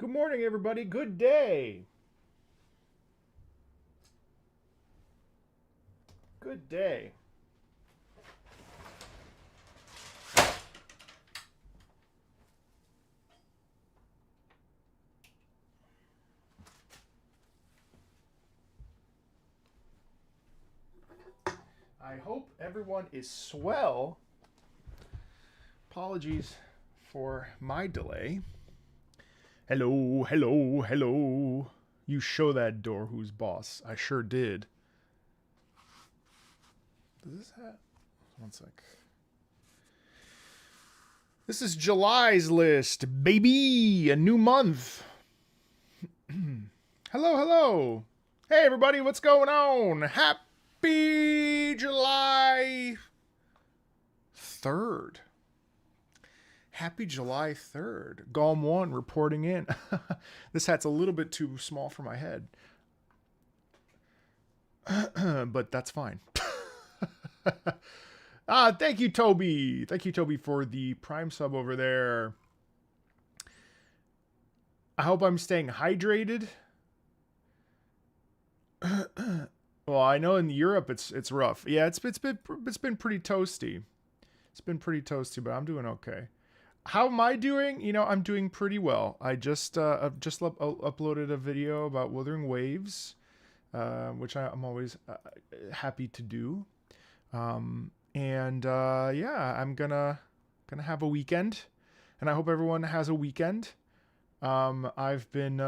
Good morning, everybody. Good day. Good day. I hope everyone is swell. Apologies for my delay. Hello, hello, hello. You show that door who's boss. I sure did. Does this have... One sec. This is July's list, baby. A new month. Hello, hello. Hey, everybody, what's going on? Happy July 3rd. Happy July 3rd. Golem 1 reporting in. This hat's a little bit too small for my head. But that's fine. Thank you, Toby. Thank you, Toby, for the Prime sub over there. I hope I'm staying hydrated. Well, I know in Europe it's rough. Yeah, it's been pretty toasty. It's been pretty toasty, but I'm doing okay. How am I doing? You know, I'm doing pretty well. I've just uploaded a video about Wuthering Waves, which I'm always happy to do. Yeah, I'm gonna have a weekend, and I hope everyone has a weekend. I've been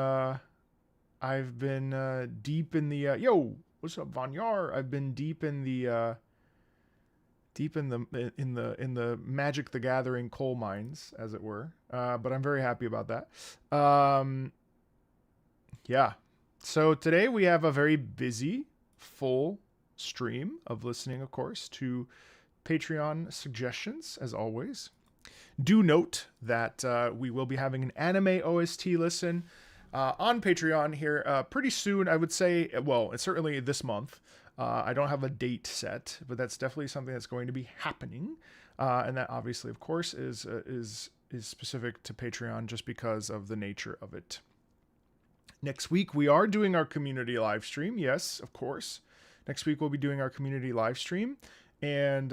deep in the yo, what's up, Vanyar? I've been deep in the Magic the Gathering coal mines, as it were. But I'm very happy about that. Yeah. So today we have a very busy, full stream of listening, of course, to Patreon suggestions, as always. Do note that we will be having an anime OST listen on Patreon here pretty soon. I would say, well, it's certainly this month. I don't have a date set, but that's definitely something that's going to be happening. And that obviously, of course, is specific to Patreon just because of the nature of it. Next week, we are doing our community live stream. Yes, of course. Next week, we'll be doing our community live stream. And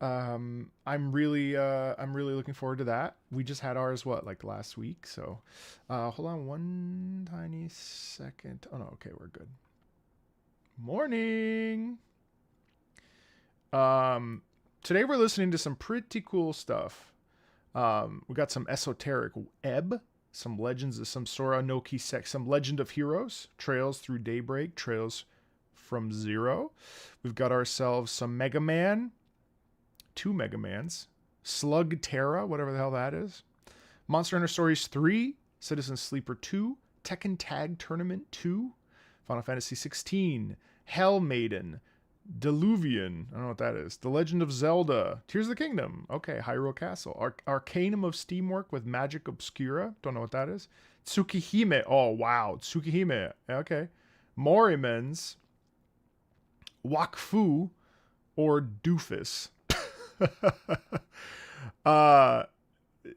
I'm really looking forward to that. We just had ours, like last week? So hold on one tiny second. Oh, no. Okay, we're good. Morning. Today we're listening to some pretty cool stuff. We got some esoteric ebb, some legends of some Sora no Kisek, some Legend of Heroes, Trails Through Daybreak, Trails from Zero. We've got ourselves some Mega Man, 2 Mega Mans, Slug Terra, whatever the hell that is, Monster Hunter Stories 3, Citizen Sleeper 2, Tekken Tag Tournament 2, Final Fantasy 16, Hell Maiden, Diluvian, I don't know what that is, The Legend of Zelda, Tears of the Kingdom, okay, Hyrule Castle, Arcanum of Steamwork with Magic Obscura, don't know what that is, Tsukihime, oh wow, Tsukihime, okay, Morimens, Wakfu, or Doofus.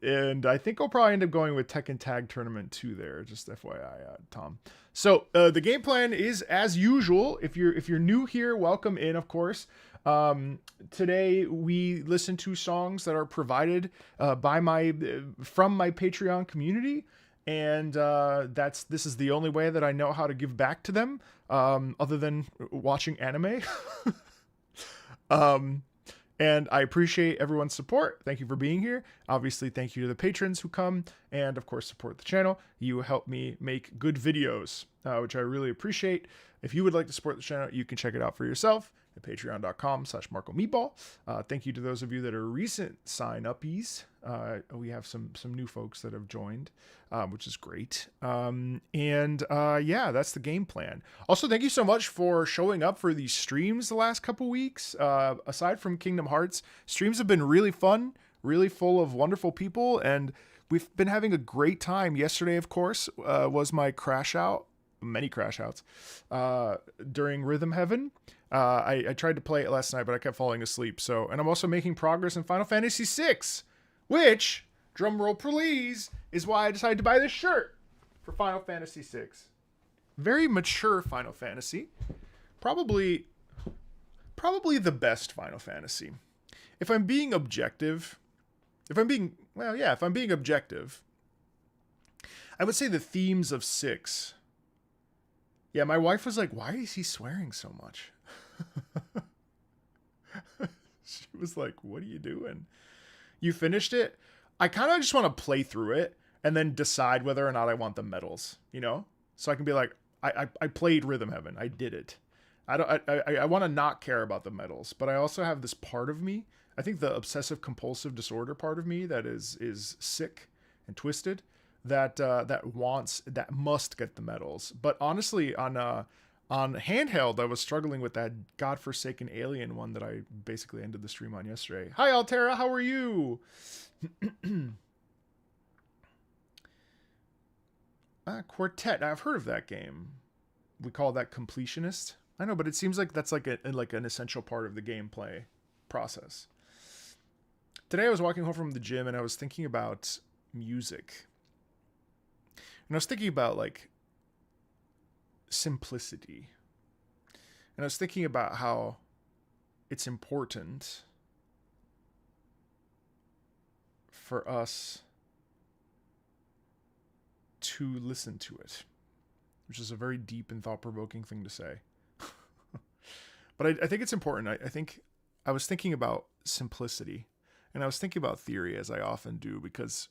And I think I'll probably end up going with Tekken Tag Tournament 2 there, just FYI, Tom. So the game plan is as usual. If you're new here, welcome in, of course. Today we listen to songs that are provided from my Patreon community, and this is the only way that I know how to give back to them, other than watching anime. And I appreciate everyone's support. Thank you for being here. Obviously, thank you to the patrons who come and, of course, support the channel. You help me make good videos, which I really appreciate. If you would like to support the channel, you can check it out for yourself at patreon.com/MarcoMeatball. Thank you to those of you that are recent sign-uppies. We have some new folks that have joined, which is great. Yeah, that's the game plan. Also, thank you so much for showing up for these streams the last couple weeks. Aside from Kingdom Hearts, streams have been really fun, really full of wonderful people, and we've been having a great time. Yesterday, of course, was my crash out. Many crash outs during Rhythm Heaven. I tried to play it last night, but I kept falling asleep. And I'm also making progress in Final Fantasy VI, which, drum roll please, is why I decided to buy this shirt for Final Fantasy VI. Very mature Final Fantasy. Probably the best Final Fantasy. If I'm being objective, if I'm being objective, I would say the themes of 6. Yeah, my wife was like, "Why is he swearing so much?" She was like, "What are you doing? You finished it?" I kind of just want to play through it and then decide whether or not I want the medals, you know? So I can be like, I played Rhythm Heaven. I did it. I want to not care about the medals, but I also have this part of me, I think the obsessive compulsive disorder part of me that is sick and twisted, that must get the medals. But honestly, on handheld, I was struggling with that godforsaken Alien one that I basically ended the stream on yesterday. Hi, Altera, how are you? Quartet. I've heard of that game. We call that completionist. I know, but it seems like that's like an essential part of the gameplay process. Today I was walking home from the gym and I was thinking about music. And I was thinking about like simplicity. And I was thinking about how it's important for us to listen to it, which is a very deep and thought-provoking thing to say. But I think it's important. I think I was thinking about simplicity, and I was thinking about theory, as I often do, because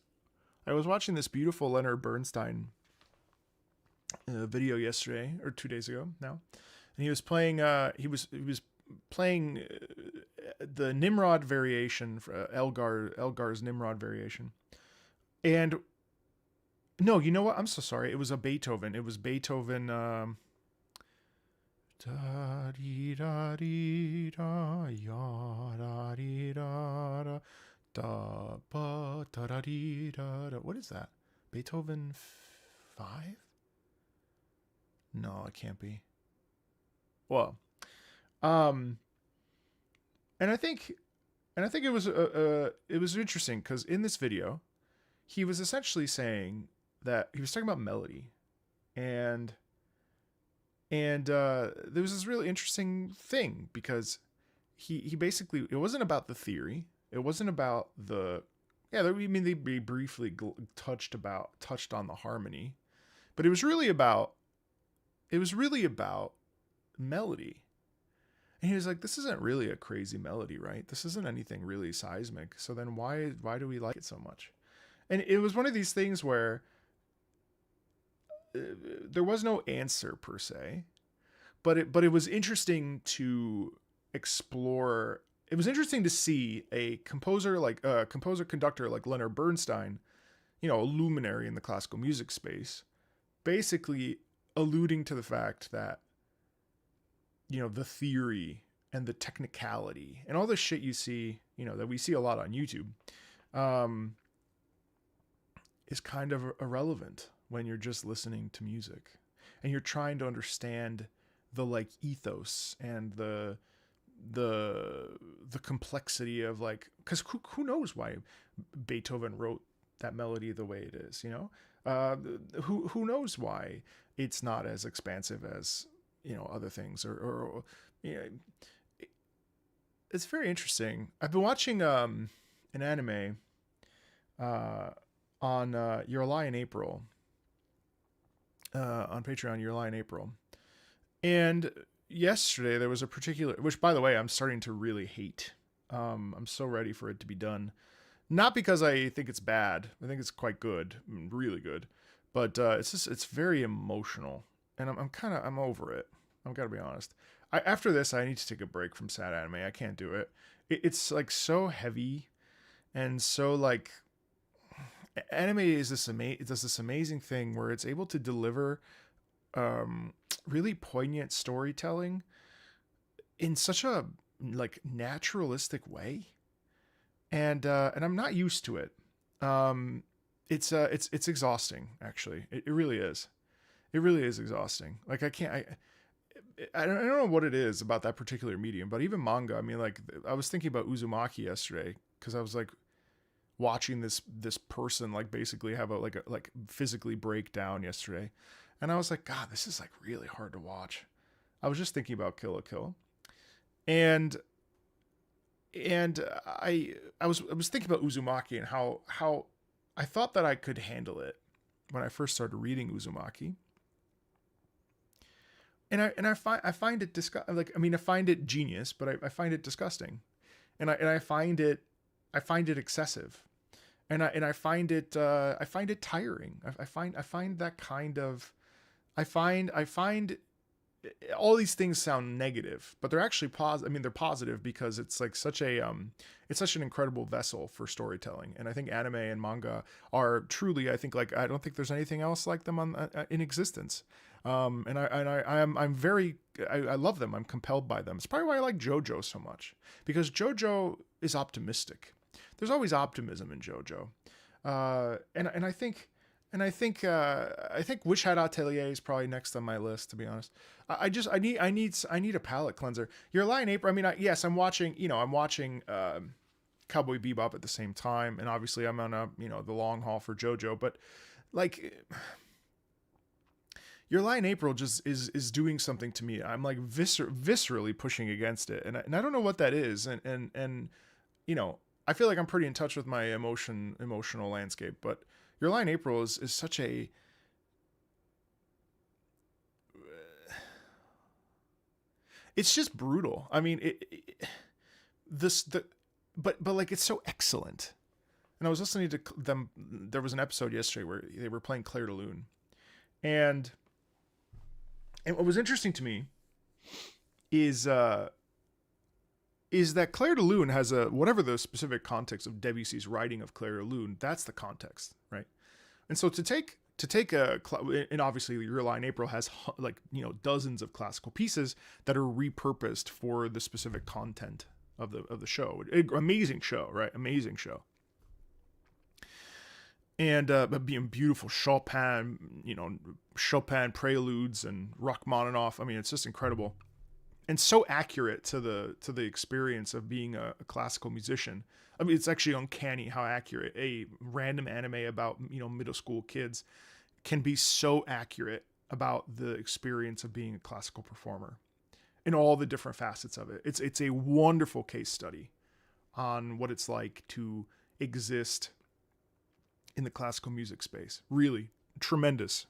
I was watching this beautiful Leonard Bernstein video yesterday, or 2 days ago now, and he was playing. He was playing the Nimrod variation, Elgar's Nimrod variation, and no, you know what? I'm so sorry. It was a Beethoven. It was Beethoven. Da dee da dee da ya da dee da da da ba da da dee da da. What is that? Beethoven 5? No, it can't be. Well, and I think it was interesting because in this video, he was essentially saying that he was talking about melody, and there was this really interesting thing because he basically, it wasn't about the theory, it wasn't about the they briefly touched on the harmony, but it was really about melody. And he was like, this isn't really a crazy melody, right? This isn't anything really seismic. So then why do we like it so much? And it was one of these things where there was no answer per se, but it was interesting to explore. It was interesting to see a composer conductor like Leonard Bernstein, you know, a luminary in the classical music space, basically alluding to the fact that, you know, the theory and the technicality and all this shit you see, you know, that we see a lot on YouTube, is kind of irrelevant when you're just listening to music and you're trying to understand the like ethos and the complexity of like, because who knows why Beethoven wrote that melody the way it is, you know? Who knows why it's not as expansive as, you know, other things, or you know, it's very interesting. I've been watching an anime on Your Lie in April, on Patreon, Your Lie in April, and yesterday there was a particular, which by the way I'm starting to really hate. I'm so ready for it to be done, not because I think it's bad. I think it's quite good, really good, but it's very emotional, and I'm over it. I've got to be honest. After this, I need to take a break from sad anime. I can't do it. It's like so heavy, and so like, anime is this does this amazing thing where it's able to deliver really poignant storytelling in such a like naturalistic way, and I'm not used to it. It's exhausting, actually. It really is. It really is exhausting. Like I don't know what it is about that particular medium, but even manga. I mean, like, I was thinking about Uzumaki yesterday because I was like, watching this person like basically have a like physically break down yesterday, and I was like, God, this is like really hard to watch. I was just thinking about Kill la Kill, and I was thinking about Uzumaki and how I thought that I could handle it when I first started reading Uzumaki. And I find it like, I mean, I find it genius, but I find it disgusting, and I find it excessive, and I find it tiring. I find that kind of I find all these things sound negative, but they're actually positive. I mean, they're positive because it's like such an incredible vessel for storytelling. And I think anime and manga are truly, I think, like, I don't think there's anything else like them in existence. And I'm very, I love them. I'm compelled by them. It's probably why I like JoJo so much, because JoJo is optimistic. There's always optimism in JoJo. I think Wish Hat Atelier is probably next on my list, to be honest. I need a palate cleanser. Your Lie in April. I mean, yes, I'm watching Cowboy Bebop at the same time, and obviously I'm on the long haul for JoJo, but like, Your Lie in April just is doing something to me. I'm like viscerally pushing against it, and I don't know what that is, and I feel like I'm pretty in touch with my emotional landscape, but Your Lie in April is such a it's just brutal. I mean, but like, it's so excellent. And I was listening to them. There was an episode yesterday where they were playing Clair de Lune, and what was interesting to me is that Clair de Lune has whatever the specific context of Debussy's writing of Clair de Lune, that's the context, right? And so to take and obviously Your Lie in April has dozens of classical pieces that are repurposed for the specific content of the show. Amazing show, right? Amazing show. And being beautiful Chopin preludes and Rachmaninoff. I mean, it's just incredible, and so accurate to the experience of being a classical musician. I mean, it's actually uncanny how accurate a random anime about middle school kids can be so accurate about the experience of being a classical performer and all the different facets of it. It's a wonderful case study on what it's like to exist in the classical music space. Really tremendous.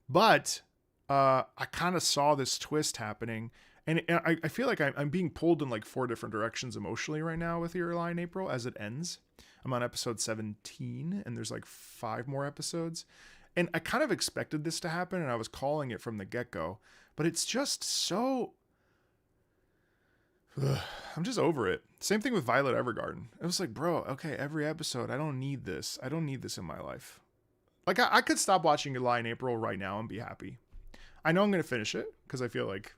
But I kind of saw this twist happening, and I feel like I'm being pulled in like 4 different directions emotionally right now with Your Lie in April as it ends. I'm on episode 17, and there's like 5 more episodes. And I kind of expected this to happen, and I was calling it from the get-go. But it's just so... I'm just over it. Same thing with Violet Evergarden. It was like, bro, okay, every episode, I don't need this. I don't need this in my life. Like, I could stop watching Your Lie in April right now and be happy. I know I'm going to finish it, because I feel like,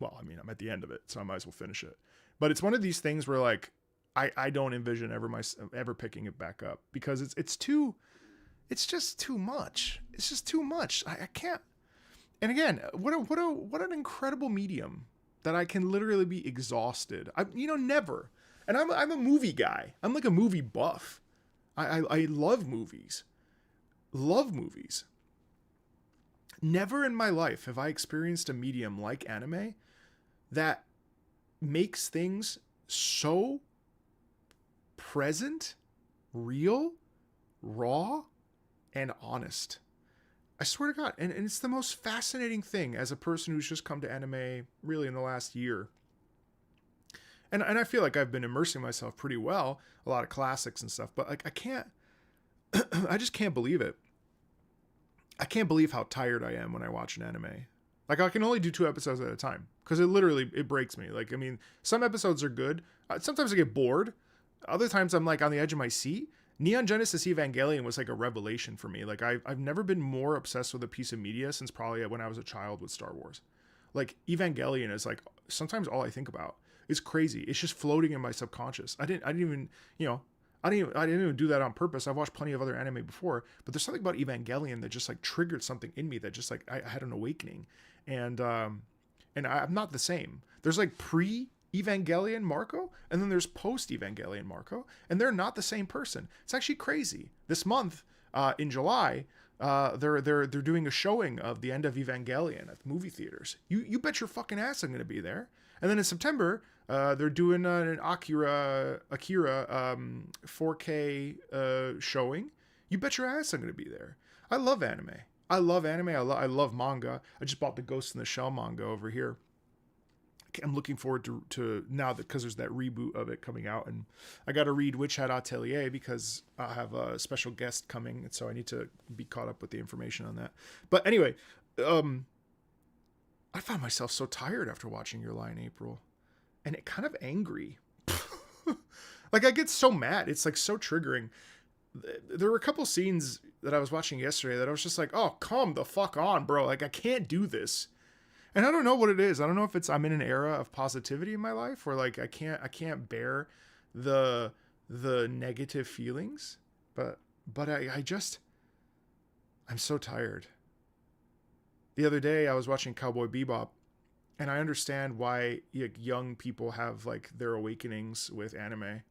well, I mean, I'm at the end of it, so I might as well finish it. But it's one of these things where, like, I don't envision ever picking it back up, because it's just too much. It's just too much. I can't. And again, what an incredible medium that I can literally be exhausted. Never. And I'm a movie guy. I'm like a movie buff. I love movies. Love movies. Never in my life have I experienced a medium like anime that makes things so present, real, raw, and honest. I swear to God. And it's the most fascinating thing as a person who's just come to anime really in the last year. And I feel like I've been immersing myself pretty well, a lot of classics and stuff, but like, I can't, I just can't believe it. I can't believe how tired I am when I watch an anime. Like, I can only do 2 episodes at a time, because it breaks me. Like, I mean, some episodes are good. Sometimes I get bored. Other times I'm like on the edge of my seat. Neon Genesis Evangelion was like a revelation for me. Like, I've never been more obsessed with a piece of media since probably when I was a child with Star Wars. Like, Evangelion is like sometimes all I think about. It's crazy. It's just floating in my subconscious. I didn't even do that on purpose. I've watched plenty of other anime before, but there's something about Evangelion that just like triggered something in me that just like I had an awakening, and I'm not the same. There's like Evangelion Marco, and then there's post Evangelion Marco, and they're not the same person. It's actually crazy. This month, in July, they're doing a showing of the end of Evangelion at the movie theaters. You bet your fucking ass I'm gonna be there. And then in September, they're doing an Akira 4K showing. You bet your ass I'm gonna be there. I love anime. I love anime. I love manga. I just bought the Ghost in the Shell manga over here. I'm looking forward to now that, because there's that reboot of it coming out, and I got to read Witch Hat Atelier because I have a special guest coming, and so I need to be caught up with the information on that. But anyway, I found myself so tired after watching Your Lie in April, and it kind of angry. Like, I get so mad. It's like so triggering. There were a couple scenes that I was watching yesterday that I was just like, oh, come the fuck on, bro. Like, I can't do this. And I don't know what it is. I don't know if it's I'm in an era of positivity in my life where like I can't bear the negative feelings, but I'm so tired. The other day I was watching Cowboy Bebop, and I understand why young people have like their awakenings with anime,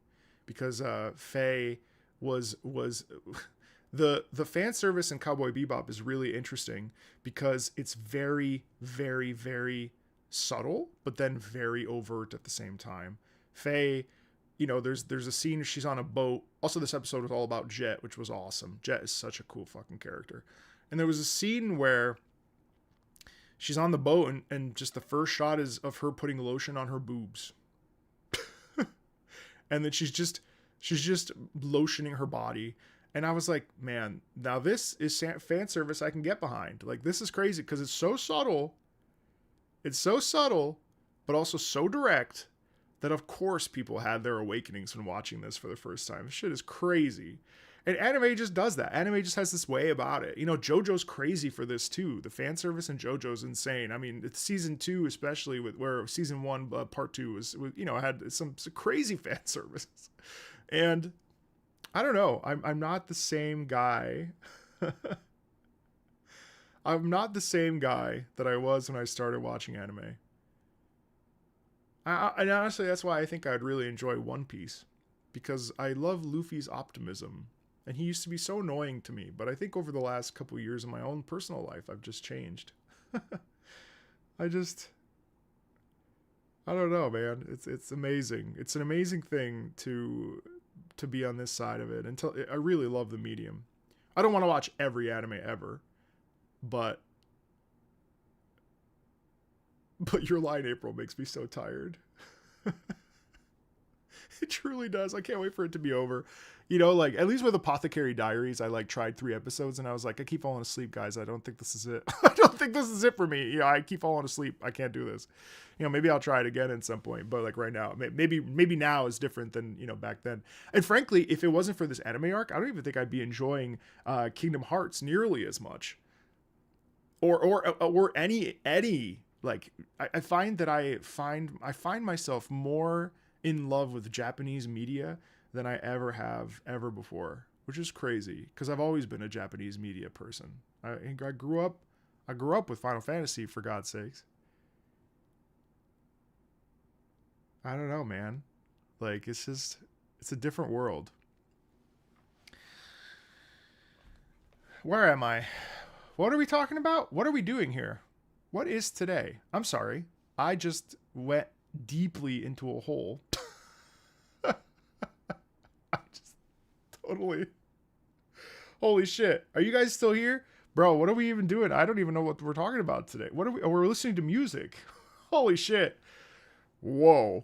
because Faye was the fan service in Cowboy Bebop is really interesting because it's very, very, very subtle, but then very overt at the same time. Faye, there's a scene, she's on a boat. Also, this episode was all about Jet, which was awesome. Jet is such a cool fucking character. And there was a scene where she's on the boat, and just the first shot is of her putting lotion on her boobs. And then she's just lotioning her body. And I was like, man, now this is fan service I can get behind. Like, this is crazy because it's so subtle. It's so subtle, but also so direct that, of course, people had their awakenings when watching this for the first time. This shit is crazy. And anime just does that. Anime just has this way about it. JoJo's crazy for this, too. The fan service in JoJo's insane. I mean, it's season 2, especially, where season 1, part 2 was had some crazy fan services. And I don't know. I'm not the same guy. I'm not the same guy that I was when I started watching anime. And honestly, that's why I think I'd really enjoy One Piece, because I love Luffy's optimism, and he used to be so annoying to me. But I think over the last couple of years of my own personal life, I've just changed. I don't know, man. It's amazing. It's an amazing thing to be on this side of it. I really love the medium. I don't want to watch every anime ever, but Your Lie in April makes me so tired. It truly does. I can't wait for it to be over. Like, at least with Apothecary Diaries, I like tried 3 episodes and I was like, I keep falling asleep, guys. I don't think this is it. I don't think this is it for me. I keep falling asleep. I can't do this. Maybe I'll try it again at some point, but like right now, maybe now is different than, back then. And frankly, if it wasn't for this anime arc, I don't even think I'd be enjoying Kingdom Hearts nearly as much. Or any, like, I find that I find myself more in love with Japanese media than I ever before, which is crazy because I've always been a Japanese media person. I grew up with Final Fantasy, for God's sakes. I don't know, man. Like, it's a different world. Where am I? What are we talking about? What are we doing here? What is today? I'm sorry. I just went deeply into a hole. I just totally... Holy shit. Are you guys still here? Bro, what are we even doing? I don't even know what we're talking about today. We're listening to music. Holy shit. Whoa.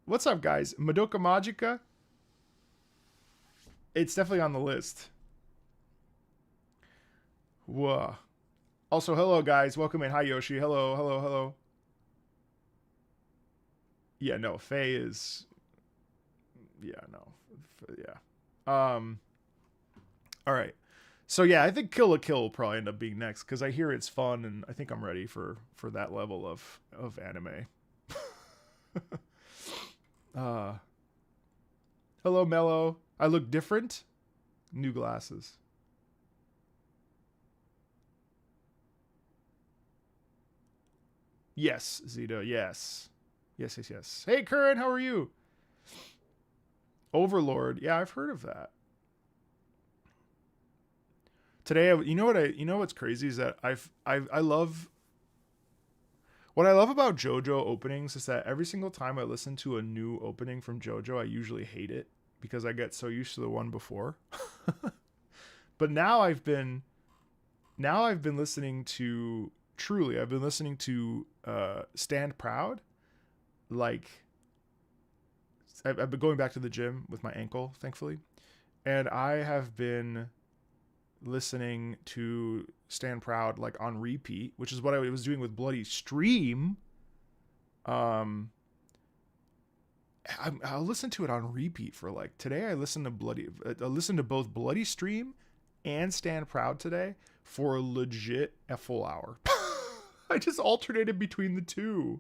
What's up, guys? Madoka Magica? It's definitely on the list. Whoa. Also, hello, guys. Welcome in. Hi, Yoshi. Hello. Yeah, no. Faye is... Yeah, no. Yeah. All right. So, yeah, I think Kill la Kill will probably end up being next because I hear it's fun, and I think I'm ready for that level of anime. Hello, Mello. I look different? New glasses. Yes, Zeta, yes. Yes, yes, yes. Hey, Curran, how are you? Overlord. Yeah, I've heard of that. Today, you know what's crazy is that I love what I love about JoJo openings is that every single time I listen to a new opening from JoJo, I usually hate it because I get so used to the one before. But now I've been listening to truly I've been listening to Stand Proud. Like I've been going back to the gym with my ankle, thankfully, and I have been listening to Stand Proud like on repeat, which is what I was doing with Bloody Stream. Um, I'll listen to it on repeat for like today. I listened to both Bloody Stream and Stand Proud today for legit a full hour. I just alternated between the two.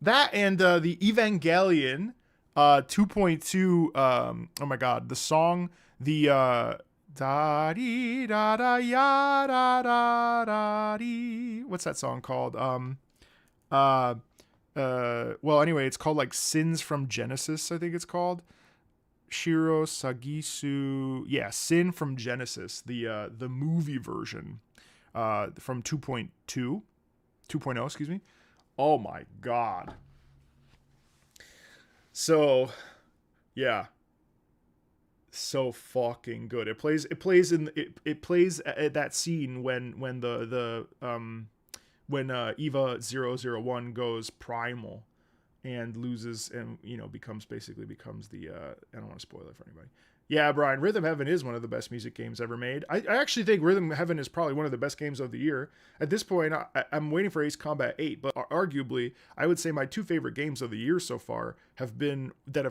That and the Evangelion 2.2. Oh my god, the song, the da dee da da ya da da da dee. What's that song called? Uh well, anyway, it's called like Sins from Genesis, I think it's called. Shiro Sagisu. Yeah, Sin from Genesis, the movie version from 2.0, excuse me. Oh my god. So, yeah. So fucking good. It plays at that scene when Eva 001 goes primal and loses and becomes the I don't want to spoil it for anybody. Yeah, Brian, Rhythm Heaven is one of the best music games ever made. I actually think Rhythm Heaven is probably one of the best games of the year. At this point, I'm waiting for Ace Combat 8, but arguably, I would say my two favorite games of the year so far have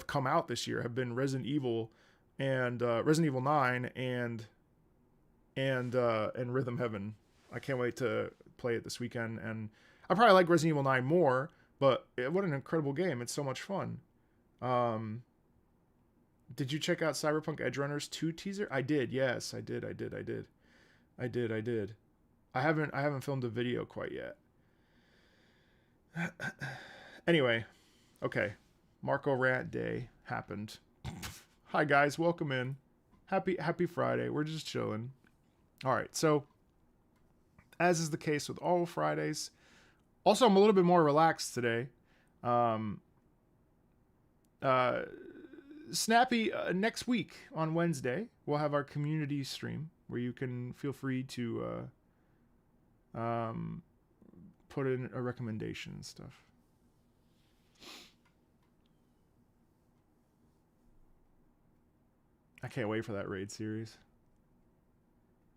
come out this year have been Resident Evil and Resident Evil 9 and Rhythm Heaven. I can't wait to play it this weekend, and I probably like Resident Evil 9 more, but what an incredible game. It's so much fun. Did you check out Cyberpunk Edge Runners 2 teaser? I did. Yes, I did. I haven't filmed a video quite yet. Anyway, okay. Marco Rant Day happened. Hi guys, welcome in. Happy Friday. We're just chilling. All right. So, as is the case with all Fridays, also I'm a little bit more relaxed today. Snappy, next week on Wednesday, we'll have our community stream where you can feel free to put in a recommendation and stuff. I can't wait for that raid series.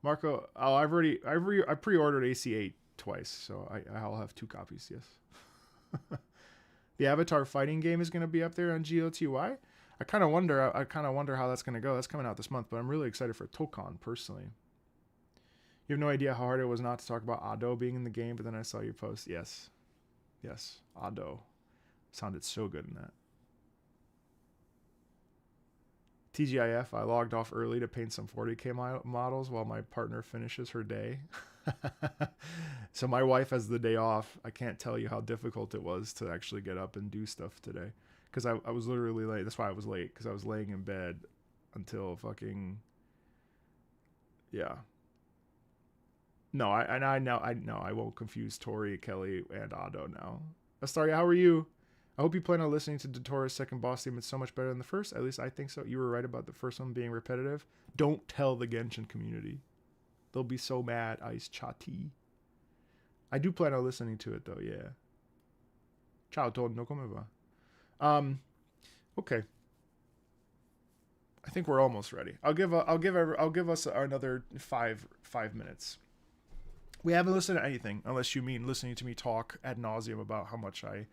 Marco, I pre-ordered AC8 twice, so I'll have 2 copies. Yes. The Avatar fighting game is going to be up there on GOTY. I kind of wonder how that's going to go. That's coming out this month, but I'm really excited for Tokon personally. You have no idea how hard it was not to talk about Ado being in the game, but then I saw you post. Yes, Ado sounded so good in that. TGIF, I logged off early to paint some 40K models while my partner finishes her day. So my wife has the day off. I can't tell you how difficult it was to actually get up and do stuff today. Because I was literally late. That's why I was late. Because I was laying in bed until fucking... Yeah. No, I know. I won't confuse Tori, Kelly, and Ado now. Astaria, how are you? I hope you plan on listening to Dottoro's second boss theme. It's so much better than the first. At least I think so. You were right about the first one being repetitive. Don't tell the Genshin community. They'll be so mad. Ice Chati. I do plan on listening to it though, yeah. Ciao, Ton, no come va. Okay. I think we're almost ready. I'll give us another five minutes. We haven't listened to anything, unless you mean listening to me talk ad nauseum about how much I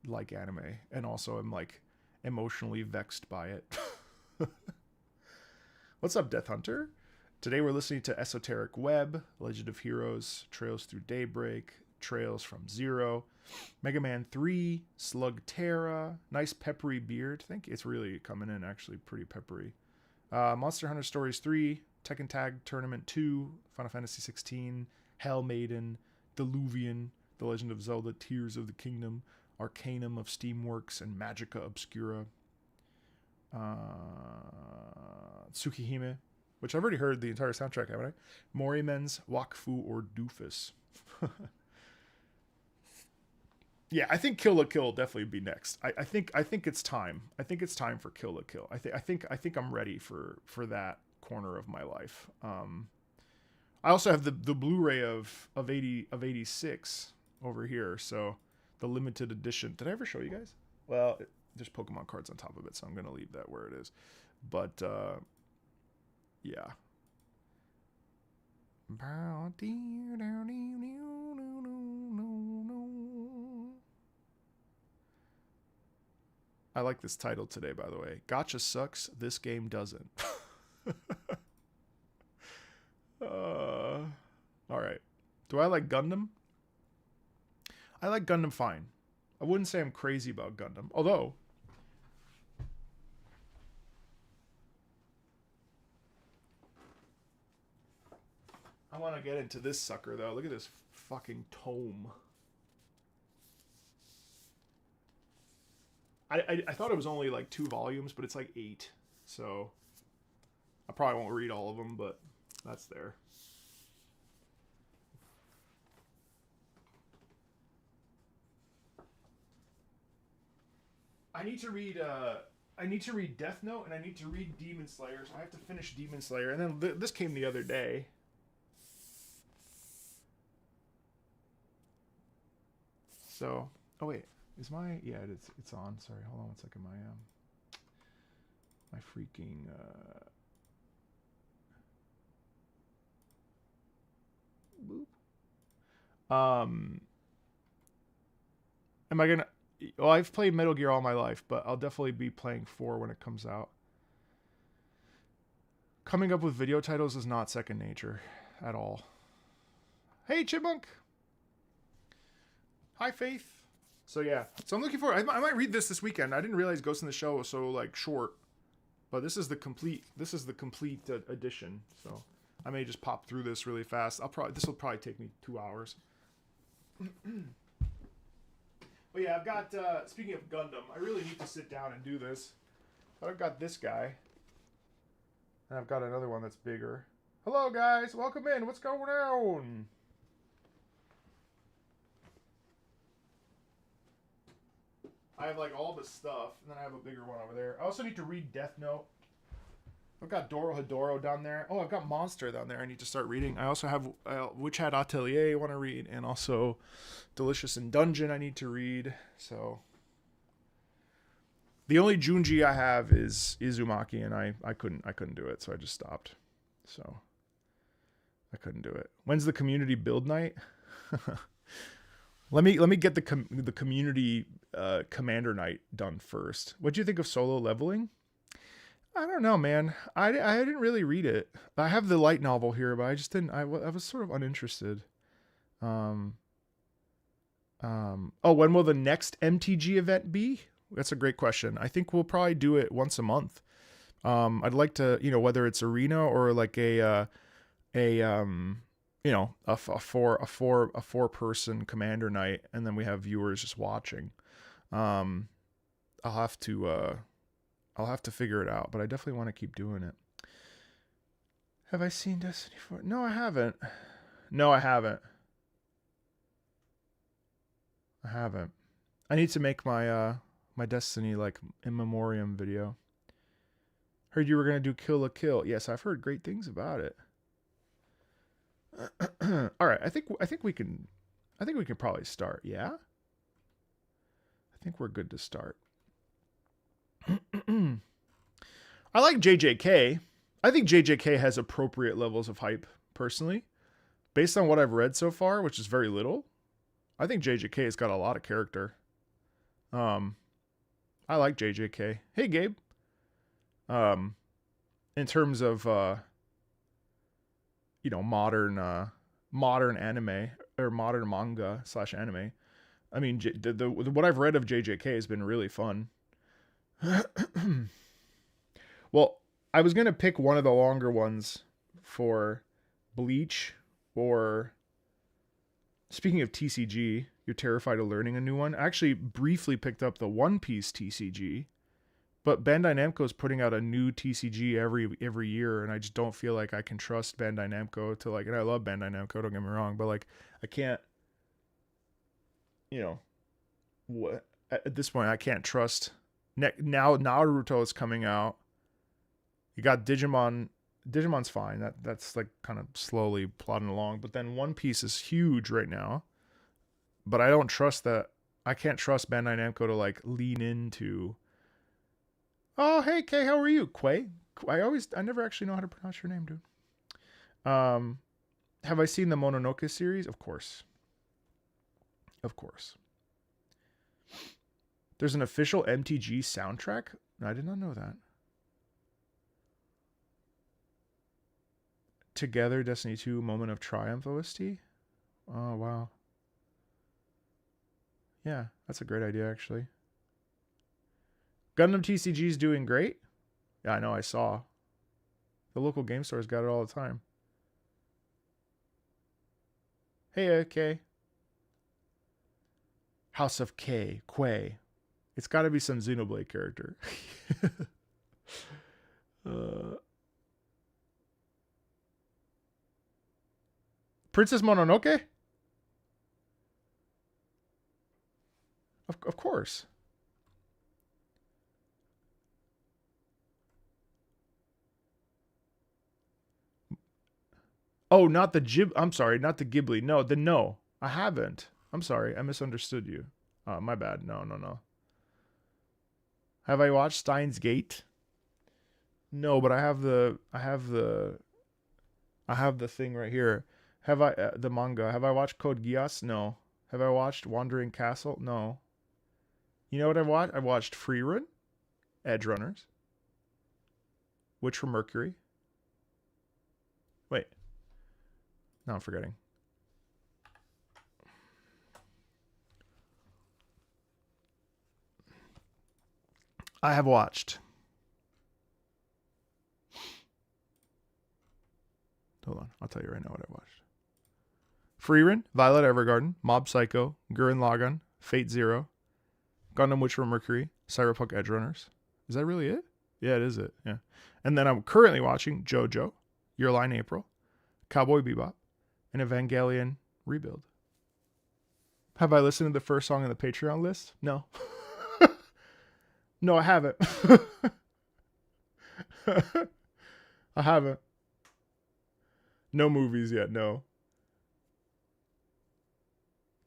like anime, and also am like emotionally vexed by it. What's up, Death Hunter? Today we're listening to Esoteric Web, Legend of Heroes, Trails Through Daybreak, Trails from Zero, Mega Man 3, Slug Terra, nice peppery beard. I think it's really coming in actually pretty peppery. Monster Hunter Stories 3, Tekken Tag Tournament 2, Final Fantasy 16, Hell Maiden, Diluvian, The Legend of Zelda Tears of the Kingdom, Arcanum of Steamworks and Magica Obscura. Tsukihime, which I've already heard the entire soundtrack, haven't I? Morimen's Wakfu or Doofus. Yeah, I think Kill la Kill will definitely be next. I think it's time. I think it's time for Kill la Kill. I think I'm ready for that corner of my life. I also have the Blu-ray of 86 over here, so the limited edition. Did I ever show you guys? Well, there's Pokemon cards on top of it, so I'm gonna leave that where it is. But yeah. I like this title today, by the way. Gotcha sucks. This game doesn't. All right. Do I like Gundam? I like Gundam fine. I wouldn't say I'm crazy about Gundam. Although, I want to get into this sucker, though. Look at this fucking tome. I thought it was only like 2 volumes, but it's like 8. So I probably won't read all of them, but that's there. I need to read Death Note, and I need to read Demon Slayer. So I have to finish Demon Slayer, and then this came the other day. So, oh wait, is my, yeah, it's on. Sorry, hold on one second. My freaking boop. Am I gonna? Well, I've played Metal Gear all my life, but I'll definitely be playing 4 when it comes out. Coming up with video titles is not second nature at all. Hey, Chipmunk. Hi, Faith. So yeah, so I'm looking forward. I might read this weekend. I didn't realize Ghost in the Shell was so like short, but this is the complete edition. So I may just pop through this really fast. This will probably take me 2 hours. But yeah, I've got, speaking of Gundam, I really need to sit down and do this. But I've got this guy. And I've got another one that's bigger. Hello, guys. Welcome in. What's going on? I have, like, all this stuff. And then I have a bigger one over there. I also need to read Death Note. I've got Dorohedoro down there. Oh, I've got Monster down there I need to start reading. I also have Witch Hat Atelier I want to read. And also Delicious in Dungeon I need to read. So the only Junji I have is Izumaki, and I couldn't do it, so I just stopped. So I couldn't do it. When's the community build night? Let me get the community commander night done first. What do you think of solo leveling? I don't know, man. I didn't really read it. I have the light novel here, but I just didn't. I was sort of uninterested. Oh, when will the next MTG event be? That's a great question. I think we'll probably do it once a month. I'd like to, whether it's arena or like a 4-person commander night, and then we have viewers just watching. I'll have to figure it out, but I definitely want to keep doing it. Have I seen Destiny 4? No, I haven't. I need to make my my Destiny like in memoriam video. Heard you were gonna do Kill la Kill. Yes, I've heard great things about it. All right, I think we can probably start. Yeah, I think we're good to start. I like JJK. I think JJK has appropriate levels of hype, personally. Based on what I've read so far, which is very little, I think JJK has got a lot of character. I like JJK. Hey, Gabe. In terms of, modern anime, or modern manga / anime. I mean, what I've read of JJK has been really fun. Well, I was gonna pick one of the longer ones for Bleach, or speaking of TCG, You're terrified of learning a new one. I actually briefly picked up the One Piece TCG, but Bandai Namco is putting out a new TCG every year, and I just don't feel like I can trust Bandai Namco to like. And I love Bandai Namco, don't get me wrong, but like I can't. You know, what at this point I can't trust. Now Naruto is coming out. You got Digimon. Digimon's fine. That's like kind of slowly plodding along. But then One Piece is huge right now. But I don't trust that. I can't trust Bandai Namco to like lean into. Oh, hey Kay, how are you? Quay? I never actually know how to pronounce your name, dude. Have I seen the Mononoke series? Of course. Of course. There's an official MTG soundtrack? I did not know that. Together, Destiny 2, Moment of Triumph OST? Oh, wow. Yeah, that's a great idea, actually. Gundam TCG is doing great. Yeah, I know, I saw. The local game stores got it all the time. Hey, K. House of K, Quay. It's got to be some Xenoblade character. Princess Mononoke? Of course. Oh, not the I'm sorry, not the Ghibli. No, I haven't. I'm sorry, I misunderstood you. My bad. No. Have I watched Steins Gate? No, but I have the thing right here. Have I the manga? Have I watched Code Geass? No. Have I watched Wandering Castle? No. You know what I watched? I watched Freerun, Edge Runners, Witch from Mercury. Wait. No, I'm forgetting. I have watched. Hold on, I'll tell you right now what I watched. Freerun, Violet Evergarden, Mob Psycho, Gurren Lagann, Fate Zero, Gundam Witch from Mercury, Cyberpunk Edge Runners. Is that really it? Yeah, it is it. Yeah. And then I'm currently watching JoJo, Your Lie in April, Cowboy Bebop, and Evangelion Rebuild. Have I listened to the first song on the Patreon list? No. No, I haven't. I haven't. No movies yet, no.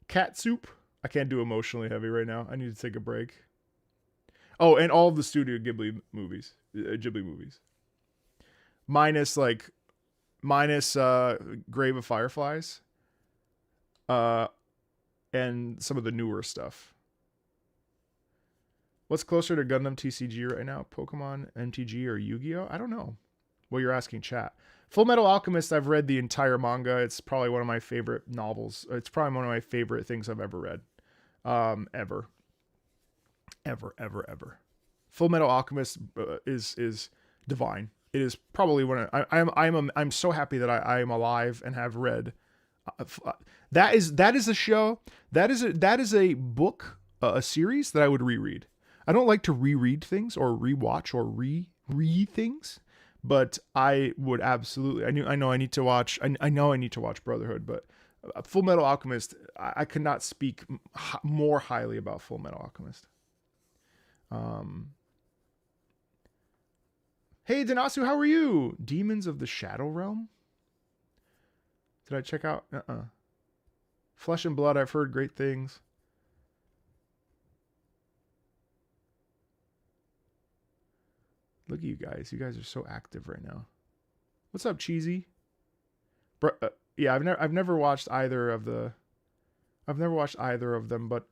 Cat Soup. I can't do emotionally heavy right now. I need to take a break. Oh, and all of the Studio Ghibli movies. Minus Grave of Fireflies. And some of the newer stuff. What's closer to Gundam TCG right now? Pokemon, MTG, or Yu-Gi-Oh? I don't know. Well, you're asking chat. Full Metal Alchemist, I've read the entire manga. It's probably one of my favorite novels. It's probably one of my favorite things I've ever read. Ever. Full Metal Alchemist is divine. It is probably one of I'm so happy that I am alive and have read. That is a show. That is a book, a series that I would reread. I don't like to reread things or rewatch or re things, but I would absolutely. I know I need to watch. I know I need to watch Brotherhood, but Full Metal Alchemist. I could not speak more highly about Full Metal Alchemist. Hey Danasu, how are you? Demons of the Shadow Realm. Did I check out? Flesh and Blood. I've heard great things. Look at you guys. You guys are so active right now. What's up, Cheesy? Yeah, I've never watched either of the. I've never watched either of them, but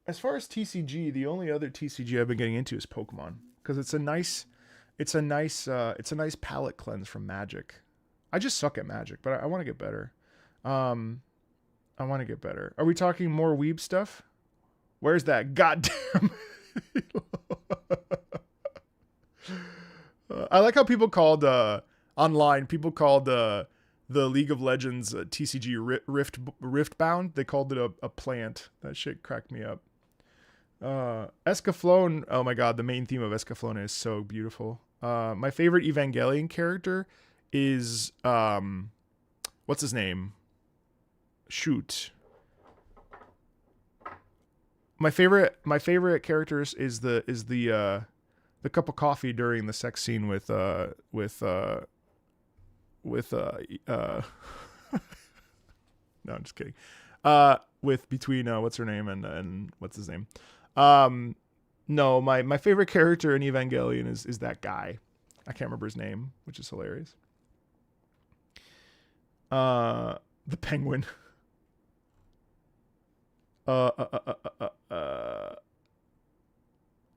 as far as TCG, the only other TCG I've been getting into is Pokemon because it's a nice palate cleanse from Magic. I just suck at Magic, but I want to get better. I want to get better. Are we talking more weeb stuff? Where's that goddamn? I like how people called. I'll online, people called the League of Legends TCG Riftbound. They called it a plant. That shit cracked me up. Escaflowne. Oh my god, the main theme of Escaflowne is so beautiful. My favorite Evangelion character is what's his name? Shoot. My favorite characters is the cup of coffee during the sex scene with no, I'm just kidding. With between what's her name and what's his name? No, my favorite character in Evangelion is that guy. I can't remember his name, which is hilarious. The penguin.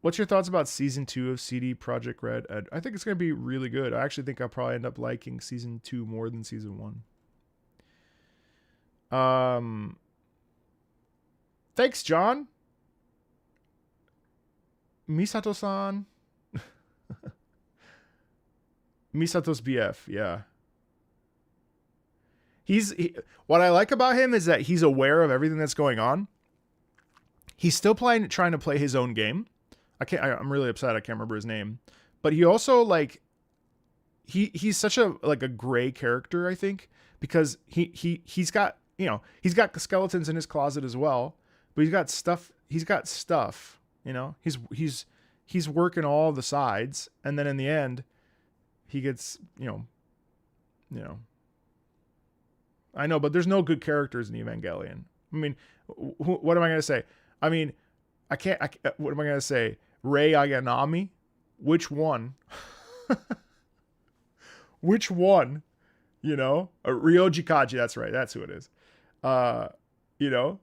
What's your thoughts about season 2 of CD Projekt Red? I think it's going to be really good. I actually think I'll probably end up liking season 2 more than season 1. Thanks, John. Misato-san. Misato's BF, yeah. What I like about him is that he's aware of everything that's going on. He's still trying to play his own game. I'm really upset I can't remember his name. But he also like he's such a gray character, I think, because he's got, you know, he's got skeletons in his closet as well, but he's got stuff, you know. He's working all the sides, and then in the end he gets, you know. I know, but there's no good characters in Evangelion. I mean, what am I going to say? I mean, what am I going to say? Rei Ayanami? Which one? Which one? You know? Ryoji Kaji, that's right. That's who it is. You know?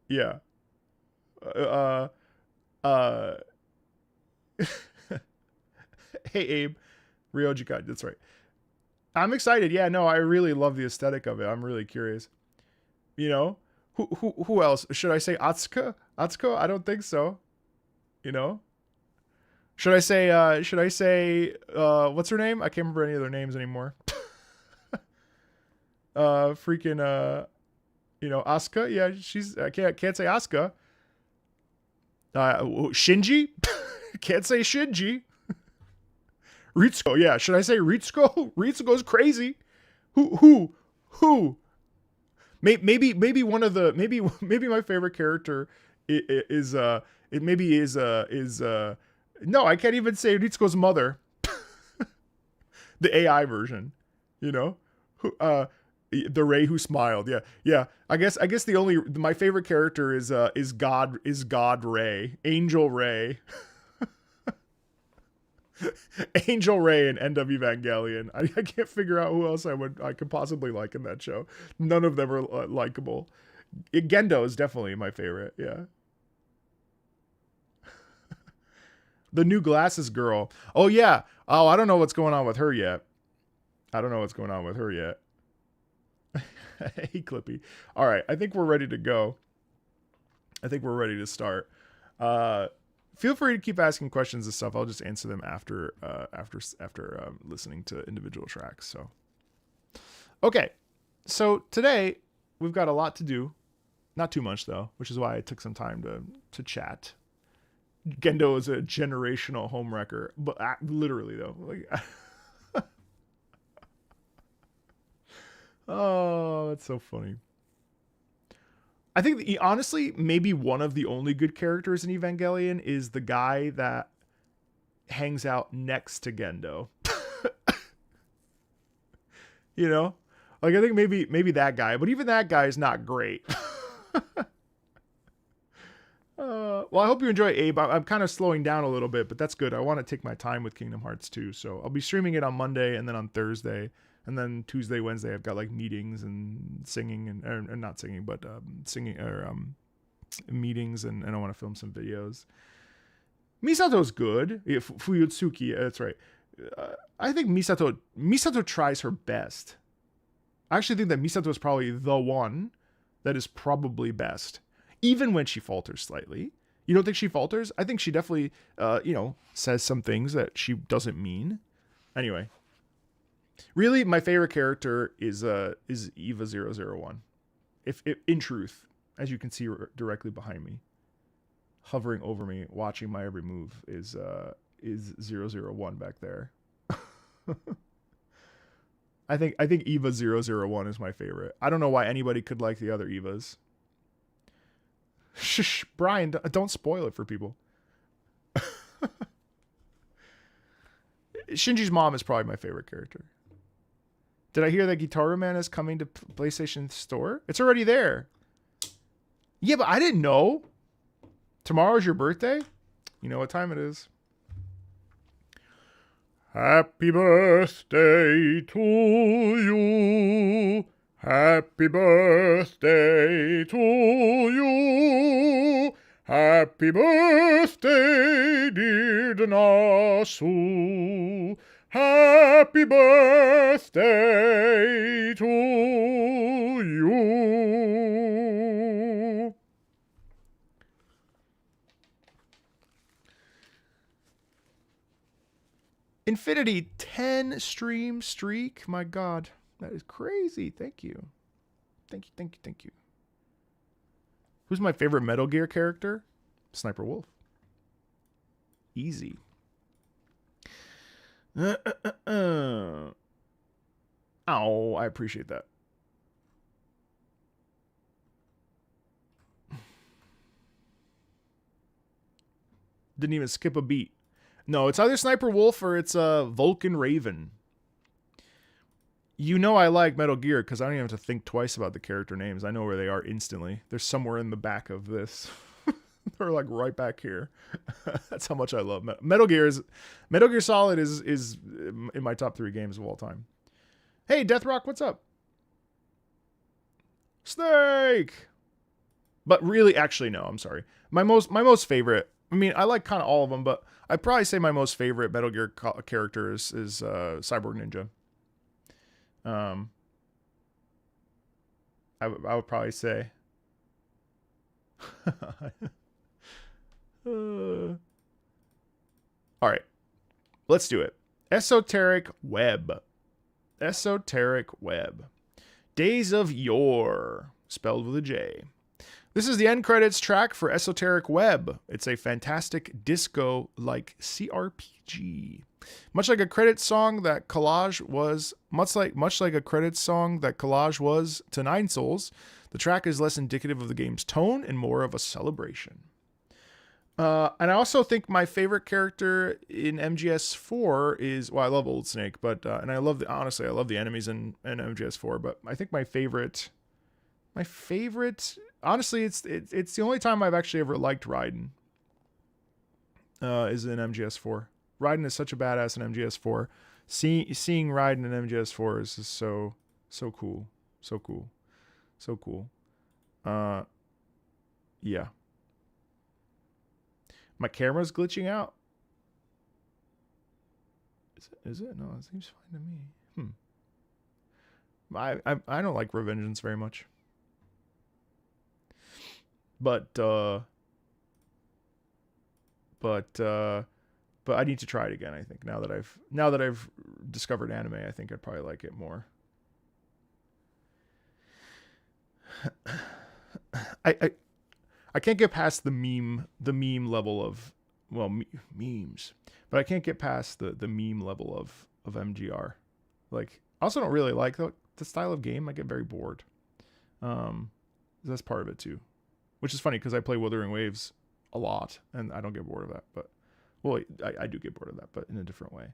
Yeah. Hey, Abe. Ryoji Kaji, that's right. I'm excited. Yeah, no, I really love the aesthetic of it. I'm really curious. You know? Who else? Should I say Atsuko? Atsuko? I don't think so. You know? Should I say what's her name? I can't remember any of their names anymore. Freaking you know, Asuka? Yeah, I can't say Asuka. Shinji? Can't say Shinji. Ritsuko, yeah. Should I say Ritsuko? Ritsuko's crazy. Who? Maybe one of the maybe my favorite character is no, I can't even say Ritsuko's mother. The AI version, you know, the Rei who smiled. Yeah. I guess my favorite character is God Rei, Angel Rei. Angel Rei and End of Evangelion. I can't figure out who else I could possibly like in that show. None of them are likable. Gendo is definitely my favorite. Yeah. The new glasses girl. Oh yeah. Oh, I don't know what's going on with her yet. Hey, Clippy. All right. I think we're ready to go. I think we're ready to start. Feel free to keep asking questions and stuff. I'll just answer them after listening to individual tracks. So, okay. So today we've got a lot to do. Not too much though, which is why I took some time to chat. Gendo is a generational homewrecker, but literally though, like, oh, that's so funny. I think honestly, maybe one of the only good characters in Evangelion is the guy that hangs out next to Gendo. You know, like I think maybe that guy, but even that guy is not great. Well, I hope you enjoy, Abe. I'm kind of slowing down a little bit, but that's good. I want to take my time with Kingdom Hearts 2, so I'll be streaming it on Monday and then on Thursday. And then Tuesday, Wednesday, I've got like meetings and singing and not singing, but singing or meetings, and I want to film some videos. Misato's good. Fuyutsuki, that's right. I think Misato tries her best. I actually think that Misato is probably the one that is probably best, even when she falters slightly. You don't think she falters? I think she definitely, says some things that she doesn't mean. Anyway. Really, my favorite character is Eva 001. If in truth, as you can see directly behind me, hovering over me, watching my every move is 001 back there. I think Eva 001 is my favorite. I don't know why anybody could like the other Evas. Shh, Brian, don't spoil it for people. Shinji's mom is probably my favorite character. Did I hear that Guitar Man is coming to PlayStation Store? It's already there. Yeah, but I didn't know. Tomorrow's your birthday? You know what time it is. Happy birthday to you. Happy birthday to you. Happy birthday, dear Danasu. Happy birthday to you. Infinity 10 stream streak. My God, that is crazy. Thank you. Thank you, thank you, thank you. Who's my favorite Metal Gear character? Sniper Wolf. Easy. Oh, I appreciate that. Didn't even skip a beat. No, it's either Sniper Wolf or it's Vulcan Raven. You know I like Metal Gear because I don't even have to think twice about the character names. I know where they are instantly. They're somewhere in the back of this. They're like right back here. That's how much I love Metal Gear. Metal Gear Solid is in my top 3 games of all time. Hey, Deathrock, what's up? Snake. But really, actually, no. I'm sorry. My most favorite. I mean, I like kind of all of them, but I'd probably say my most favorite Metal Gear character is Cyborg Ninja. I would probably say. All right, let's do it. Esoteric Web. Esoteric Web. Days of Yore, spelled with a J. This is the end credits track for Esoteric Web. It's a fantastic disco-like CRPG. Much like a credits song that Collage was, much like a credits song that Collage was to Nine Souls, the track is less indicative of the game's tone and more of a celebration. And I also think my favorite character in MGS4 is, well, I love Old Snake, but and I love honestly I love the enemies in MGS4, but I think my favorite, honestly, it's the only time I've actually ever liked Raiden. Is in MGS4. Raiden is such a badass in MGS4. Seeing Raiden in MGS4 is just so cool, so cool. Yeah. My camera's glitching out. Is it? No, it seems fine to me. I don't like Revengeance very much. But I need to try it again, I think. Now that I've discovered anime, I think I'd probably like it more. I can't get past the meme level of, well, memes, but I can't get past the meme level of MGR. Like, I also don't really like the style of game. I get very bored. That's part of it too, which is funny because I play Wuthering Waves a lot and I don't get bored of that. But well, I do get bored of that, but in a different way.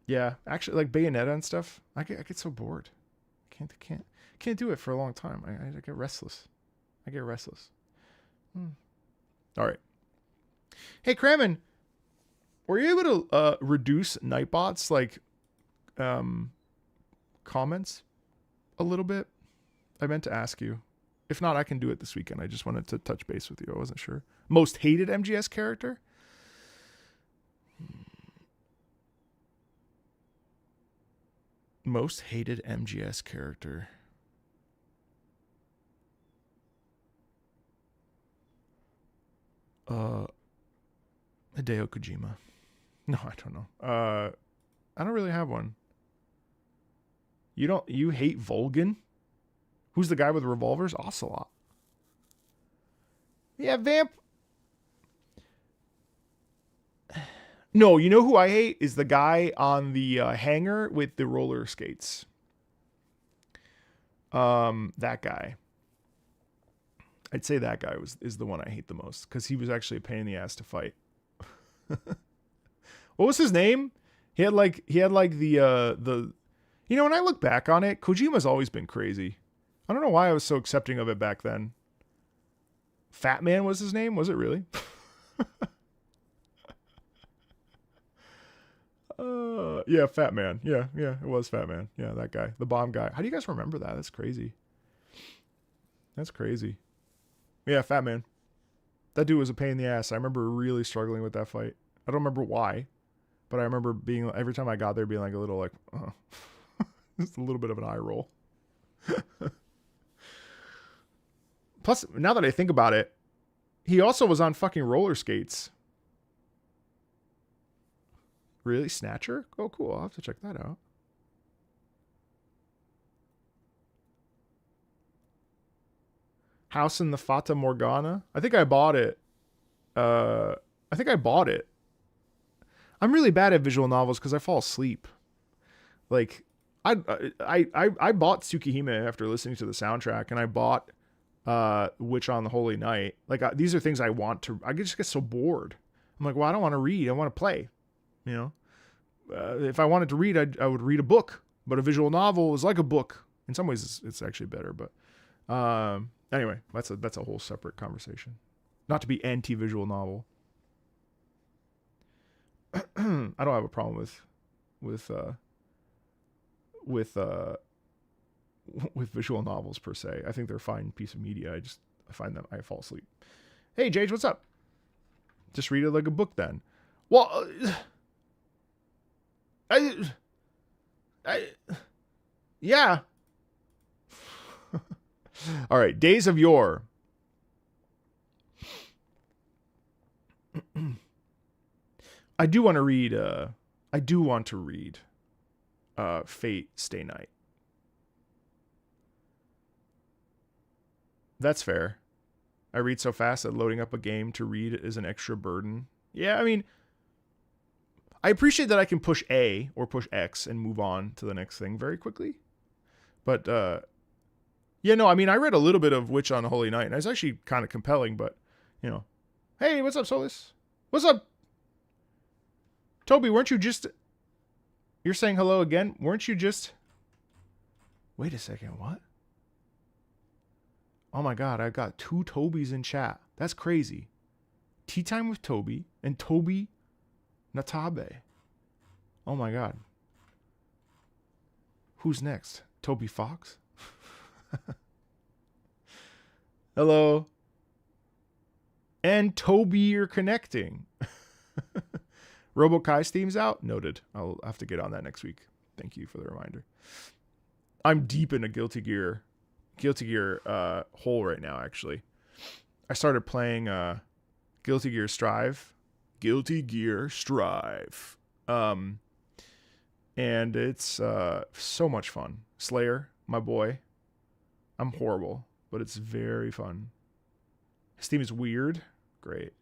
Yeah, actually, like Bayonetta and stuff, I get so bored. Can't do it for a long time. I get restless. All right. Hey, Kramen, were you able to reduce Nightbot's like comments a little bit? I meant to ask you. If not, I can do it this weekend. I just wanted to touch base with you. I wasn't sure. Most hated MGS character? Most hated MGS character. Hideo Kojima. No, I don't know. I don't really have one. You hate Volgan? Who's the guy with revolvers? Ocelot. Yeah, Vamp. No, you know who I hate is the guy on the hangar with the roller skates. That guy. I'd say that guy is the one I hate the most because he was actually a pain in the ass to fight. What was his name? He had like the you know, when I look back on it, Kojima's always been crazy. I don't know why I was so accepting of it back then. Fat Man was his name? Was it really? Yeah, Fat Man. Yeah, it was Fat Man. Yeah, that guy. The bomb guy. How do you guys remember that? That's crazy. That's crazy. Yeah, Fat Man. That dude was a pain in the ass. I remember really struggling with that fight. I don't remember why, but I remember being, every time I got there, being like a little like, just a little bit of an eye roll. Plus, now that I think about it, he also was on fucking roller skates. Really? Snatcher? Oh, cool. I'll have to check that out. House in the Fata Morgana? I think I bought it. I'm really bad at visual novels because I fall asleep. Like, I bought Tsukihime after listening to the soundtrack, and I bought Witch on the Holy Night. Like, these are things I want to. I just get so bored. I'm like, well, I don't want to read. I want to play. You know, if I wanted to read, I would read a book. But a visual novel is like a book. In some ways, it's actually better. But anyway, that's a whole separate conversation. Not to be anti-visual novel. I don't have a problem with visual novels per se. I think they're a fine piece of media. I find them, I fall asleep. Hey, Jage, what's up? Just read it like a book then. Well, yeah. All right, Days of Yore. I do want to read. Fate Stay Night. That's fair. I read so fast that loading up a game to read is an extra burden. Yeah, I mean, I appreciate that I can push A or push X and move on to the next thing very quickly. But yeah, no, I mean, I read a little bit of Witch on the Holy Night, and it's actually kind of compelling. But you know, hey, what's up, Solus? What's up, Toby? Weren't you just? You're saying hello again? Weren't you just? Wait a second, what? Oh my god, I've got 2 Tobys in chat. That's crazy. Tea Time with Toby and Toby Natabe. Oh my god. Who's next? Toby Fox? Hello. And Toby, you're connecting. RoboKai's theme's out? Noted. I'll have to get on that next week. Thank you for the reminder. I'm deep in a Guilty Gear hole right now, actually. I started playing Guilty Gear Strive. And it's so much fun. Slayer, my boy. I'm horrible, but it's very fun. His theme is weird. Great.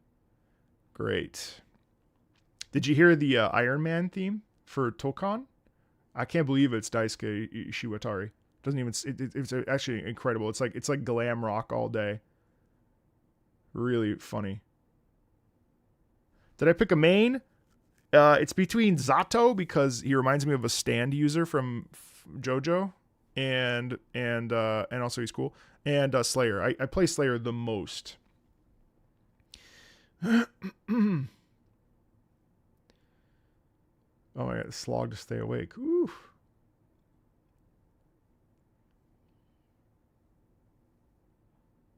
Did you hear the Iron Man theme for Tokon? I can't believe it's Daisuke Ishiwatari. Doesn't even it's actually incredible. It's like glam rock all day. Really funny. Did I pick a main? It's between Zato because he reminds me of a stand user from JoJo, and also he's cool. And Slayer. I play Slayer the most. Oh, I got the slog to stay awake. Ooh.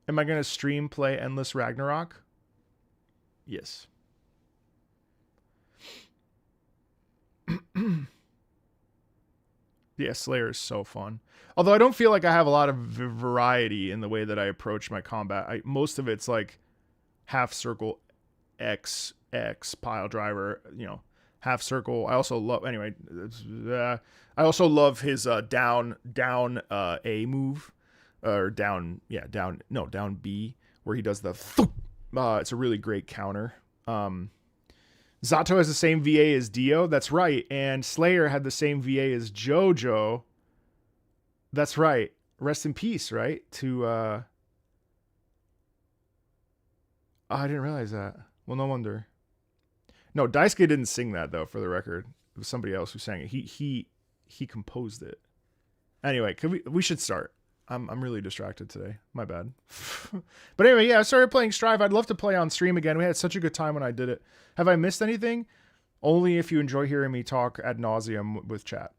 Am I going to stream play Endless Ragnarok? Yes. Yeah, Slayer is so fun. Although I don't feel like I have a lot of variety in the way that I approach my combat. Most of it's like half circle, X, pile driver, you know, half circle. I also love anyway. I also love his down A move, or down down B, where he does the. It's a really great counter. Zato has the same VA as Dio. That's right. And Slayer had the same VA as JoJo. That's right. Rest in peace, right? To I didn't realize that. Well, no wonder. No, Daisuke didn't sing that though, for the record. It was somebody else who sang it. He composed it. Anyway, we should start. I'm really distracted today. My bad. But anyway, yeah, I started playing Strive. I'd love to play on stream again. We had such a good time when I did it. Have I missed anything? Only if you enjoy hearing me talk ad nauseum with chat.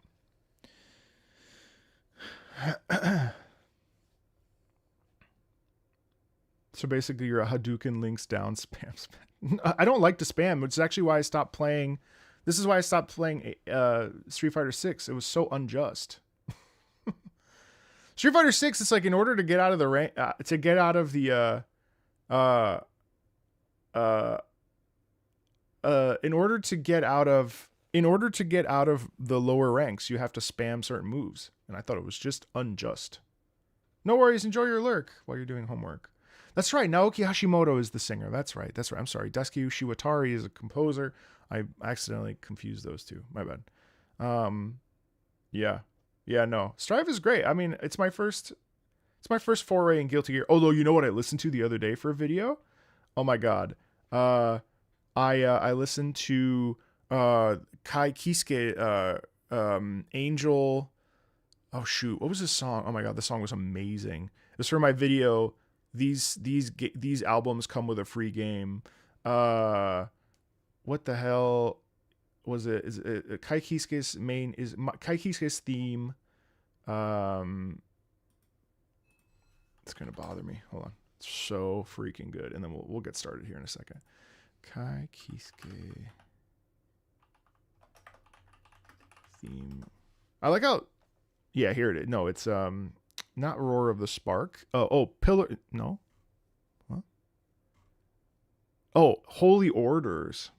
So basically, you're a Hadouken links down spam. I don't like to spam, which is actually why I stopped playing. This is why I stopped playing Street Fighter 6. It was so unjust. Street Fighter 6, it's like in order to get out of the rank, to get out of the in order to get out of the lower ranks, you have to spam certain moves, and I thought it was just unjust. No worries, enjoy your lurk while you're doing homework. That's right, Naoki Hashimoto is the singer. That's right. I'm sorry. Daisuke Shiwatari is a composer. I accidentally confused those two. My bad. Yeah, no. Strive is great. I mean, it's my first foray in Guilty Gear. Although, you know what I listened to the other day for a video? Oh my god. I listened to Kai Kisuke Angel. Oh shoot, what was this song? Oh my god, the song was amazing. It was for my video. These albums come with a free game. What the hell was it? Is it Kai Kisuke's Kai Kisuke's theme? It's gonna bother me. Hold on. It's so freaking good, and then we'll get started here in a second. Kai Kisuke theme. I like how. Yeah, here it is. No, it's not Roar of the Spark. Oh, Pillar. No. What? Oh, Holy Orders.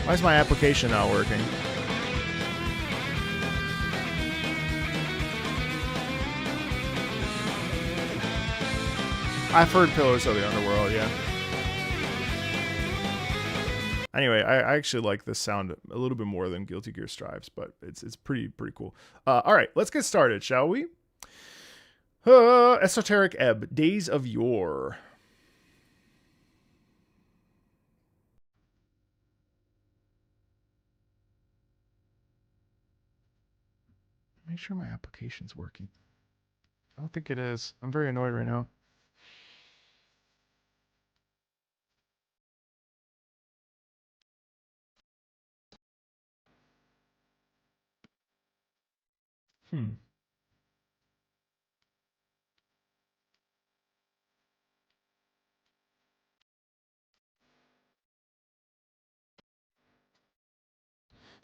Why is my application not working? I've heard Pillars of the Underworld, yeah. Anyway, I actually like this sound a little bit more than Guilty Gear Strives, but it's pretty cool. All right, let's get started, shall we? Esoteric Ebb, Days of Yore. Make sure my application's working. I don't think it is. I'm very annoyed right now.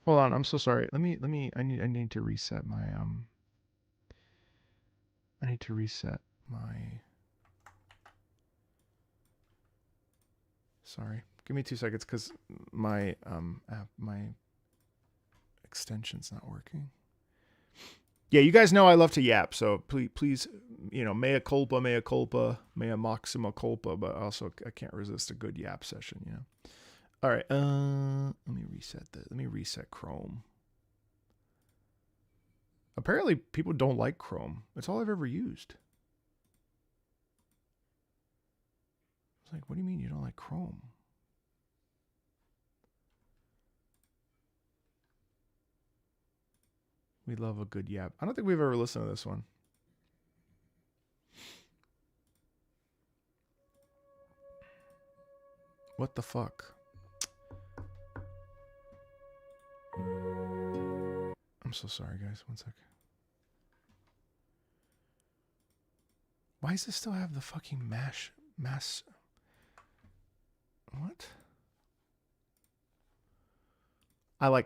Hold on, I'm so sorry. I need to reset my sorry. Give me 2 seconds cuz my my extension's not working. Yeah, you guys know I love to yap, so please, mea culpa, mea maxima culpa, but also I can't resist a good yap session, All right, let me reset that. Let me reset Chrome. Apparently, people don't like Chrome. It's all I've ever used. It's like, what do you mean you don't like Chrome? We love a good yap. I don't think we've ever listened to this one. What the fuck? I'm so sorry, guys. 1 second. Why does this still have the fucking mass? What? I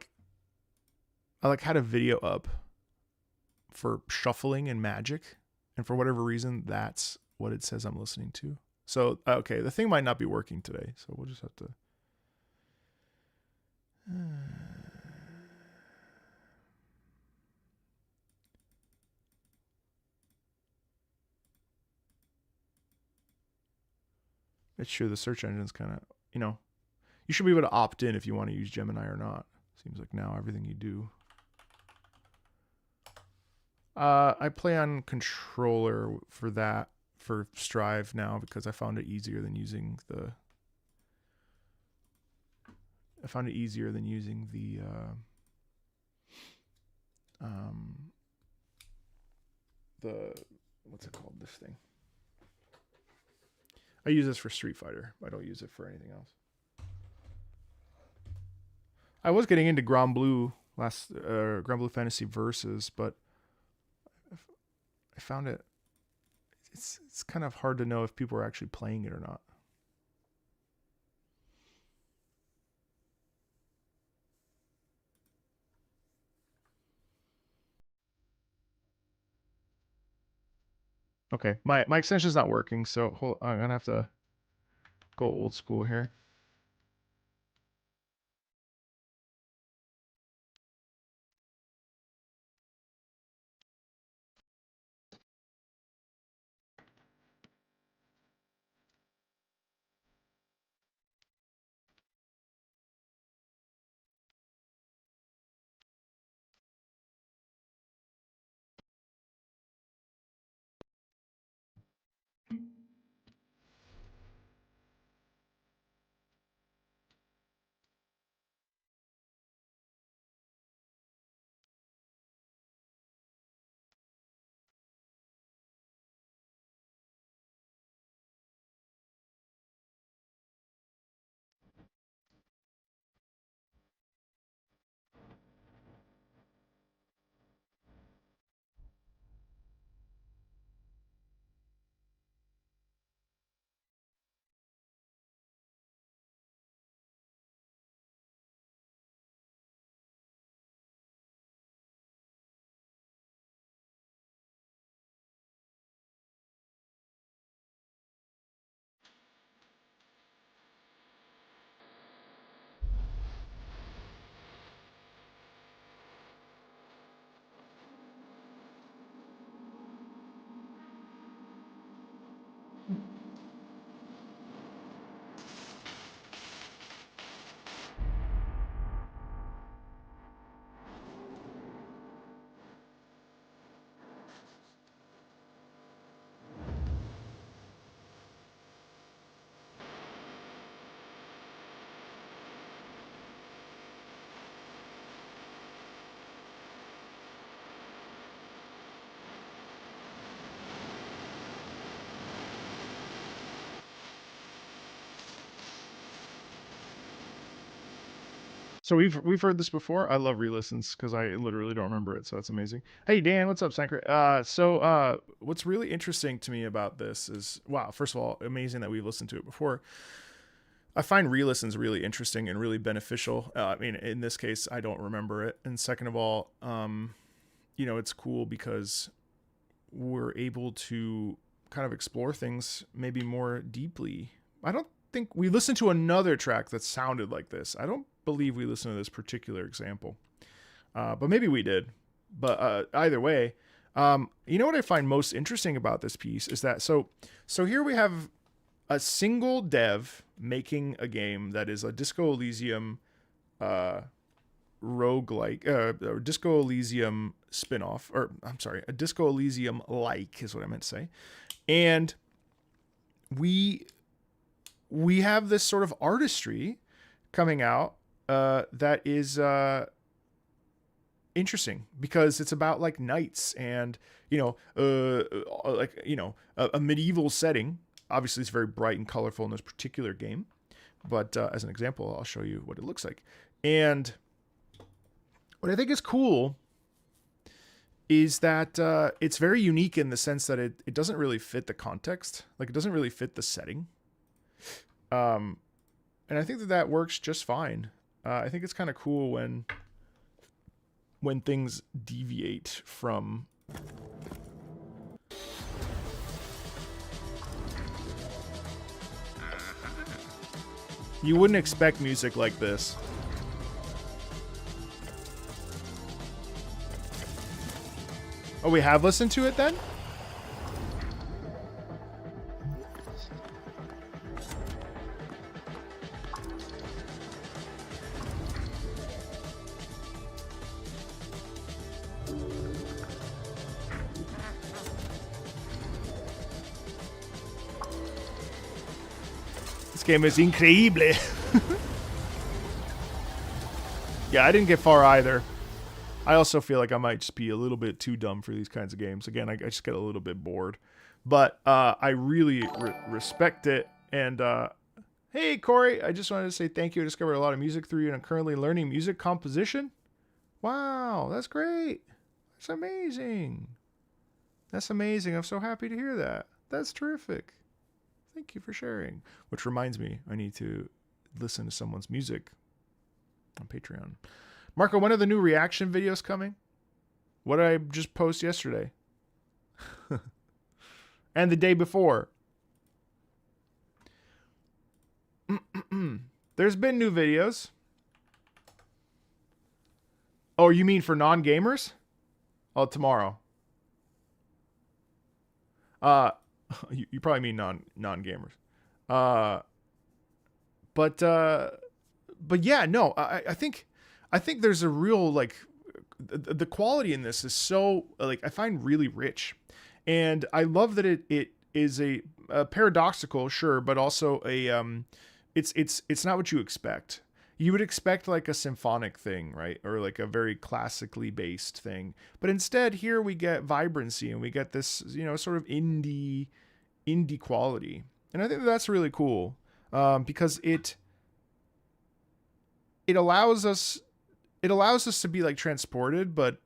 had a video up for shuffling and magic, and for whatever reason, that's what it says I'm listening to. So, okay, the thing might not be working today, so we'll just have to... It's true, the search engine's kind of, you know, you should be able to opt in if you want to use Gemini or not. Seems like now everything you do. I play on controller for that, for Strive now, because I found it easier than using the... what's it called, this thing? I use this for Street Fighter. I don't use it for anything else. I was getting into Grand Blue Fantasy Versus, but I found it's kind of hard to know if people are actually playing it or not. Okay, my extension's not working, so I'm gonna have to go old school here. So we've heard this before. I love re-listens because I literally don't remember it, so that's amazing. Hey Dan, what's up, Sankar? What's really interesting to me about this is, wow, first of all, amazing that we've listened to it before. I find re-listens really interesting and really beneficial. I mean, in this case, I don't remember it, and second of all, you know, it's cool because we're able to kind of explore things maybe more deeply. I don't think we listened to another track that sounded like this. I don't believe we listened to this particular example, but maybe we did. But either way, you know what I find most interesting about this piece is that so here we have a single dev making a game that is a Disco Elysium roguelike, or Disco Elysium spinoff, or I'm sorry, a Disco Elysium like is what I meant to say, and we have this sort of artistry coming out that is interesting because it's about like knights and, you know, like, you know, a medieval setting. Obviously, it's very bright and colorful in this particular game, but as an example, I'll show you what it looks like. And what I think is cool is that it's very unique in the sense that it doesn't really fit the context. Like, it doesn't really fit the setting. And I think that that works just fine. I think it's kind of cool when things deviate from. You wouldn't expect music like this. Oh, we have listened to it then? This game is increíble. Yeah, I didn't get far either. I also feel like I might just be a little bit too dumb for these kinds of games. Again, I just get a little bit bored. But I really respect it. And hey, Corey, I just wanted to say thank you. I discovered a lot of music through you, and I'm currently learning music composition. Wow, that's great. That's amazing. That's amazing. I'm so happy to hear that. That's terrific. Thank you for sharing. Which reminds me, I need to listen to someone's music on Patreon. Marco, when are the new reaction videos coming? What did I just post yesterday? And the day before. There's been new videos. Oh, you mean for non-gamers? Oh, tomorrow. You probably mean non-gamers. But yeah, no, I think there's a real, like, the quality in this is so, like, I find really rich, and I love that it is a paradoxical, sure, but also a it's not what you expect. You would expect like a symphonic thing, right? Or like a very classically based thing. But instead here we get vibrancy, and we get this, sort of indie quality. And I think that's really cool. Because it allows us to be like transported, but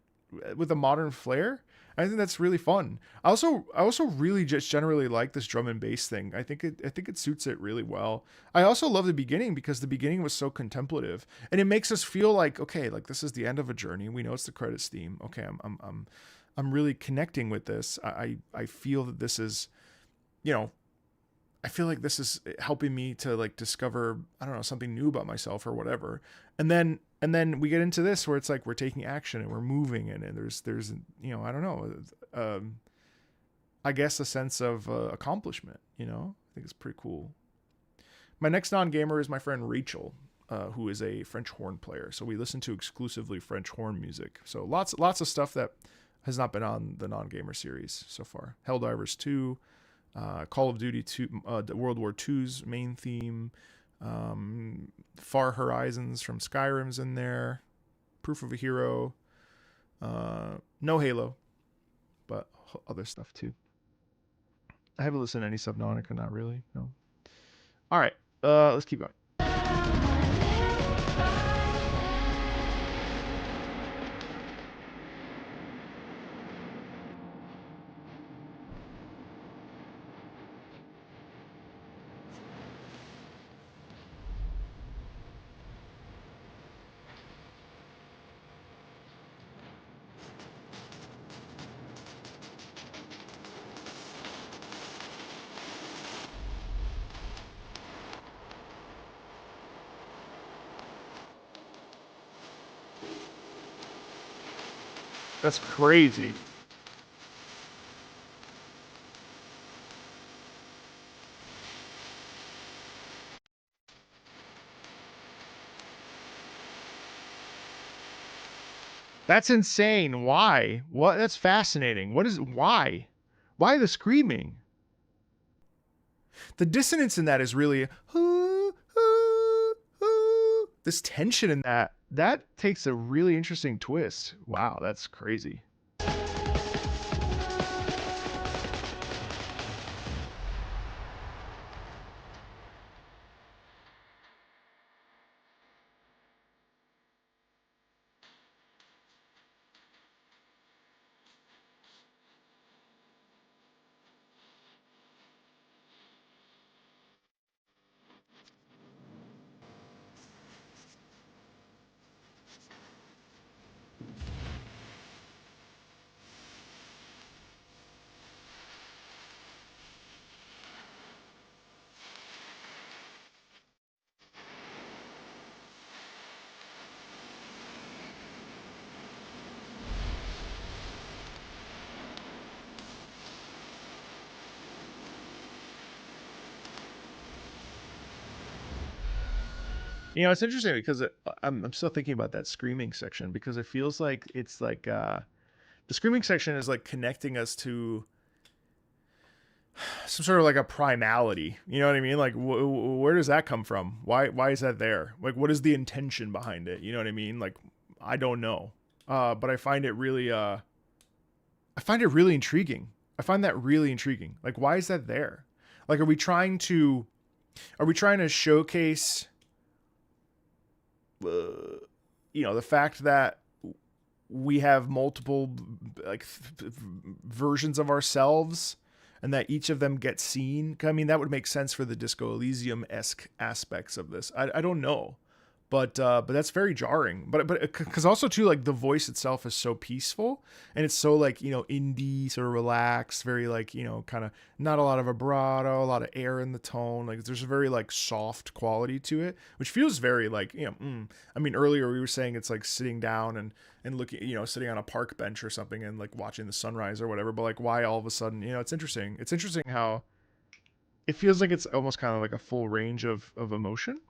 with a modern flair. I think that's really fun. I also really just generally like this drum and bass thing. I think it suits it really well. I also love the beginning, because the beginning was so contemplative, and it makes us feel like, okay, like this is the end of a journey. We know it's the credits theme. Okay, I'm really connecting with this. I feel that this is, I feel like this is helping me to like discover, I don't know, something new about myself or whatever. And then we get into this where it's like we're taking action and we're moving, and there's I don't know, I guess a sense of accomplishment. I think it's pretty cool. My next non-gamer is my friend Rachel, who is a French horn player. So we listen to exclusively French horn music. So lots of stuff that has not been on the non-gamer series so far. Helldivers 2, Call of Duty 2, World War II's main theme, Far Horizons from Skyrim's in there, Proof of a Hero, no Halo, but other stuff too. I haven't listened to any Subnautica, not really, no. All right, let's keep going. That's crazy. That's insane. Why? What? That's fascinating. Why? Why the screaming? The dissonance in that is really this tension in that takes a really interesting twist. Wow, that's crazy. You know, it's interesting because I'm still thinking about that screaming section because it feels like it's like the screaming section is like connecting us to some sort of like a primality. You know what I mean? Like, where does that come from? Why is that there? Like, what is the intention behind it? You know what I mean? Like, I don't know. But I find it really intriguing. I find that really intriguing. Like, why is that there? Like, are we trying to showcase, the fact that we have multiple like versions of ourselves and that each of them get seen? I mean, that would make sense for the Disco Elysium-esque aspects of this. I don't know. But that's very jarring. But because also too, like, the voice itself is so peaceful and it's so like, indie, sort of relaxed, very like, kind of not a lot of vibrato, a lot of air in the tone. Like, there's a very like soft quality to it, which feels very like, I mean, earlier we were saying it's like sitting down and looking, sitting on a park bench or something and like watching the sunrise or whatever. But like, why all of a sudden, it's interesting. It's interesting how it feels like it's almost kind of like a full range of emotion.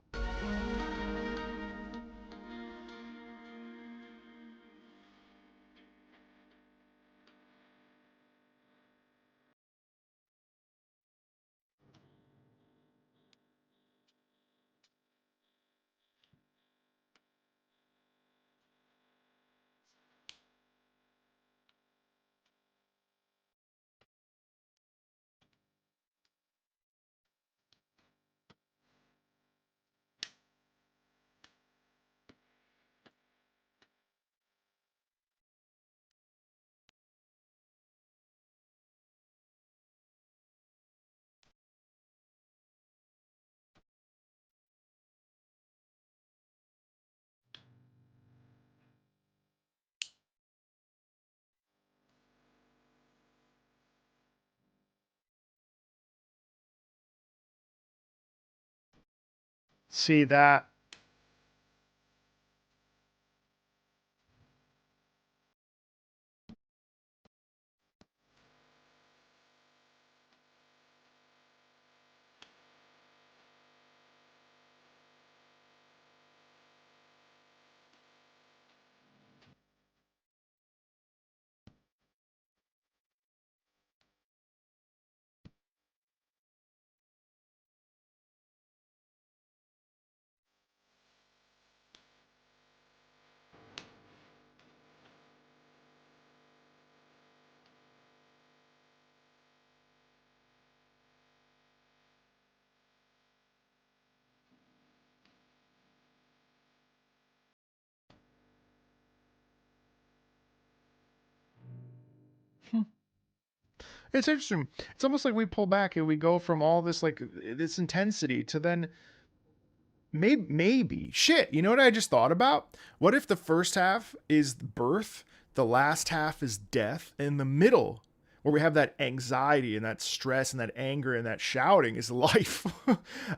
See that. It's interesting. It's almost like we pull back and we go from all this like this intensity to then maybe shit. You know what I just thought about? What if the first half is birth, the last half is death, and the middle, where we have that anxiety and that stress and that anger and that shouting, is life.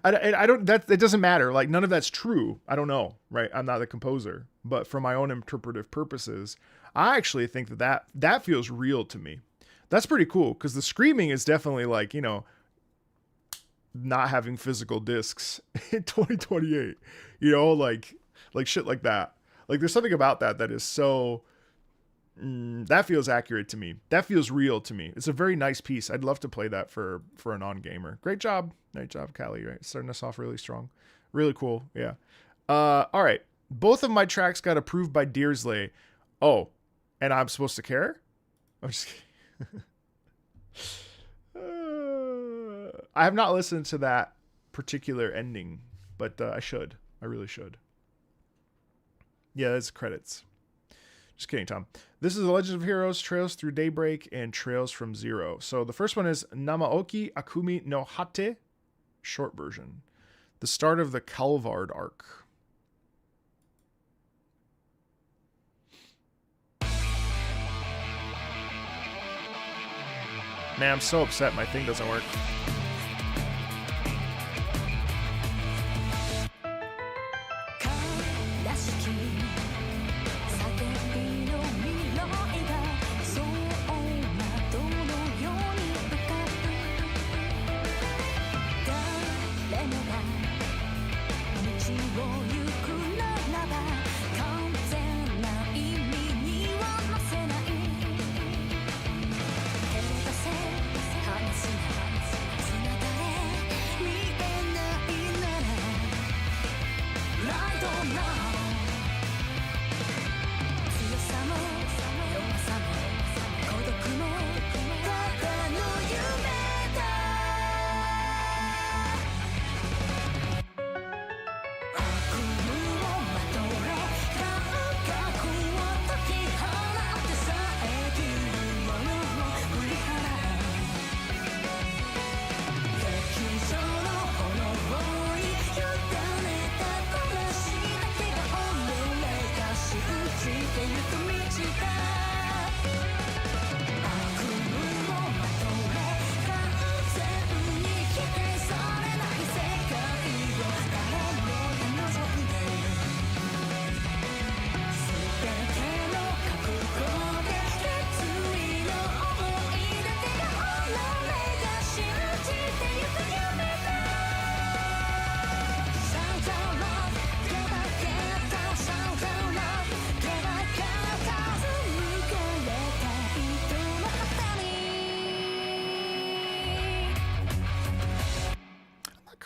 I don't. That it doesn't matter. Like, none of that's true. I don't know. Right? I'm not the composer, but for my own interpretive purposes, I actually think that feels real to me. That's pretty cool because the screaming is definitely like, not having physical discs in 2028, like shit like that. Like, there's something about that is so that feels accurate to me. That feels real to me. It's a very nice piece. I'd love to play that for a non-gamer. Great job. Nice job, Callie. Right, starting us off really strong. Really cool. Yeah. All right. Both of my tracks got approved by Deersley. Oh, and I'm supposed to care? I'm just kidding. I have not listened to that particular ending, but I should. I really should. Yeah, that's credits. Just kidding, Tom. This is The Legend of Heroes, Trails Through Daybreak, and Trails from Zero. So the first one is Namaoki Akumi no Hate, short version. The start of the Calvard arc. Man, I'm so upset my thing doesn't work. You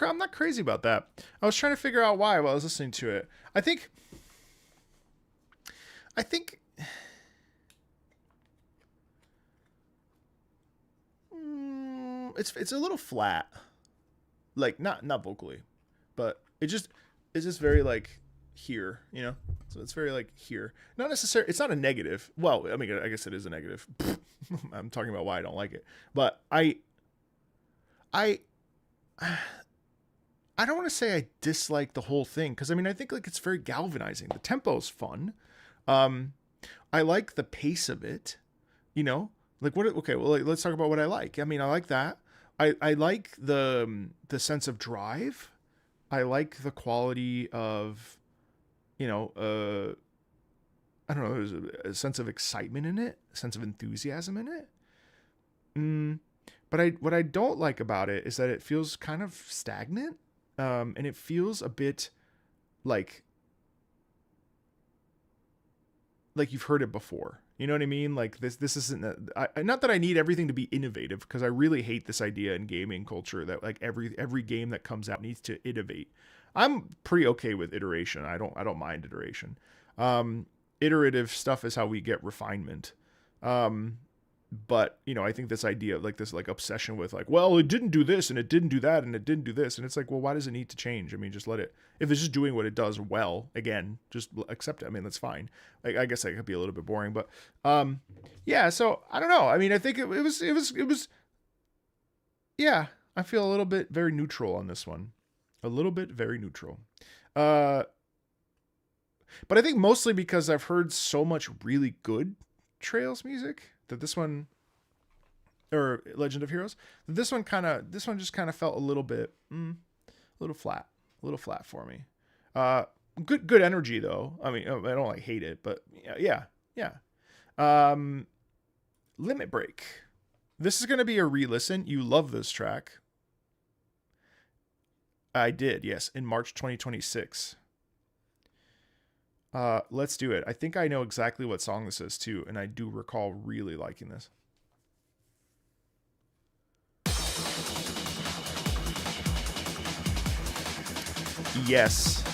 I'm not crazy about that. I was trying to figure out why while I was listening to it. I think it's a little flat, like not vocally, but it's just very like here, you know. So it's very like here. Not necessarily. It's not a negative. Well, I mean, I guess it is a negative. I'm talking about why I don't like it, but I don't want to say I dislike the whole thing, because I mean I think like it's very galvanizing. The tempo's fun. I like the pace of it. You know, like what? Okay, well let's talk about what I like. I mean I like that. I like the sense of drive. I like the quality of, you know, I don't know, there's a sense of excitement in it, a sense of enthusiasm in it. But what I don't like about it is that it feels kind of stagnant, and it feels a bit like you've heard it before. You know what I mean? Like this isn't not that I need everything to be innovative, because I really hate this idea in gaming culture that like every game that comes out needs to innovate. I'm pretty okay with iteration. I don't mind iteration. Iterative stuff is how we get refinement. But you know, I think this idea of like this like obsession with like, well, it didn't do this and it didn't do that and it didn't do this, and it's like, well, why does it need to change? I mean, just let it. If it's just doing what it does well, again, just accept it. I mean, that's fine. Like, I guess that could be a little bit boring, but yeah. So I don't know. I mean, I think it was. Yeah, I feel a little bit very neutral on this one. A little bit very neutral. But I think mostly because I've heard so much really good Trails music that this one, or Legend of Heroes, this one just kind of felt a little bit, a little flat for me. Good energy though. I mean, I don't like hate it, but yeah. Limit Break. This is going to be a re-listen. You love this track. I did, yes, in March 2026. Let's do it. I think I know exactly what song this is too, and I do recall really liking this. Yes.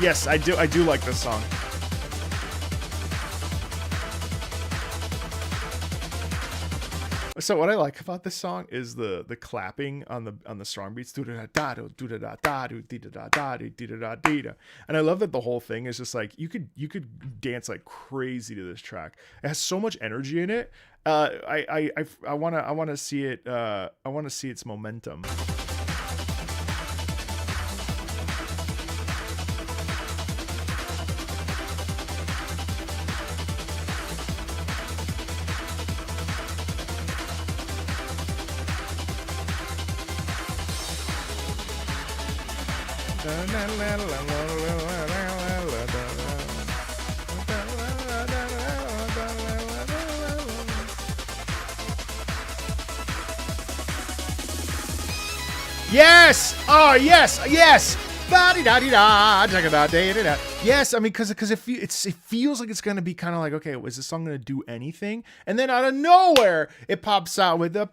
Yes, I do like this song. So what I like about this song is the clapping on the strong beats, and I love that the whole thing is just like you could dance like crazy to this track. It has so much energy in it. I want to see it. I want to see its momentum. Yes! Oh, yes! Yes! Yes, I mean, because it feels like it's going to be kind of like, okay, is this song going to do anything? And then out of nowhere, it pops out with the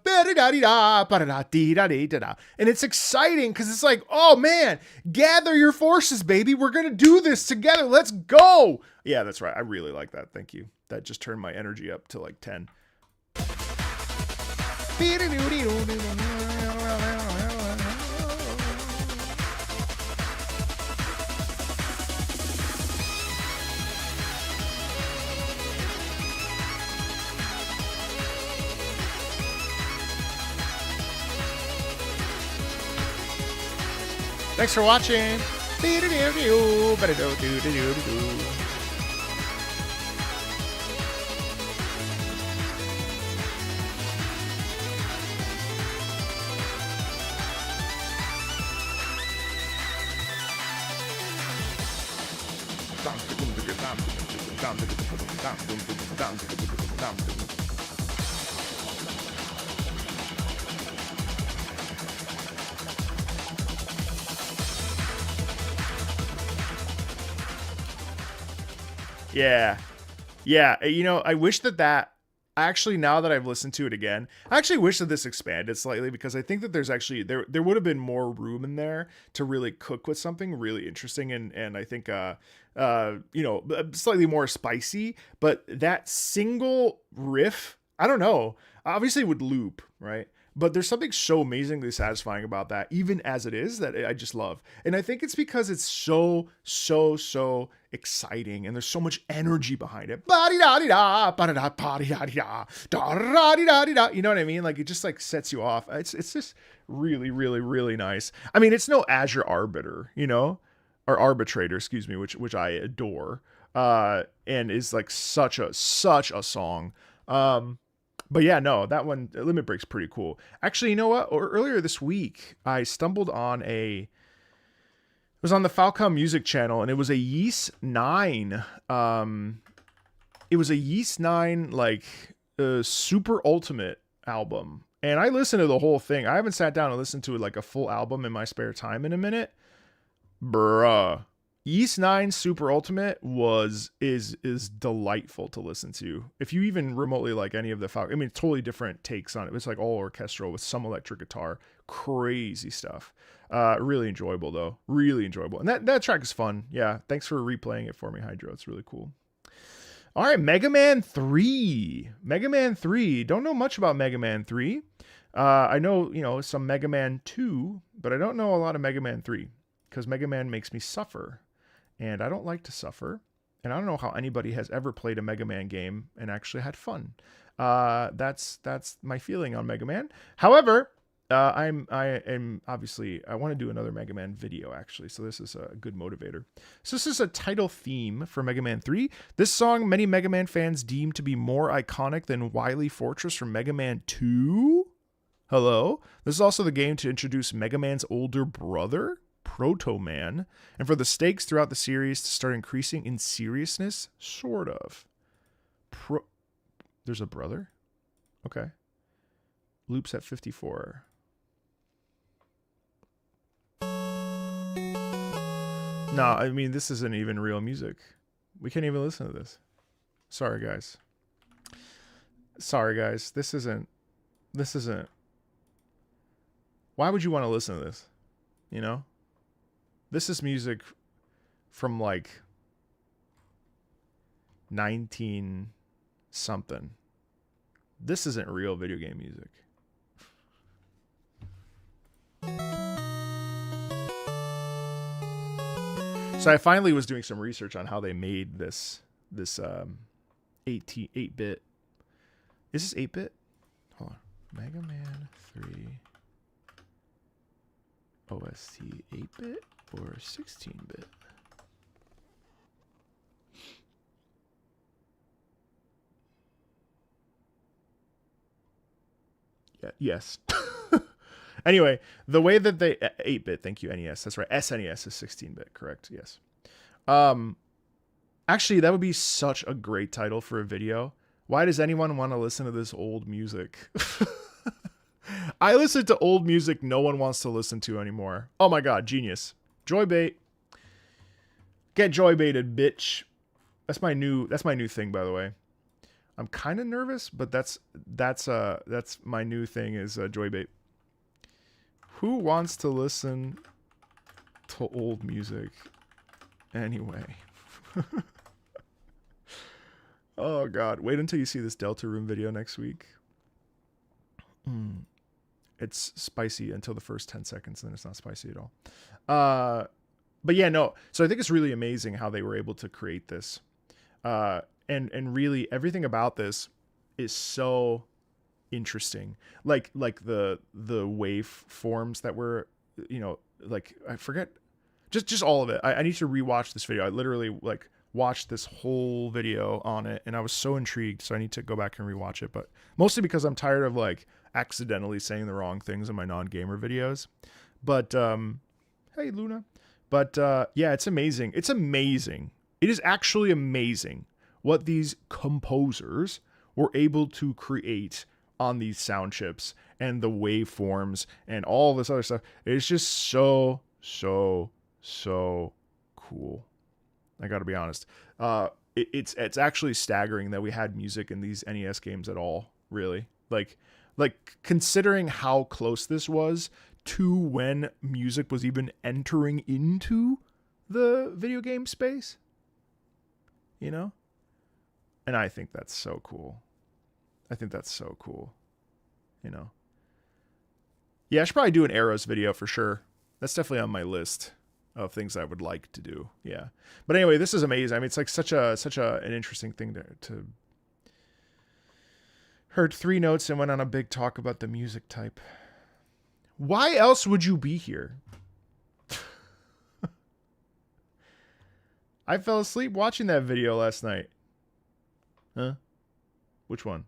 and it's exciting because it's like, oh man, gather your forces, baby. We're going to do this together. Let's go. Yeah, that's right. I really like that. Thank you. That just turned my energy up to like 10. Thanks for watching. Yeah. Yeah. You know, I wish that actually, now that I've listened to it again, I actually wish that this expanded slightly, because I think that there's actually there would have been more room in there to really cook with something really interesting, and I think you know, slightly more spicy. But that single riff, I don't know, obviously it would loop, right? But there's something so amazingly satisfying about that, even as it is, that I just love. And I think it's because it's so, so, so exciting, and there's so much energy behind it. You know what I mean? Like, it just like sets you off. It's just really, really, really nice. I mean, it's no Azure Arbiter, you know, or Arbitrator, excuse me, which I adore. And is like such a song. But yeah, no, that one, Limit Break's pretty cool. Actually, you know what? Earlier this week, I stumbled on it was on the Falcom Music Channel, and it was a Yeast 9. It was a Yeast 9, like, super ultimate album. And I listened to the whole thing. I haven't sat down and listened to it like a full album in my spare time in a minute. Bruh. Yeast 9 Super Ultimate is delightful to listen to. If you even remotely like any of the Falcon, I mean, totally different takes on it. It's like all orchestral with some electric guitar. Crazy stuff. Really enjoyable though. Really enjoyable. And that track is fun. Yeah. Thanks for replaying it for me, Hydro. It's really cool. All right, Mega Man 3. Mega Man 3. Don't know much about Mega Man 3. I know, you know, some Mega Man 2, but I don't know a lot of Mega Man 3, because Mega Man makes me suffer. And I don't like to suffer. And I don't know how anybody has ever played a Mega Man game and actually had fun. That's my feeling on Mega Man. However, I am obviously, I want to do another Mega Man video, actually. So this is a good motivator. So this is a title theme for Mega Man 3. This song, many Mega Man fans deem to be more iconic than Wily Fortress from Mega Man 2. Hello. This is also the game to introduce Mega Man's older brother, Proto Man, and for the stakes throughout the series to start increasing in seriousness, sort of. There's a brother? Okay. Loops at 54. No, I mean, this isn't even real music. We can't even listen to this. Sorry, guys. Sorry, guys. This isn't. Why would you want to listen to this? You know? This is music from like 19 something. This isn't real video game music. So I finally was doing some research on how they made this 8-bit. Is this 8-bit? Hold on. Mega Man 3 OST 8-bit or 16-bit? Yeah, yes. Anyway, the way that they 8-bit, thank you, NES. That's right. SNES is 16-bit, correct? Yes. Actually, that would be such a great title for a video. Why does anyone want to listen to this old music? I listen to old music no one wants to listen to anymore. Oh my god, genius. Joy bait. Get joy baited, bitch. That's my new thing, by the way. I'm kind of nervous, but that's my new thing is joy bait. Who wants to listen to old music anyway? Oh god, wait until you see this Deltarune video next week. It's spicy until the first 10 seconds, and then it's not spicy at all. But yeah, no. So I think it's really amazing how they were able to create this. And really everything about this is so interesting. Like the wave forms that were, you know, like I forget just all of it. I need to rewatch this video. I literally like watched this whole video on it, and I was so intrigued, so I need to go back and rewatch it, but mostly because I'm tired of like accidentally saying the wrong things in my non-gamer videos. But hey Luna. But yeah, it's amazing. It's amazing. It is actually amazing what these composers were able to create on these sound chips and the waveforms and all this other stuff. It's just so cool. I gotta be honest. it's actually staggering that we had music in these NES games at all, really. Like considering how close this was to when music was even entering into the video game space, you know? And I think that's so cool. I think that's so cool, you know? Yeah, I should probably do an Arrows video for sure. That's definitely on my list of things I would like to do. Yeah. But anyway, this is amazing. I mean, it's like such an interesting thing to heard 3 notes and went on a big talk about the music type. Why else would you be here? I fell asleep watching that video last night. Huh? Which one?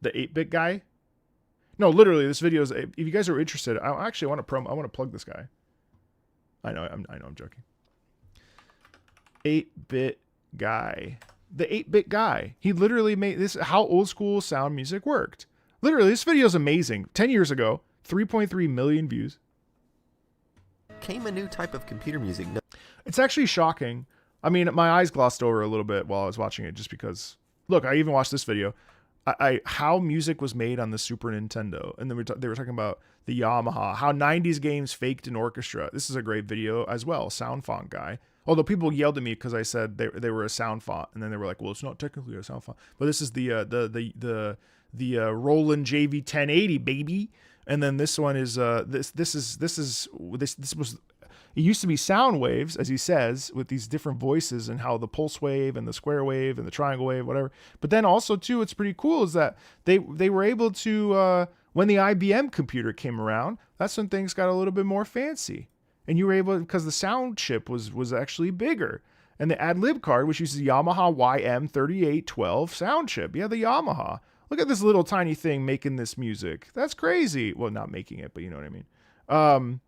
The 8-bit guy? No, literally, this video is. If you guys are interested, I actually want to I want to plug this guy. I know I'm joking. 8-bit guy. The 8-bit guy. He literally made this. How old school sound music worked. Literally, this video is amazing. 10 years ago, 3.3 million views. Came a new type of computer music. It's actually shocking. I mean, my eyes glossed over a little bit while I was watching it, just because. Look, I even watched this video. How music was made on the Super Nintendo, and then they were talking about the Yamaha, how 90s games faked an orchestra. This is a great video as well. Sound font guy. Although people yelled at me because I said they were a sound font, and then they were like, "Well, it's not technically a sound font." But this is the Roland JV 1080 baby, and then this one is this was. It used to be sound waves, as he says, with these different voices and how the pulse wave and the square wave and the triangle wave, whatever. But then also, too, what's pretty cool is that they were able to, when the IBM computer came around, that's when things got a little bit more fancy. And you were able, because the sound chip was actually bigger. And the ad-lib card, which uses the Yamaha YM3812 sound chip. Yeah, the Yamaha. Look at this little tiny thing making this music. That's crazy. Well, not making it, but you know what I mean.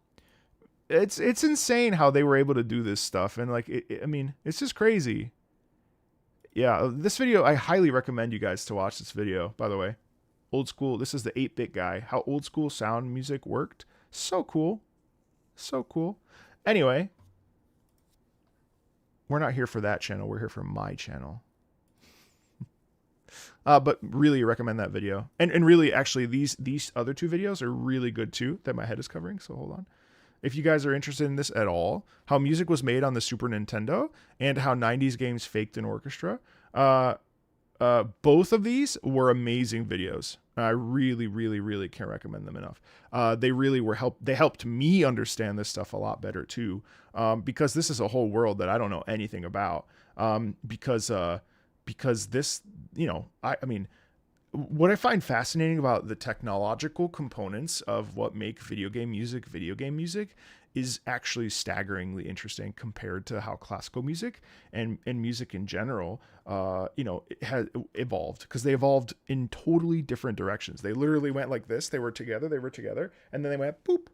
It's insane how they were able to do this stuff, and like I mean, it's just crazy. Yeah, this video, I highly recommend you guys to watch this video. By the way, old school. This is the 8-bit guy. How old school sound music worked. So cool, so cool. Anyway, we're not here for that channel. We're here for my channel. But really recommend that video, and really actually these other 2 videos are really good too that my head is covering. So hold on. If you guys are interested in this at all, how music was made on the Super Nintendo and how 90s games faked an orchestra, both of these were amazing videos. I really, really, really can't recommend them enough. They really they helped me understand this stuff a lot better too, because this is a whole world that I don't know anything about. Because this, you know, I mean, what I find fascinating about the technological components of what make video game music is actually staggeringly interesting compared to how classical music and music in general, you know, it has evolved, because they evolved in totally different directions. They literally went like this. They were together, and then they went boop.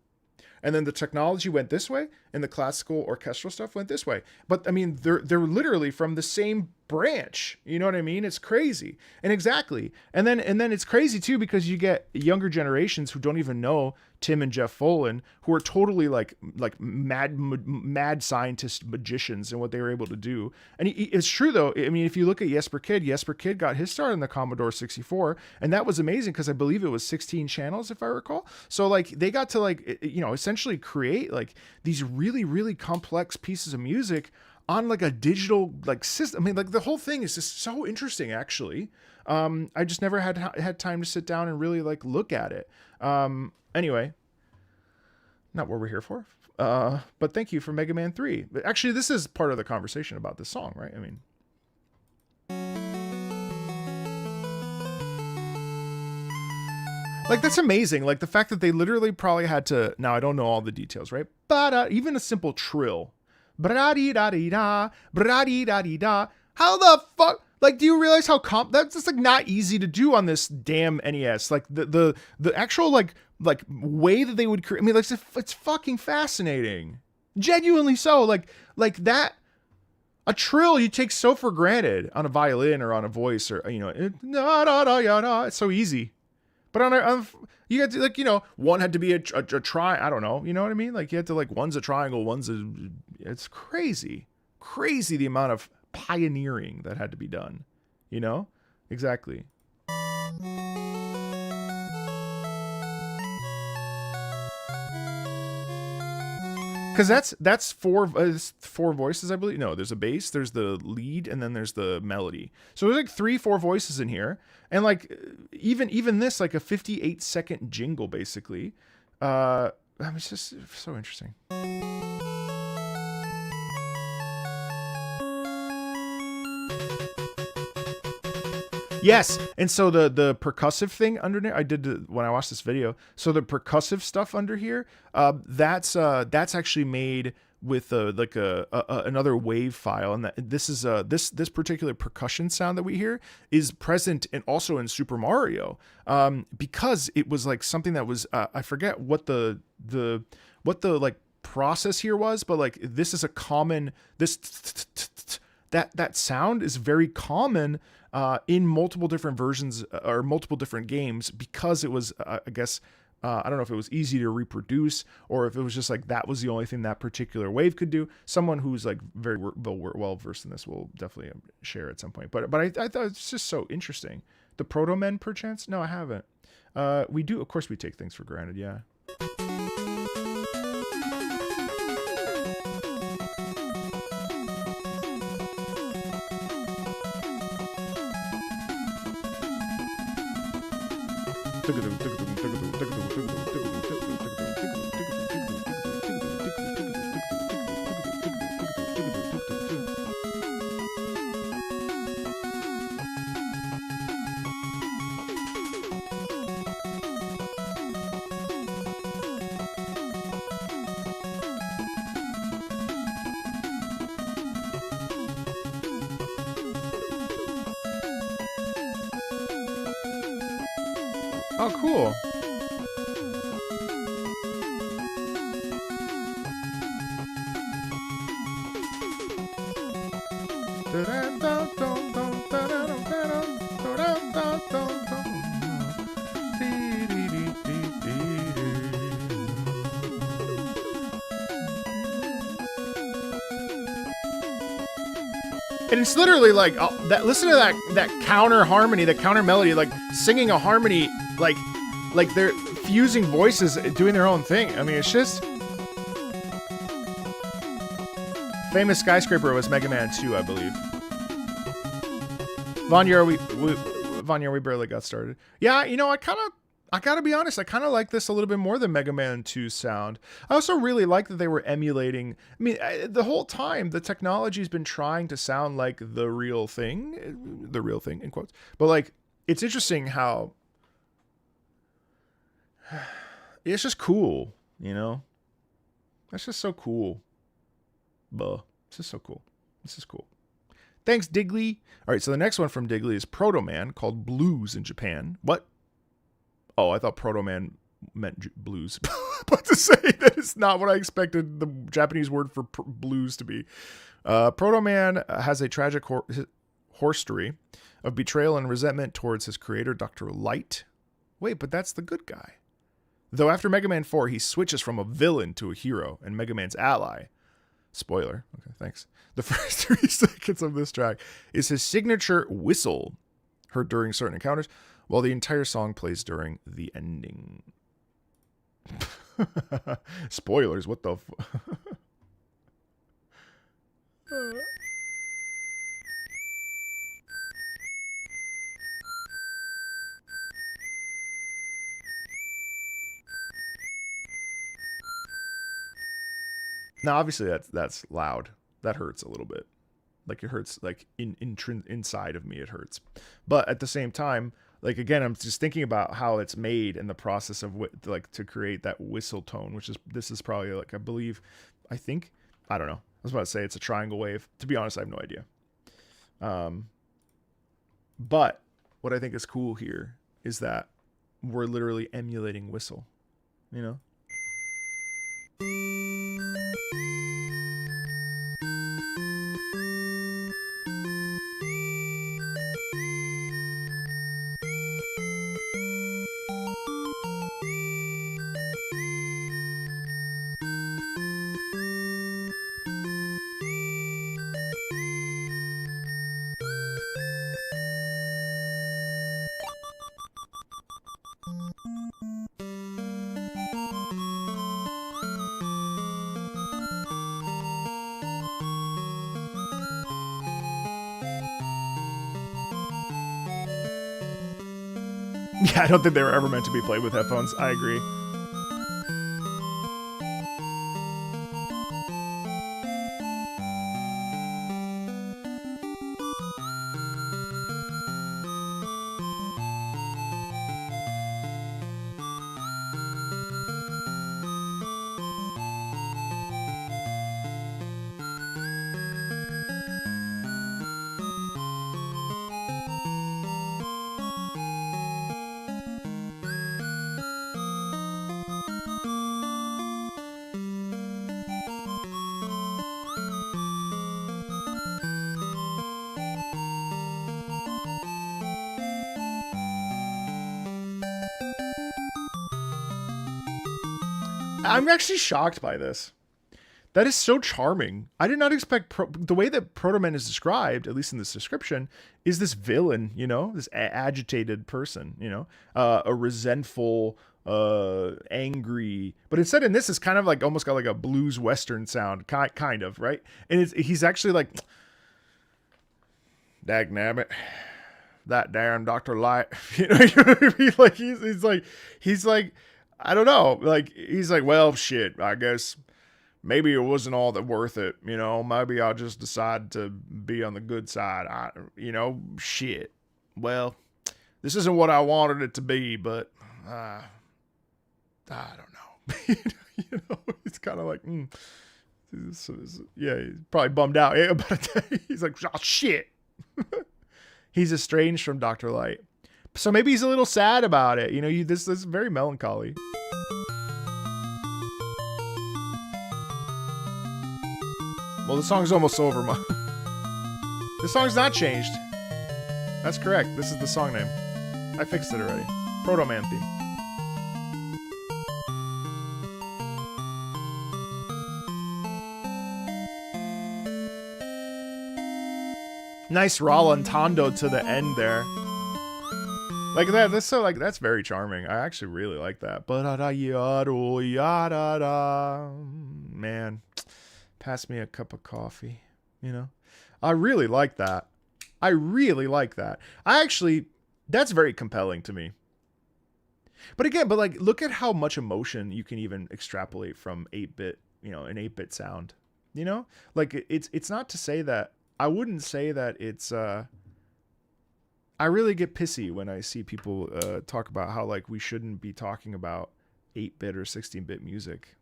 And then the technology went this way, and the classical orchestral stuff went this way. But I mean, they're literally from the same branch. You know what I mean? It's crazy. And exactly. And then it's crazy too, because you get younger generations who don't even know Tim and Jeff Folan, who are totally like mad scientist magicians and what they were able to do. And it's true though. I mean, if you look at Jesper Kyd got his start on the Commodore 64, and that was amazing because I believe it was 16 channels, if I recall. So like they got to like, you know, essentially create like these really, really complex pieces of music on like a digital like system. I mean, like the whole thing is just so interesting, actually. I just never had time to sit down and really like look at it. Anyway, not what we're here for. But thank you for Mega Man 3. But actually, this is part of the conversation about this song, right? I mean, like, that's amazing. Like the fact that they literally probably had to, now I don't know all the details, right? But even a simple trill. Bra-dee-da-dee-da, bra-dee-da-dee-da. How the fuck? Like, do you realize how that's just like not easy to do on this damn NES? Like the actual like way that they would create. I mean, like it's fucking fascinating, genuinely so. Like that, a trill you take so for granted on a violin or on a voice, or you know, it's so easy. But on you had to, like, you know, one had to be a I don't know, you know what I mean? Like you had to, like, one's a triangle, it's crazy the amount of pioneering that had to be done, you know? Exactly. Because that's four voices, I believe. No, there's a bass, there's the lead, and then there's the melody. So there's like 3-4 voices in here, and like even this, like a 58-second jingle, basically. It's just so interesting. Yes, and so the percussive thing underneath, I did when I watched this video. So the percussive stuff under here, that's actually made with another wave file, and this is this particular percussion sound that we hear is present and also in Super Mario, because it was like something that was I forget what the like process here was, but like this is a common that sound is very common in multiple different versions or multiple different games, because it was, I guess, I don't know if it was easy to reproduce or if it was just like that was the only thing that particular wave could do. Someone who's like very well versed in this will definitely share at some point. But I thought it's just so interesting. The Proto Men, perchance? No, I haven't. We do, of course, we take things for granted. Yeah. Oh, cool. And it's literally like that. Listen to that counter harmony, that counter melody, like singing a harmony, like they're fusing voices, doing their own thing. I mean, it's just famous skyscraper was Mega Man 2, I believe. Vanya, we barely got started. Yeah, you know, I gotta be honest, I kind of like this a little bit more than Mega Man 2's sound. I also really like that they were emulating. I mean, the whole time, the technology's been trying to sound like the real thing in quotes. But like, it's interesting how it's just cool, you know? That's just so cool. Buh. It's just so cool. This is cool. Thanks, Digley. All right, so the next one from Digley is Proto Man, called Blues in Japan. What? Oh, I thought Proto Man meant blues. But to say that it's not what I expected the Japanese word for blues to be. Proto Man has a tragic horror story of betrayal and resentment towards his creator, Dr. Light. Wait, but that's the good guy. Though after Mega Man 4, he switches from a villain to a hero and Mega Man's ally. Spoiler. Okay, thanks. The first 3 seconds of this track is his signature whistle, heard during certain encounters, while the entire song plays during the ending. Spoilers, what the Now, obviously, that's loud. That hurts a little bit. Like, it hurts, like, inside of me, it hurts. But at the same time, like, again, I'm just thinking about how it's made and the process of like to create that whistle tone, which is, this is probably like, I don't know. I was about to say it's a triangle wave. To be honest, I have no idea. But what I think is cool here is that we're literally emulating whistle, you know? Yeah, I don't think they were ever meant to be played with headphones. I agree. I'm actually shocked by this. That is so charming. I did not expect the way that Proto Man is described, at least in this description, is this villain, you know, this agitated person, you know, a resentful, angry. But instead, in this, it's kind of like almost got like a blues western sound, kind of, right? And he's actually like, dagnabbit, that damn Dr. Light, you know what I mean? Like he's like, I don't know, like he's like, well, shit, I guess maybe it wasn't all that worth it, you know. Maybe I'll just decide to be on the good side. Shit. Well, this isn't what I wanted it to be, but I don't know. You know, it's kind of like, yeah, he's probably bummed out about it. He's like, oh shit. He's estranged from Dr. Light. So maybe he's a little sad about it. You know, this is very melancholy. Well, the song's almost over, man. The song's not changed. That's correct. This is the song name. I fixed it already. Proto Man theme. Nice rallentando to the end there. Like that. That's so like that's very charming. I actually really like that. Man, pass me a cup of coffee. You know, I really like that. I really like that. That's very compelling to me. But again, like, look at how much emotion you can even extrapolate from 8-bit, you know, an 8-bit sound. You know, like it's not to say that. I wouldn't say that it's, I really get pissy when I see people talk about how, like, we shouldn't be talking about 8-bit or 16-bit music.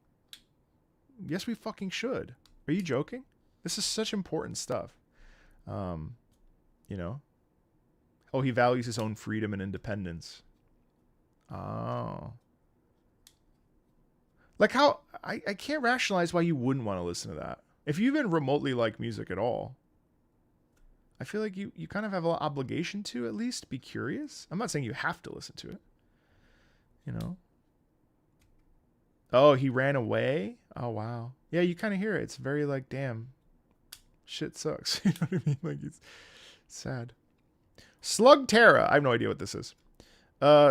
Yes, we fucking should. Are you joking? This is such important stuff. You know? Oh, he values his own freedom and independence. Oh. Like how, I can't rationalize why you wouldn't want to listen to that. If you even remotely like music at all, I feel like you kind of have an obligation to at least be curious. I'm not saying you have to listen to it. You know? Oh, he ran away? Oh, wow. Yeah, you kind of hear it. It's very like, damn, shit sucks. You know what I mean? Like, it's sad. Slug Terra. I have no idea what this is.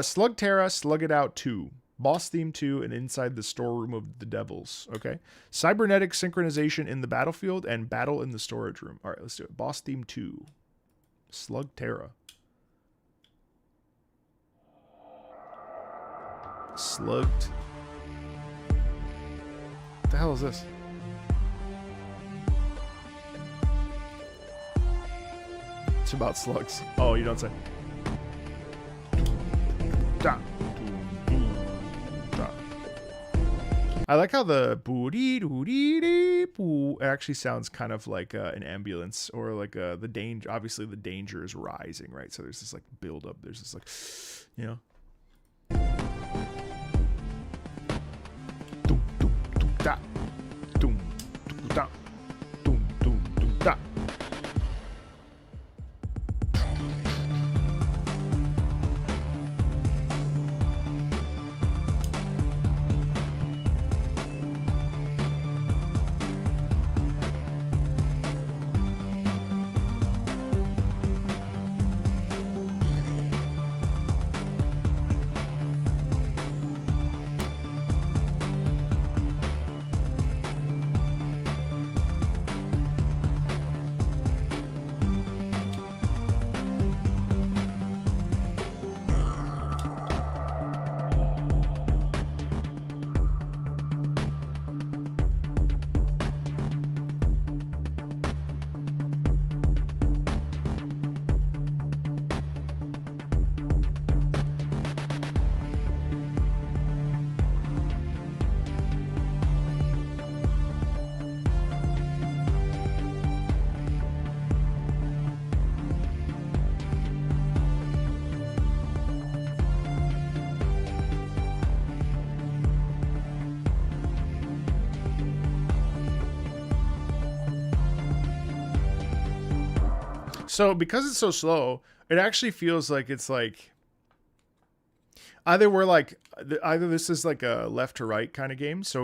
Slug Terra, Slug It Out 2. Boss Theme 2 and Inside the Storeroom of the Devils. Okay. Cybernetic synchronization in the battlefield and battle in the storage room. All right, let's do it. Boss Theme 2. Slug Terra. Slugged. What the hell is this? It's about slugs. Oh, you don't say. Da. I like how the boo actually sounds kind of like an ambulance or like the danger. Obviously, the danger is rising, right? So there's this like build up. There's this like, you know. Doom, doom, doom, da. Doom, doom, da. Doom, doom, doom, da. So because it's so slow, it actually feels like it's like either we're like either this is like a left to right kind of game, so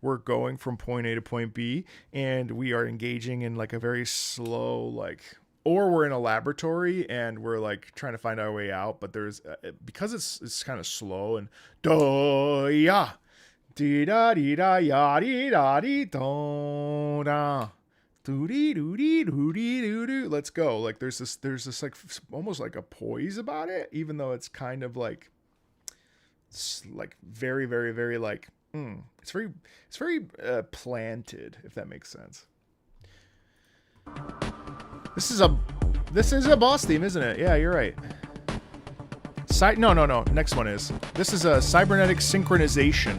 we're going from point A to point B, and we are engaging in like a very slow like, or we're in a laboratory and we're like trying to find our way out, but there's because it's kind of slow and do ya dee da dee da ya dee da dee do da. Let's go. Like there's this like almost like a poise about it, even though it's kind of like very very very like it's very planted, if that makes sense. This is a boss theme, isn't it? Yeah, you're right. No. Next one is. This is a cybernetic synchronization.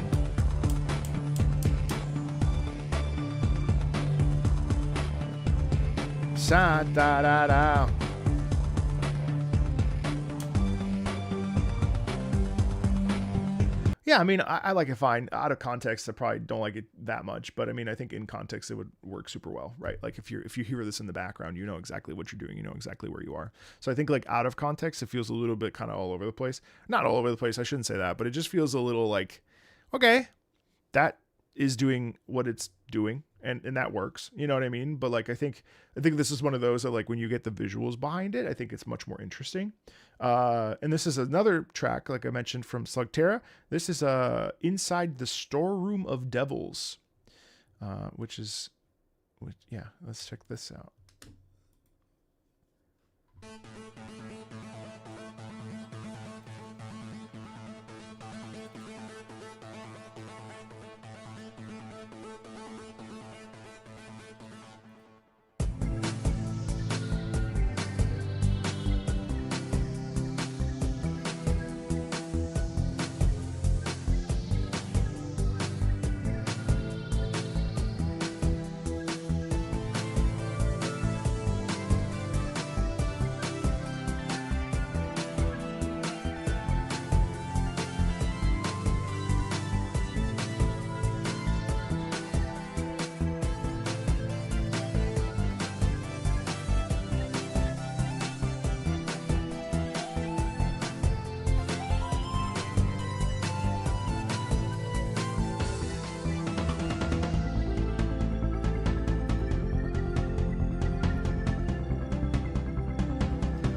Sa da da da. Yeah, I mean, I like it fine. Out of context, I probably don't like it that much, but I mean, I think in context it would work super well, right? Like if you hear this in the background, you know exactly what you're doing, you know exactly where you are. So I think like out of context, it feels a little bit kind of all over the place. Not all over the place, I shouldn't say that, but it just feels a little like, okay, that is doing what it's doing. And that works, you know what I mean? But like I think this is one of those that like when you get the visuals behind it, I think it's much more interesting. And this is another track, like I mentioned, from Slugterra. This is Inside the Storeroom of Devils, which yeah, let's check this out.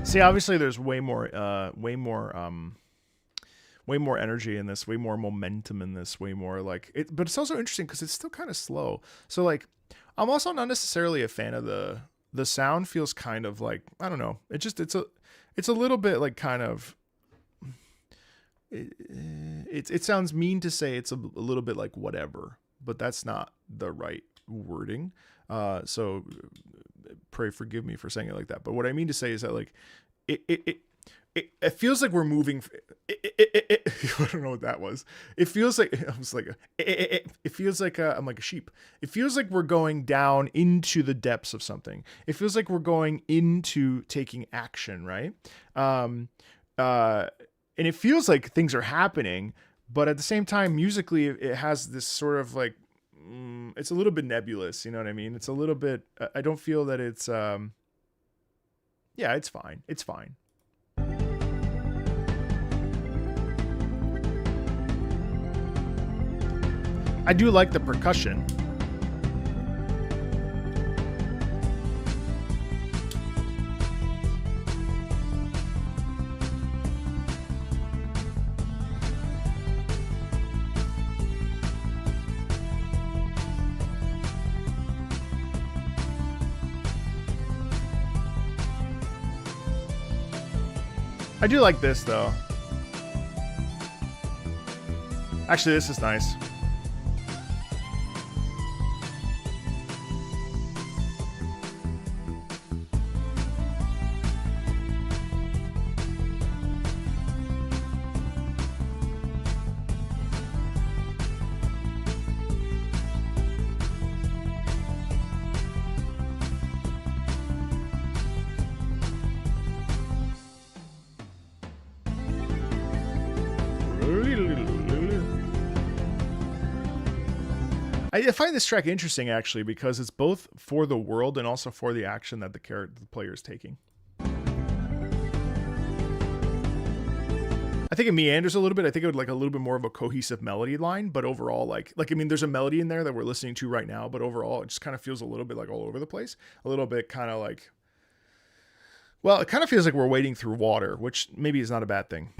See, obviously, there's way more energy in this, way more momentum in this, way more like it. But it's also interesting because it's still kind of slow. So like, I'm also not necessarily a fan of the sound. Feels kind of like, I don't know. It's a little bit like kind of. It sounds mean to say it's a little bit like whatever, but that's not the right wording. So pray forgive me for saying it like that. But what I mean to say is that like it feels like we're moving. I don't know what that was. It feels like I was like it feels like I'm like a sheep. It feels like we're going down into the depths of something. It feels like we're going into taking action, right? And it feels like things are happening, but at the same time, musically, it has this sort of like it's a little bit nebulous. You know what I mean? It's a little bit. I don't feel that it's. Yeah, it's fine. It's fine. I do like the percussion. I do like this though. Actually, this is nice. I find this track interesting actually because it's both for the world and also for the action that the player is taking. I think it meanders a little bit. I think it would like a little bit more of a cohesive melody line, but overall, like I mean, there's a melody in there that we're listening to right now, but overall, it just kind of feels a little bit like all over the place. A little bit kind of like, well, it kind of feels like we're wading through water, which maybe is not a bad thing.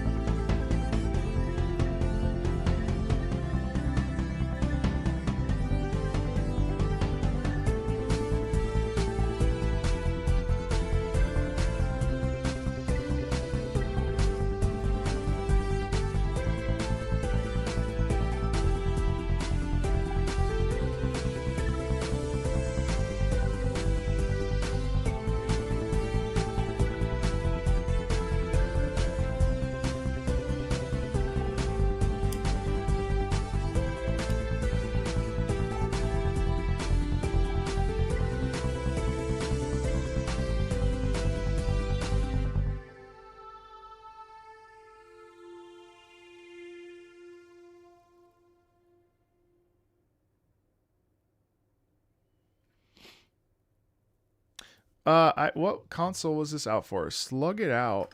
What console was this out for? Slug It Out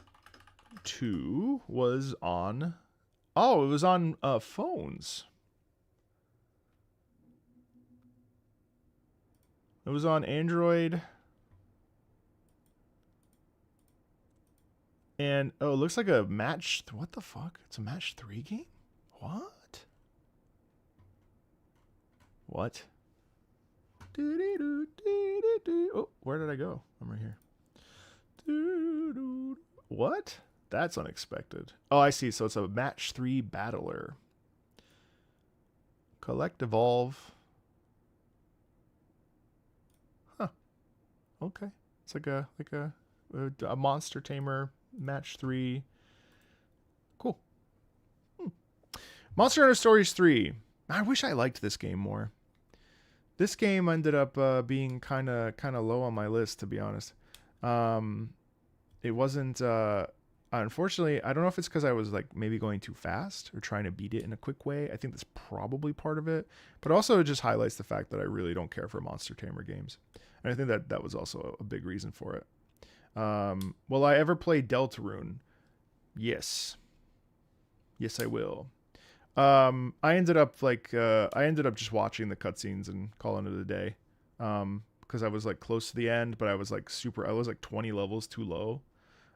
2 was on. Oh, it was on phones. It was on Android. And oh, it looks like a match. What the fuck? It's a match 3 game? What? What? Oh, where did I go? I'm right here. What? That's unexpected. Oh, I see. So it's a match 3 battler. Collect, evolve. Huh. Okay. It's like a monster tamer match 3. Cool. Monster Hunter Stories 3. I wish I liked this game more. This game ended up being kind of low on my list, to be honest. It wasn't. Unfortunately, I don't know if it's because I was like maybe going too fast or trying to beat it in a quick way. I think that's probably part of it. But also, it just highlights the fact that I really don't care for Monster Tamer games, and I think that was also a big reason for it. Will I ever play Deltarune? Yes. Yes, I will. I ended up just watching the cutscenes and calling it a day. Because I was like close to the end, but I was like 20 levels too low.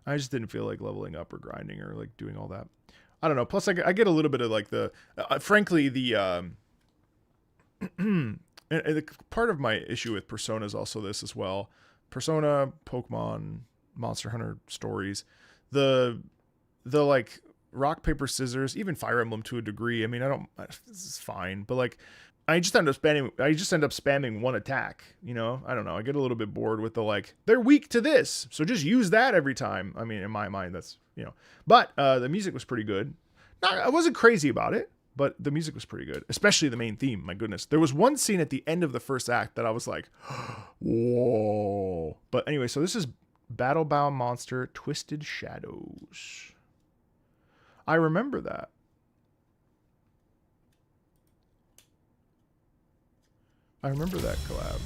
I just didn't feel like leveling up or grinding or like doing all that. I don't know. Plus I get a little bit of like frankly, the part of my issue with Persona is also this as well. Persona, Pokemon, Monster Hunter Stories, the like rock, paper, scissors, even Fire Emblem to a degree. I mean, this is fine, but like, I just end up spamming one attack, you know? I don't know. I get a little bit bored with the like, they're weak to this, so just use that every time. I mean, in my mind, that's, you know, but the music was pretty good. I wasn't crazy about it, but the music was pretty good, especially the main theme. My goodness. There was one scene at the end of the first act that I was like, whoa. But anyway, so this is Battlebound Monster Twisted Shadows. I remember that. I remember that collab.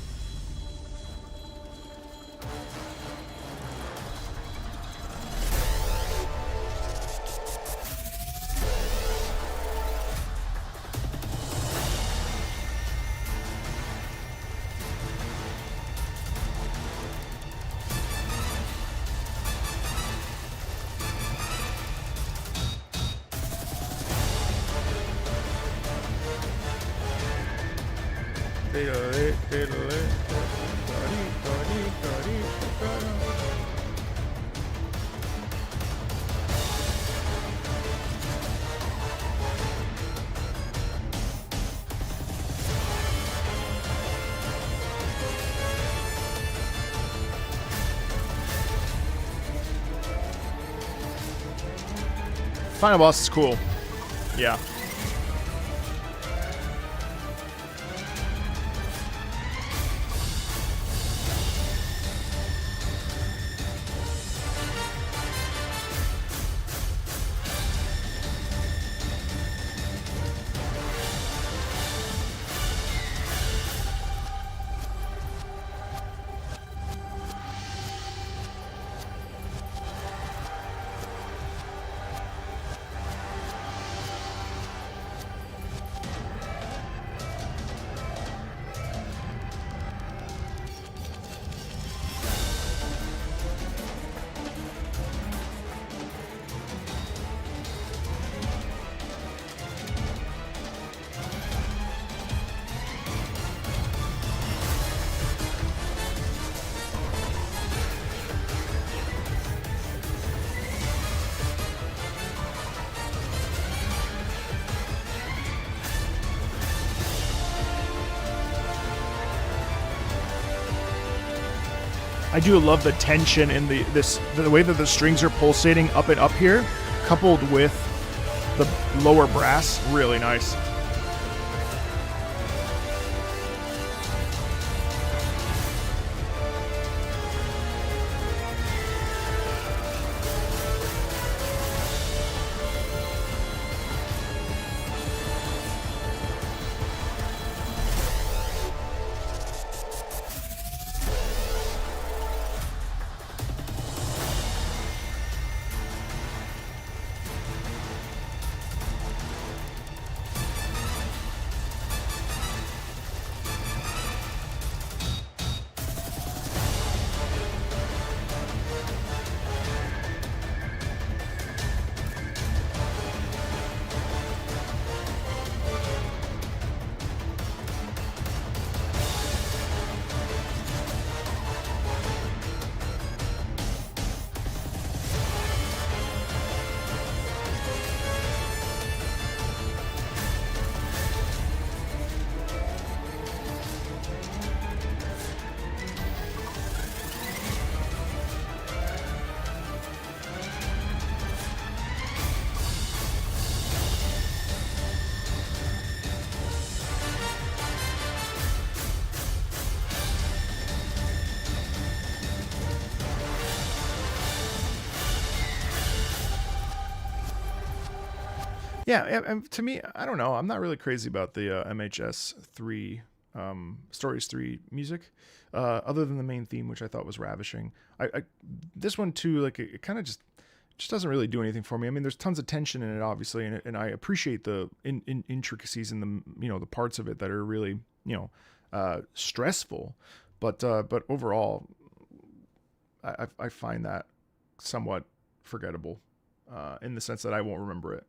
Final boss is cool. Yeah. I do love the tension in the way that the strings are pulsating up and up here, coupled with the lower brass. Really nice. Yeah, and to me, I don't know. I'm not really crazy about the MHS 3 Stories 3 music, other than the main theme, which I thought was ravishing. This one too, like it kind of just doesn't really do anything for me. I mean, there's tons of tension in it, obviously, and I appreciate the intricacies and the parts of it that are really stressful, but overall, I find that somewhat forgettable, in the sense that I won't remember it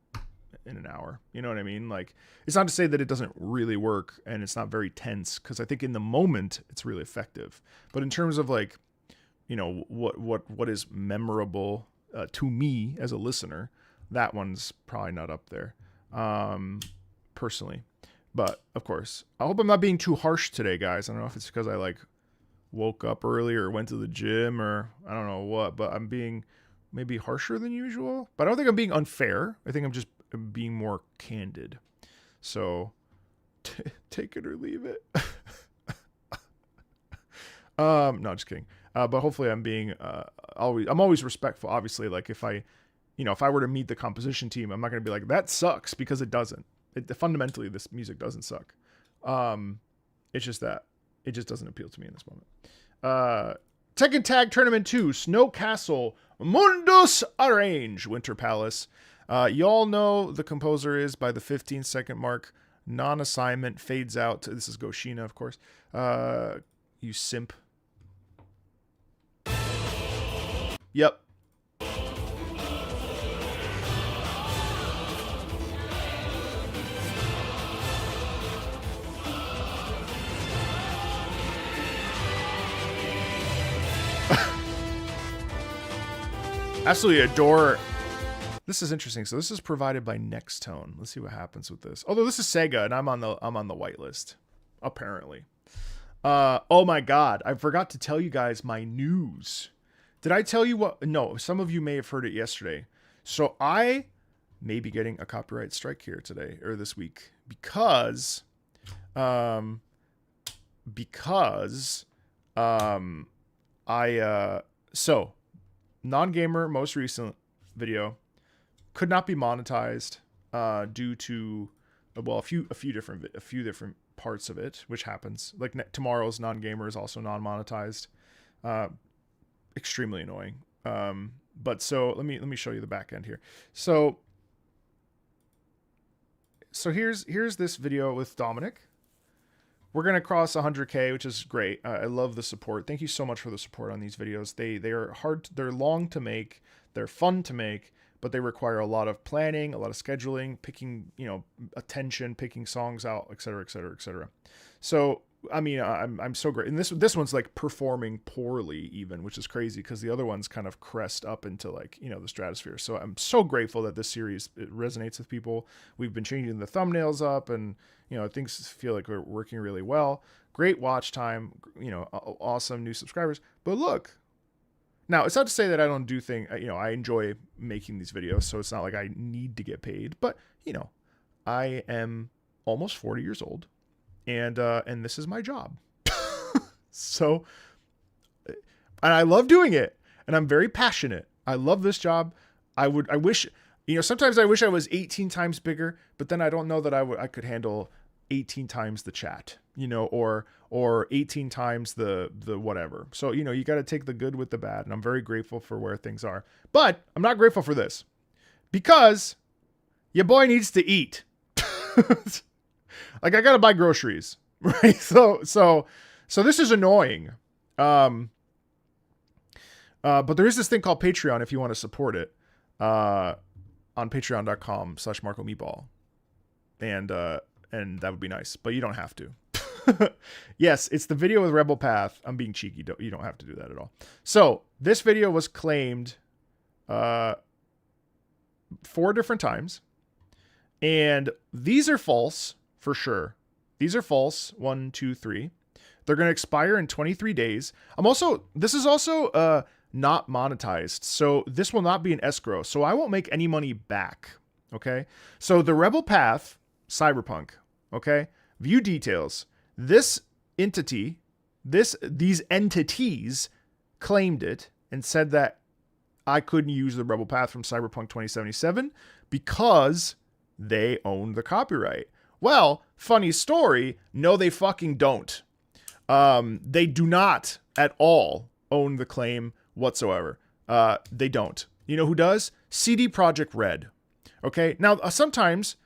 in an hour. You know what I mean? Like, it's not to say that it doesn't really work and it's not very tense, because I think in the moment it's really effective. But in terms of like, what is memorable to me as a listener, that one's probably not up there, personally. But of course, I hope I'm not being too harsh today, guys. I don't know if it's because I like woke up early or went to the gym or I don't know what, but I'm being maybe harsher than usual. But I don't think I'm being unfair. I think I'm just being more candid. So take it or leave it. No, just kidding. But hopefully I'm being I'm always respectful. Obviously, like if I were to meet the composition team, I'm not going to be like, that sucks, because it doesn't. Fundamentally, this music doesn't suck. It's just that it just doesn't appeal to me in this moment. Tekken Tag Tournament 2, Snow Castle, Mundus Arrange, Winter Palace. Y'all know the composer is by the 15-second mark. Non-assignment, fades out. This is Goshina, of course. You simp. Yep. Absolutely adore. This is interesting. So this is provided by Nextone. Let's see what happens with this. Although this is Sega, and I'm on the whitelist, apparently. Oh my God, I forgot to tell you guys my news. Did I tell you what? No, some of you may have heard it yesterday. So I may be getting a copyright strike here today or this week because so non-gamer most recent video could not be monetized due to a few different parts of it, which happens. Like tomorrow's non-gamer is also non-monetized. Extremely annoying. But so let me show you the back end here. So here's this video with Dominic. We're gonna cross 100K, which is great. I love the support. Thank you so much for the support on these videos. They are hard. They're long to make. They're fun to make, but they require a lot of planning, a lot of scheduling, picking attention, picking songs out, etc., etc., etc. So I mean, I'm so great. And this one's like performing poorly even, which is crazy because the other ones kind of crest up into like, the stratosphere. So I'm so grateful that this series, it resonates with people. We've been changing the thumbnails up and, things feel like we're working really well. great watch time, awesome new subscribers. But look, now it's not to say that I don't do things, I enjoy making these videos, so it's not like I need to get paid, but I am almost 40 years old, and this is my job. So, and I love doing it, and I'm very passionate. I love this job. I wish, sometimes I wish I was 18 times bigger, but then I don't know that I could handle 18 times the chat, or 18 times the whatever. So, you got to take the good with the bad. And I'm very grateful for where things are, but I'm not grateful for this because your boy needs to eat. Like I got to buy groceries, right? So this is annoying. But there is this thing called Patreon if you want to support it, on patreon.com/MarcoMeatball. And that would be nice, but you don't have to. Yes, it's the video with Rebel Path. I'm being cheeky. You don't have to do that at all. So this video was claimed 4 different times, and these are false for sure. These are false. 1, 2, 3. They're going to expire in 23 days. This is also not monetized, so this will not be an escrow. So I won't make any money back. Okay. So the Rebel Path Cyberpunk. Okay. View details. This entity, these entities claimed it and said that I couldn't use the Rebel Path from Cyberpunk 2077 because they own the copyright. Well, funny story. No, they fucking don't. They do not at all own the claim whatsoever. They don't. You know who does? CD Projekt Red. Okay. Now, sometimes,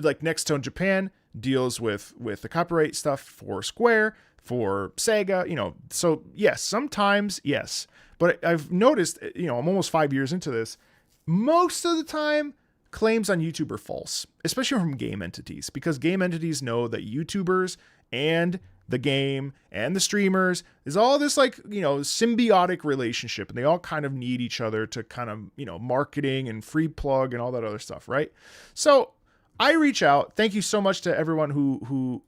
like Nextone Japan deals with the copyright stuff for Square, for Sega, so yes, sometimes yes, but I've noticed, I'm almost 5 years into this. Most of the time claims on YouTube are false, especially from game entities, because game entities know that YouTubers and the game and the streamers is all this symbiotic relationship, and they all kind of need each other to kind of, marketing and free plug and all that other stuff. Right. So I reach out. Thank you so much to everyone who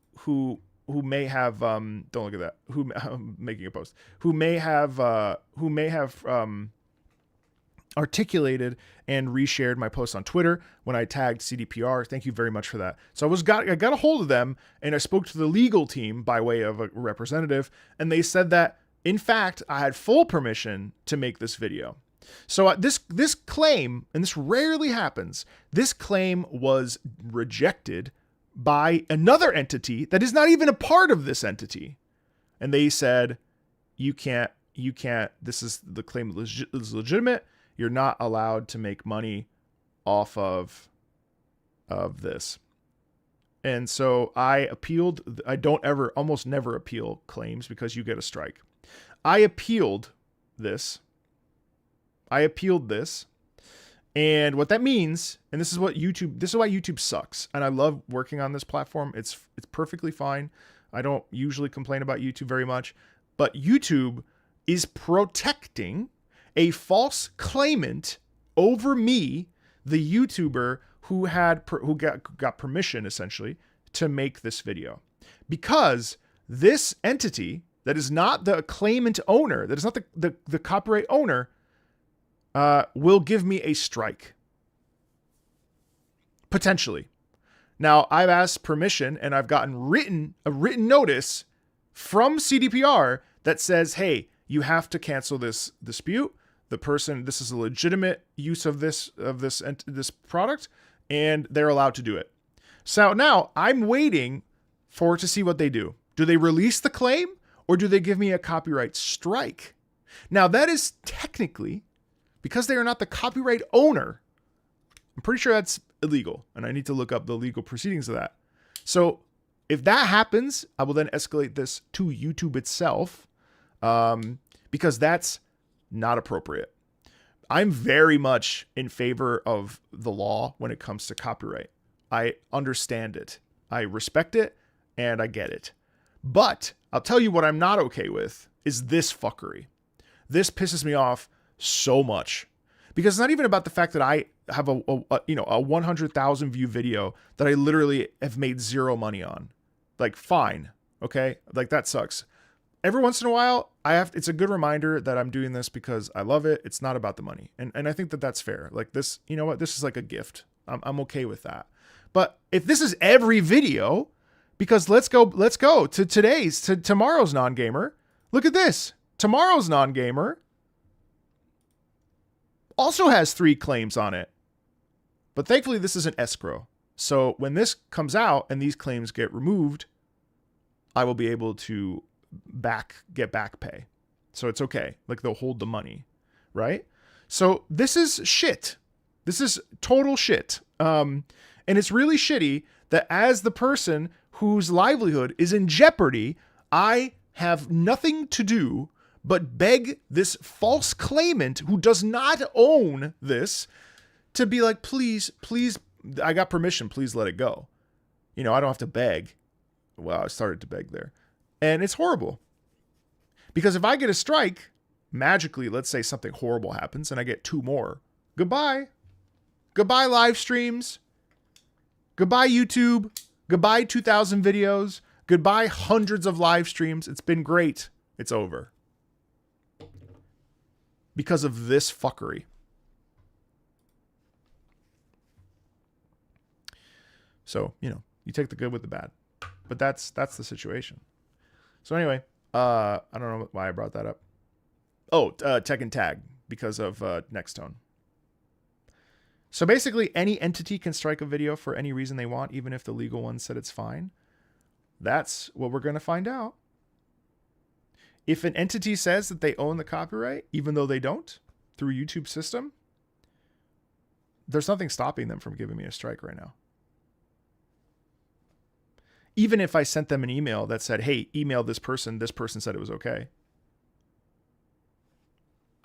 may have don't look at that. Who I'm making a post. Who may have articulated and reshared my post on Twitter when I tagged CDPR. Thank you very much for that. So I got a hold of them, and I spoke to the legal team by way of a representative, and they said that in fact I had full permission to make this video. So this claim, and this rarely happens, this claim was rejected by another entity that is not even a part of this entity. And they said, you can't, this is the claim is legitimate. You're not allowed to make money off of this. And so I appealed. I almost never appeal claims because you get a strike. I appealed this. And what that means, and this is why YouTube sucks. And I love working on this platform. It's perfectly fine. I don't usually complain about YouTube very much, but YouTube is protecting a false claimant over me, the YouTuber who got permission essentially to make this video, because this entity that is not the claimant owner, that is not the copyright owner, will give me a strike. Potentially. Now, I've asked permission, and I've gotten a written notice from CDPR that says, hey, you have to cancel this dispute. This is a legitimate use of this product, and they're allowed to do it. So now I'm waiting to see what they do. Do they release the claim, or do they give me a copyright strike? Now, that is technically, because they are not the copyright owner, I'm pretty sure that's illegal, and I need to look up the legal proceedings of that. So if that happens, I will then escalate this to YouTube itself, because that's not appropriate. I'm very much in favor of the law when it comes to copyright. I understand it. I respect it, and I get it. But I'll tell you what I'm not okay with is this fuckery. This pisses me off so much, because it's not even about the fact that I have a 100,000 view video that I literally have made zero money on. Like, fine. Okay? Like, that sucks. Every once in a while, it's a good reminder that I'm doing this because I love it. It's not about the money. And I think that that's fair. Like, this, you know what? This is like a gift. I'm okay with that. But if this is every video, because let's go to tomorrow's non-gamer. Look at this. Tomorrow's non-gamer also has 3 claims on it. But thankfully, this is an escrow. So when this comes out and these claims get removed, I will be able to get back pay. So it's okay. Like, they'll hold the money, right? So this is shit. This is total shit. And it's really shitty that as the person whose livelihood is in jeopardy, I have nothing to do but beg this false claimant who does not own this to be like, please, I got permission. Please let it go. You know, I don't have to beg. Well, I started to beg there. And it's horrible. Because if I get a strike, magically, let's say something horrible happens and I get 2 more. Goodbye. Goodbye, live streams. Goodbye, YouTube. Goodbye, 2,000 videos. Goodbye, hundreds of live streams. It's been great. It's over. Because of this fuckery. So, you know, you take the good with the bad. But that's the situation. So anyway, I don't know why I brought that up. Oh, Tekken Tag, because of Nextone. So basically, any entity can strike a video for any reason they want, even if the legal one said it's fine. That's what we're going to find out. If an entity says that they own the copyright, even though they don't, through YouTube system, there's nothing stopping them from giving me a strike right now. Even if I sent them an email that said, hey, email this person said it was okay.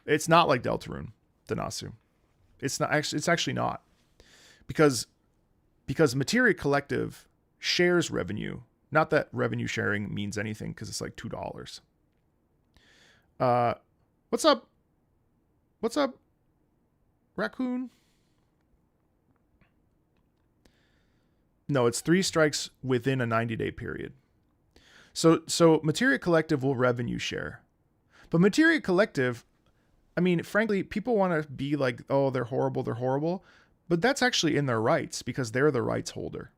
It's not like Deltarune, Danasu. It's actually not. Because Materia Collective shares revenue. Not that revenue sharing means anything, because it's like $2. What's up? What's up, Raccoon? No, it's 3 strikes within a 90-day period. So Materia Collective will revenue share. But Materia Collective, I mean, frankly, people want to be like, oh, they're horrible. But that's actually in their rights because they're the rights holder.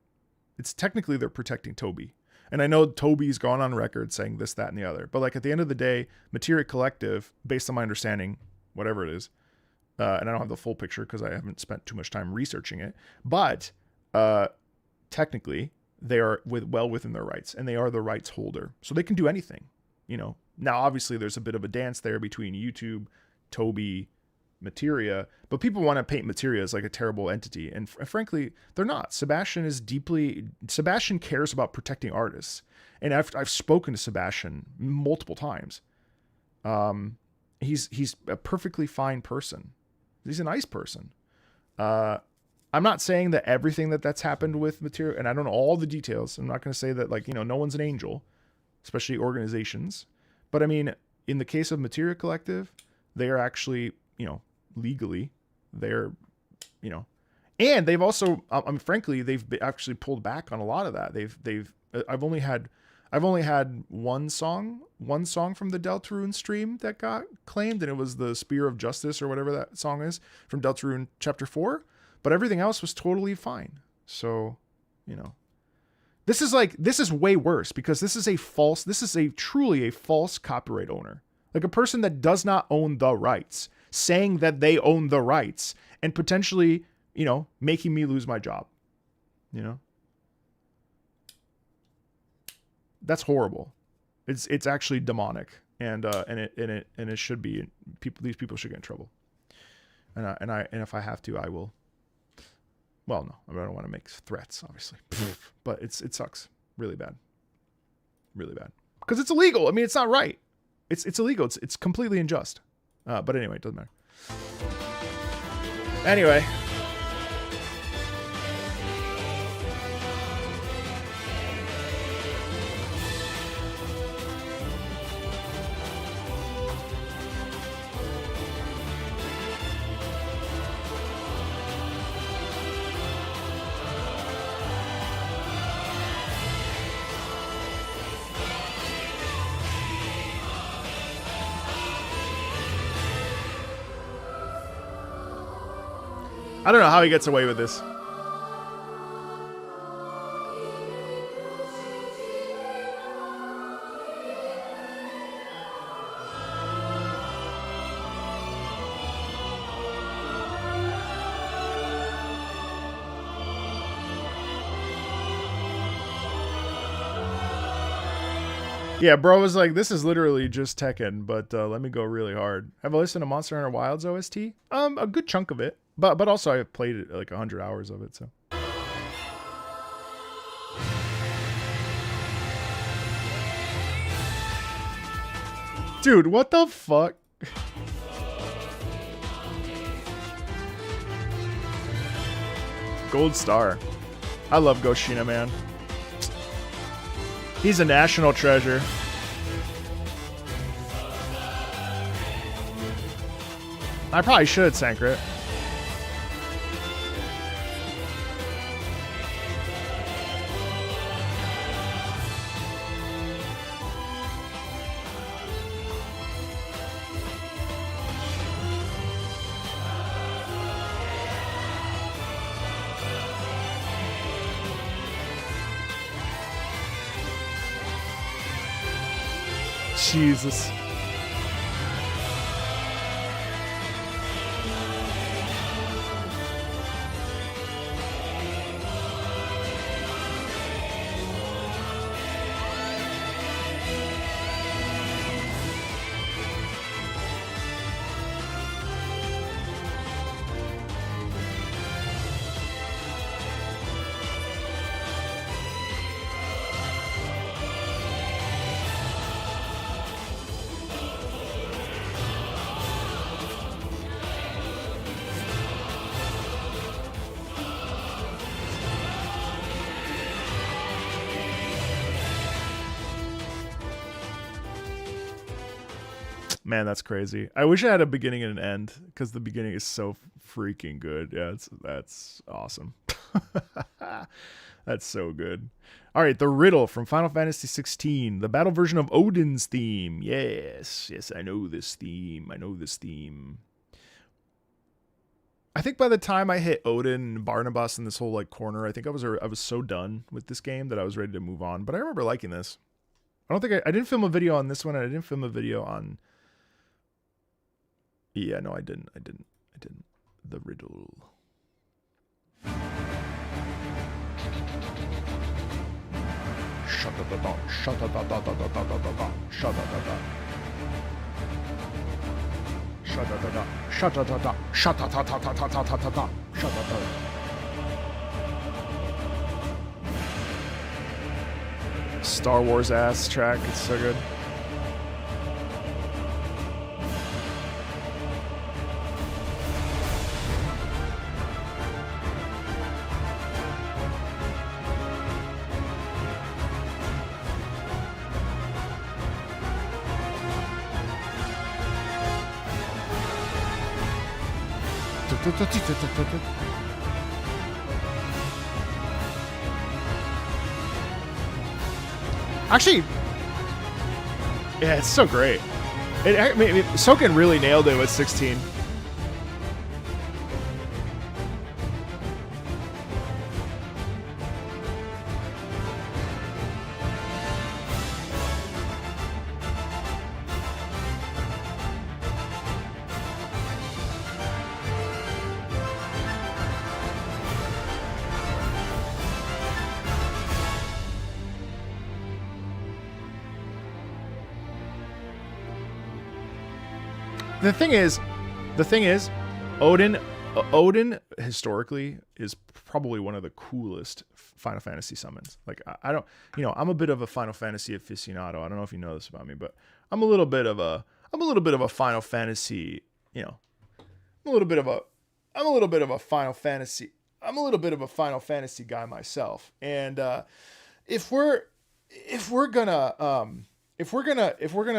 It's technically they're protecting Toby. And I know Toby's gone on record saying this, that, and the other. But like at the end of the day, Materia Collective, based on my understanding, whatever it is, and I don't have the full picture because I haven't spent too much time researching it, but technically they are well within their rights and they are the rights holder. So they can do anything, you know. Now, obviously, there's a bit of a dance there between YouTube, Toby, Materia, but people want to paint Materia as like a terrible entity. And frankly, they're not. Sebastian cares about protecting artists. And I've spoken to Sebastian multiple times. He's a perfectly fine person. He's a nice person. I'm not saying that everything that's happened with Materia, and I don't know all the details. I'm not going to say that, like, you know, no one's an angel, especially organizations. But I mean, in the case of Materia Collective, they are actually, you know, legally, they're, you know, and they've also, I mean, frankly, they've actually pulled back on a lot of that. I've only had one song from the Deltarune stream that got claimed, and it was the Spear of Justice or whatever that song is from Deltarune Chapter 4. But everything else was totally fine. So, you know, this is way worse because this is truly a false copyright owner. Like a person that does not own the rights, saying that they own the rights and potentially, you know, making me lose my job. You know? That's horrible. It's actually demonic, and it should be. These people should get in trouble. And if I have to, I will. Well, no, I don't want to make threats, obviously, but it sucks really bad, because it's illegal. I mean, it's not right. It's illegal. It's completely unjust. But anyway, it doesn't matter. Anyway. I don't know how he gets away with this. Yeah, bro was like, this is literally just Tekken, but let me go really hard. Have I listened to Monster Hunter Wilds OST? A good chunk of it, but also I've played it like 100 hours of it. So, dude, what the fuck? Gold star. I love Goshina, man. He's a national treasure. I probably should, Sankrit. Jesus. Man, that's crazy. I wish I had a beginning and an end because the beginning is so freaking good. Yeah, that's awesome. That's so good. All right, the riddle from Final Fantasy 16, the battle version of Odin's theme. Yes, I know this theme. I think by the time I hit Odin and Barnabas in this whole like corner, I think I was so done with this game that I was ready to move on. But I remember liking this. I don't think I didn't film a video on this one. And I didn't film a video on. Yeah, no, I didn't. The riddle. Star Wars ass track. It's so good. Actually, yeah, it's so great. Soken really nailed it with 16. The thing is, Odin historically is probably one of the coolest Final Fantasy summons. Like I don't, I'm a bit of a Final Fantasy aficionado. I don't know if you know this about me, but I'm a little bit of a Final Fantasy, I'm a little bit of a Final Fantasy guy myself. And if we're gonna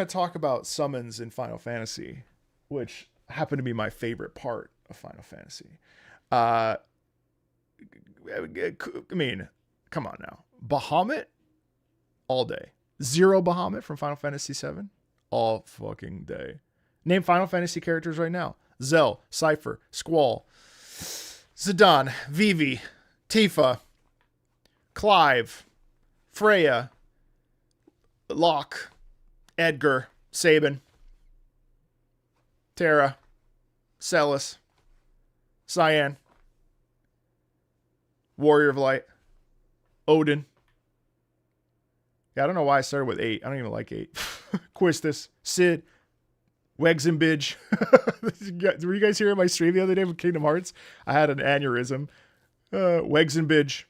talk about summons in Final Fantasy, which happen to be my favorite part of Final Fantasy. I mean, come on now. Bahamut, all day. Zero Bahamut from Final Fantasy VII, all fucking day. Name Final Fantasy characters right now. Zell, Cypher, Squall, Zidane, Vivi, Tifa, Clive, Freya, Locke, Edgar, Sabin, Terra, Celis, Cyan, Warrior of Light, Odin. Yeah, I don't know why I started with 8. I don't even like 8. Quistis, Sid, Wegs and Bidge. Were you guys here at my stream the other day with Kingdom Hearts? I had an aneurysm. Wegs and Bidge.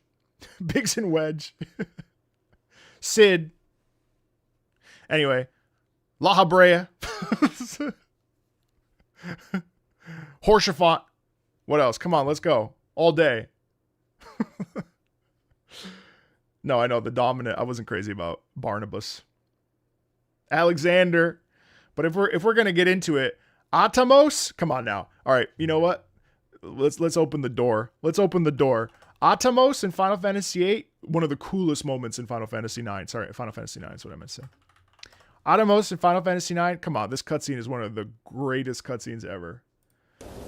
Biggs and Wedge. Sid. Anyway. La Habrea. Horsefant. What else? Come on, let's go. All day. No, I know the dominant. I wasn't crazy about Barnabas. Alexander. But if we're gonna get into it, Atomos. Come on now. All right. You know what? Let's open the door. Let's open the door. Atomos in Final Fantasy VIII. One of the coolest moments in Final Fantasy IX. Sorry, Final Fantasy IX is what I meant to say. Atomos in Final Fantasy IX. Come on, this cutscene is one of the greatest cutscenes ever.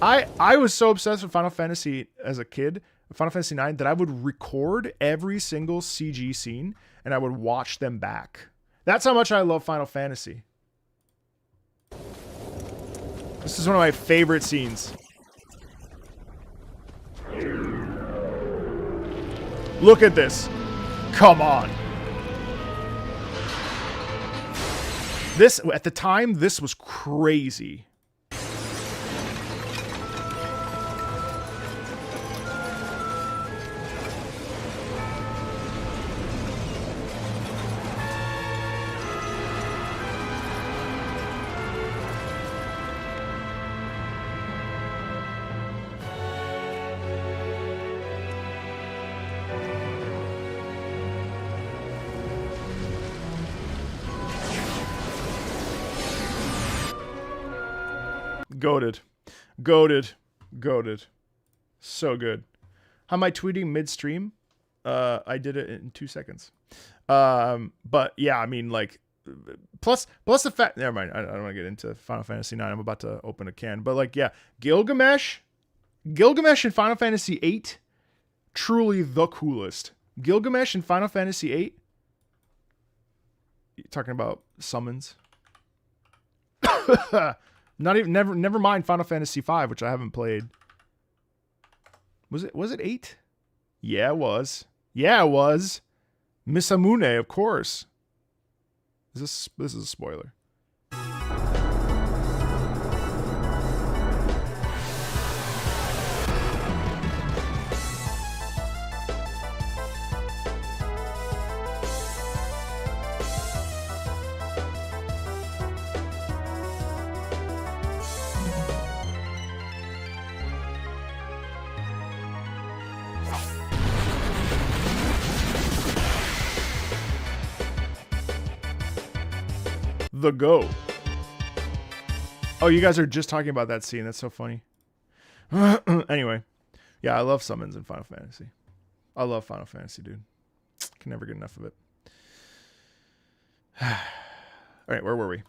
I was so obsessed with Final Fantasy as a kid, Final Fantasy IX, that I would record every single CG scene and I would watch them back. That's how much I love Final Fantasy. This is one of my favorite scenes. Look at this. Come on. This, at the time, this was crazy. Goated. Goated. Goated. So good. How am I tweeting mid-stream? I did it in 2 seconds. But yeah, I mean, like, plus the fact, never mind. I don't want to get into Final Fantasy IX. I'm about to open a can, but like, yeah, Gilgamesh in Final Fantasy VIII, truly the coolest. Gilgamesh in Final Fantasy VIII. You're talking about summons. Never mind Final Fantasy V, which I haven't played. Was it 8? Yeah, it was. Yeah, it was. Misamune, of course. This is a spoiler. The Go. Oh, you guys are just talking about that scene. That's so funny. Anyway, yeah, I love summons in Final Fantasy. I love Final Fantasy, dude. Can never get enough of it. All right, where were we?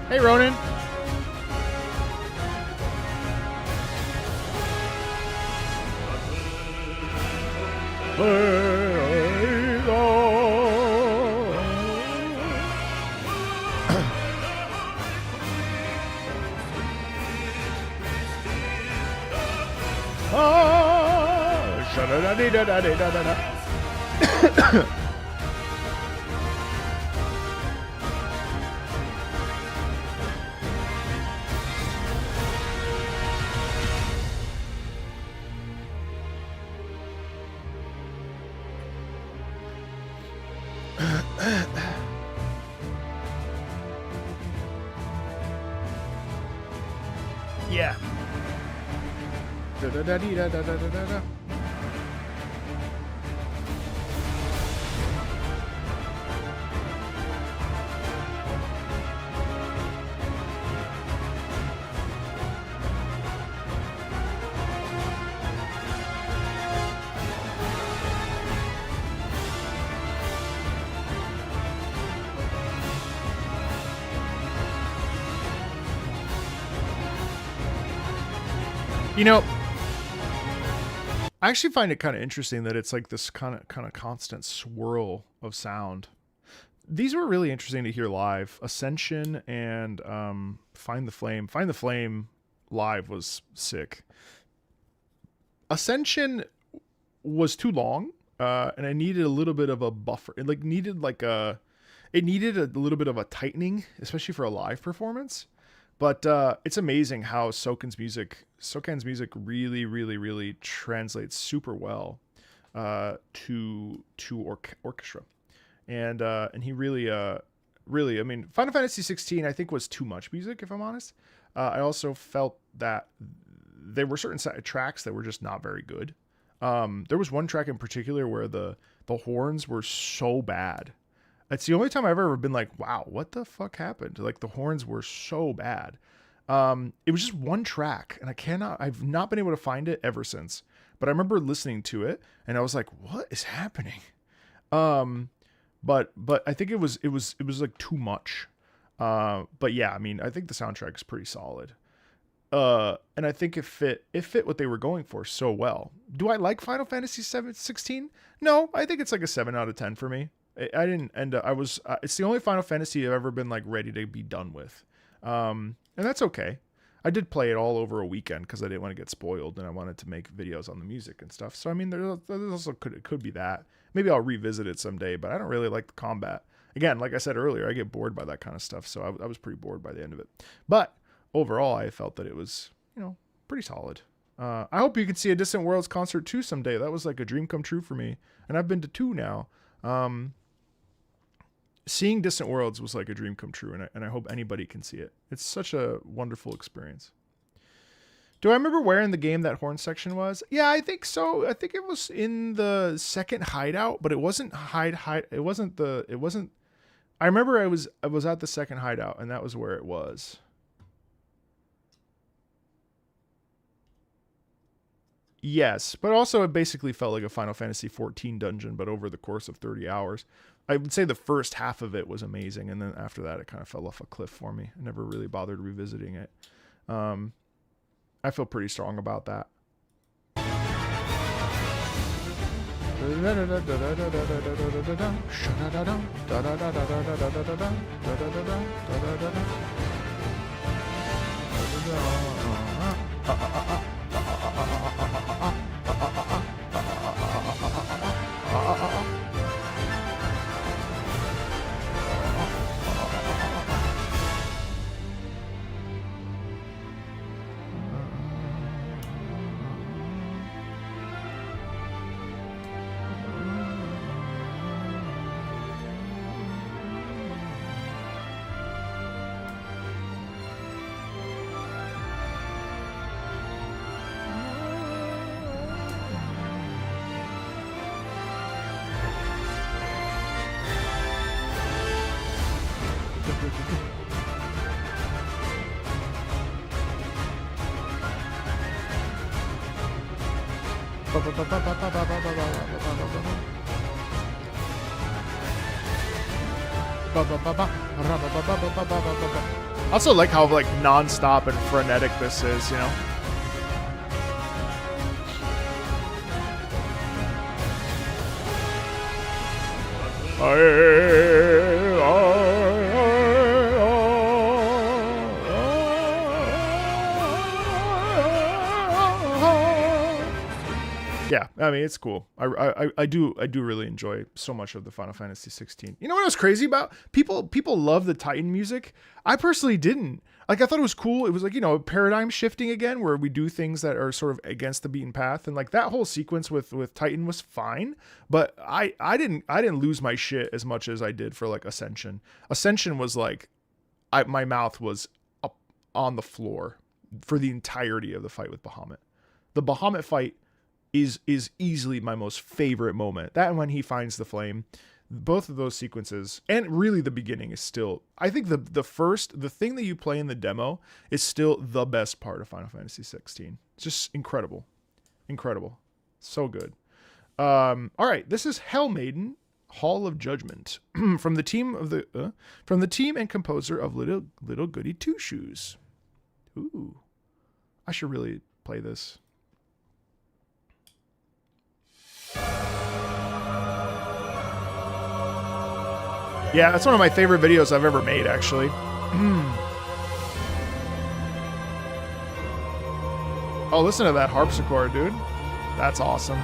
Hey, Ronan. Da-da-da-dee-da-da-da-da-da. You know, I actually find it kind of interesting that it's like this kind of constant swirl of sound. These were really interesting to hear live. Ascension and Find the Flame. Find the Flame live was sick. Ascension was too long, and I needed a little bit of a buffer. It needed a little bit of a tightening, especially for a live performance. But it's amazing how Soken's music really, really, really translates super well to orchestra, and he really, I mean, Final Fantasy 16 I think was too much music, if I'm honest. I also felt that there were certain tracks that were just not very good. There was one track in particular where the horns were so bad. It's the only time I've ever been like, wow, what the fuck happened? Like, the horns were so bad. It was just one track, and I've not been able to find it ever since. But I remember listening to it, and I was like, what is happening? But I think it was like too much. But yeah, I mean, I think the soundtrack is pretty solid. And I think it fit what they were going for so well. Do I like Final Fantasy 16? No, I think it's like a 7 out of 10 for me. I didn't end up, it's the only Final Fantasy I've ever been like ready to be done with. And that's okay. I did play it all over a weekend because I didn't want to get spoiled and I wanted to make videos on the music and stuff. So, I mean, there's also could be that. Maybe I'll revisit it someday, but I don't really like the combat. Again, like I said earlier, I get bored by that kind of stuff. So I was pretty bored by the end of it. But overall, I felt that it was, pretty solid. I hope you can see a Distant Worlds concert too someday. That was like a dream come true for me. And I've been to 2 now. Seeing Distant Worlds was like a dream come true, and I hope anybody can see it. It's such a wonderful experience. Do I remember where in the game that horn section was? Yeah, I think so. I think it was in the second hideout, but it wasn't it wasn't. I remember I was at the second hideout, and that was where it was. Yes, but also it basically felt like a Final Fantasy 14 dungeon, but over the course of 30 hours. I would say the first half of it was amazing, and then after that, it kind of fell off a cliff for me. I never really bothered revisiting it. I feel pretty strong about that. I also like how like non-stop and frenetic this is, Yeah, I mean, it's cool. I do really enjoy so much of the Final Fantasy 16. You know what I was crazy about? People love the Titan music. I personally didn't. Like, I thought it was cool. It was like, paradigm shifting again, where we do things that are sort of against the beaten path, and like that whole sequence with Titan was fine. But I didn't lose my shit as much as I did for like Ascension. Ascension was like, my mouth was up on the floor for the entirety of the fight with Bahamut. The Bahamut fight is easily my most favorite moment. That and when he finds the flame, both of those sequences, and really the beginning is still, I think the thing that you play in the demo is still the best part of Final Fantasy 16. It's just incredible. Incredible. So good. All right, this is Hell Maiden, Hall of Judgment, from the team and composer of Little Goody Two Shoes. Ooh, I should really play this. Yeah, that's one of my favorite videos I've ever made, actually. Oh, listen to that harpsichord, dude. That's awesome.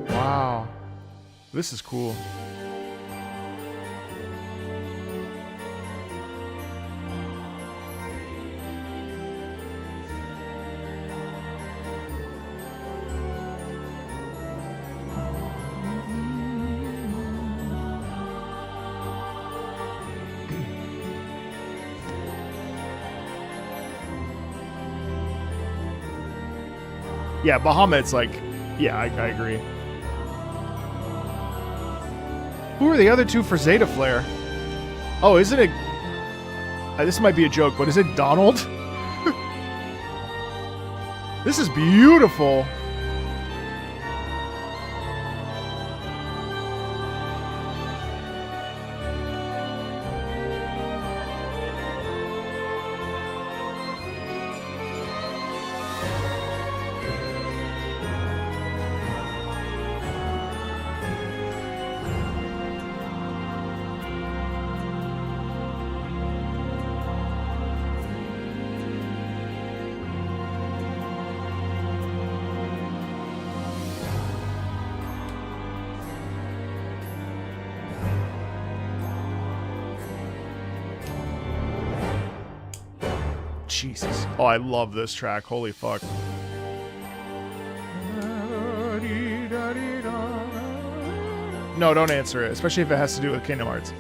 Wow. This is cool. Yeah, Bahamut's like, yeah, I agree. Who are the other two for Zeta Flare? Oh, isn't it? This might be a joke, but is it Donald? This is beautiful. Jesus. Oh, I love this track. Holy fuck. No, don't answer it, especially if it has to do with Kingdom Hearts.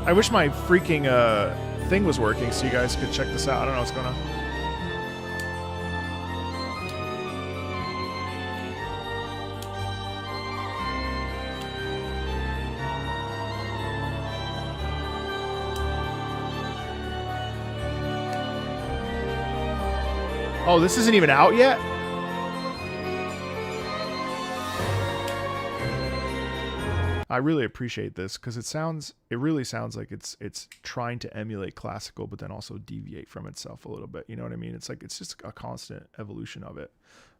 I wish my freaking thing was working so you guys could check this out. I don't know what's going on. Oh, this isn't even out yet? I really appreciate this because it really sounds like it's trying to emulate classical, but then also deviate from itself a little bit. You know what I mean? It's like it's just a constant evolution of it.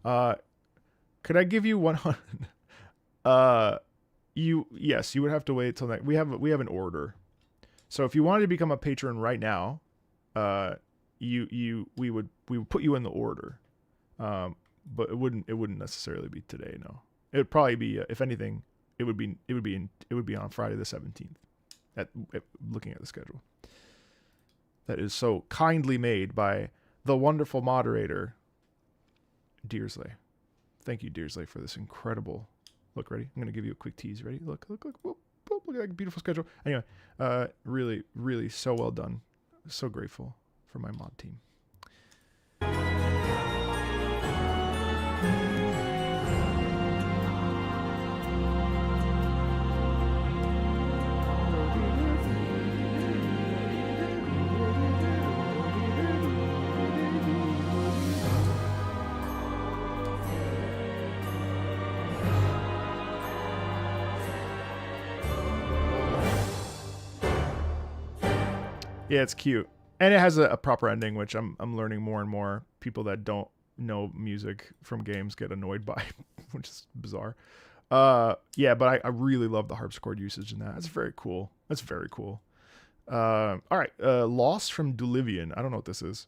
Could I give you 100? Yes, you would have to wait till next. We have an order. So if you wanted to become a patron right now, we would put you in the order. But it wouldn't necessarily be today. No, it would probably be if anything. It would be on Friday the 17th. At looking at the schedule. That is so kindly made by the wonderful moderator, Deersley. Thank you, Deersley, for this incredible. Look, ready? I'm gonna give you a quick tease. Ready? Look. Whoop, whoop, look at that beautiful schedule. Anyway, really, really so well done. So grateful for my mod team. Yeah, it's cute. And it has a proper ending, which I'm learning more and more. People that don't know music from games get annoyed by, which is bizarre. Yeah, but I really love the harpsichord usage in that. That's very cool. That's very cool. All right. Lost from Dulivian. I don't know what this is.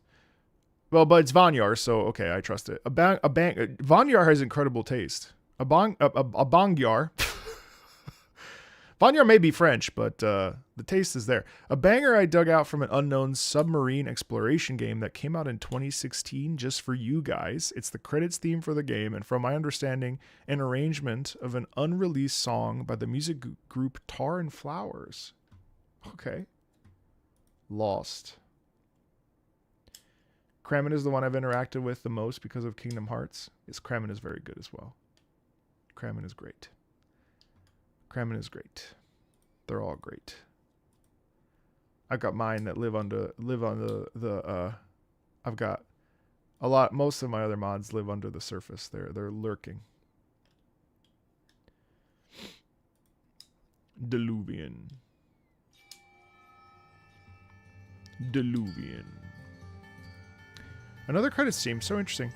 Well, but it's Vanyar, so okay, I trust it. Vanyar has incredible taste. A bangyar. Vanyar may be French, but the taste is there. A banger I dug out from an unknown submarine exploration game that came out in 2016 just for you guys. It's the credits theme for the game, and from my understanding, an arrangement of an unreleased song by the music group Tar and Flowers. Okay. Lost. Kramen is the one I've interacted with the most because of Kingdom Hearts. Yes, Kramen is very good as well. Kramen is great. Kramen is great. They're all great. I've got mine that live on the I've got a lot. Most of my other mods live under the surface. They're lurking. Diluvian. Another credits team. So interesting.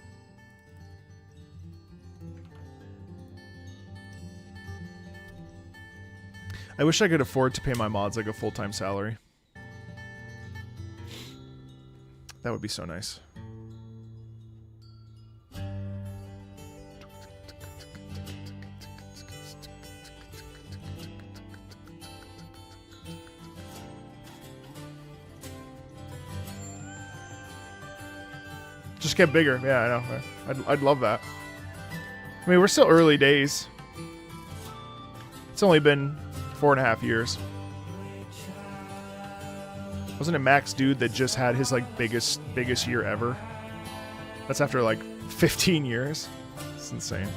I wish I could afford to pay my mods like a full-time salary. That would be so nice. Just get bigger. Yeah, I know. I'd love that. I mean, we're still early days. It's only been 4.5 years. Wasn't it Max Dude that just had his like biggest year ever? That's after like 15 years. It's insane.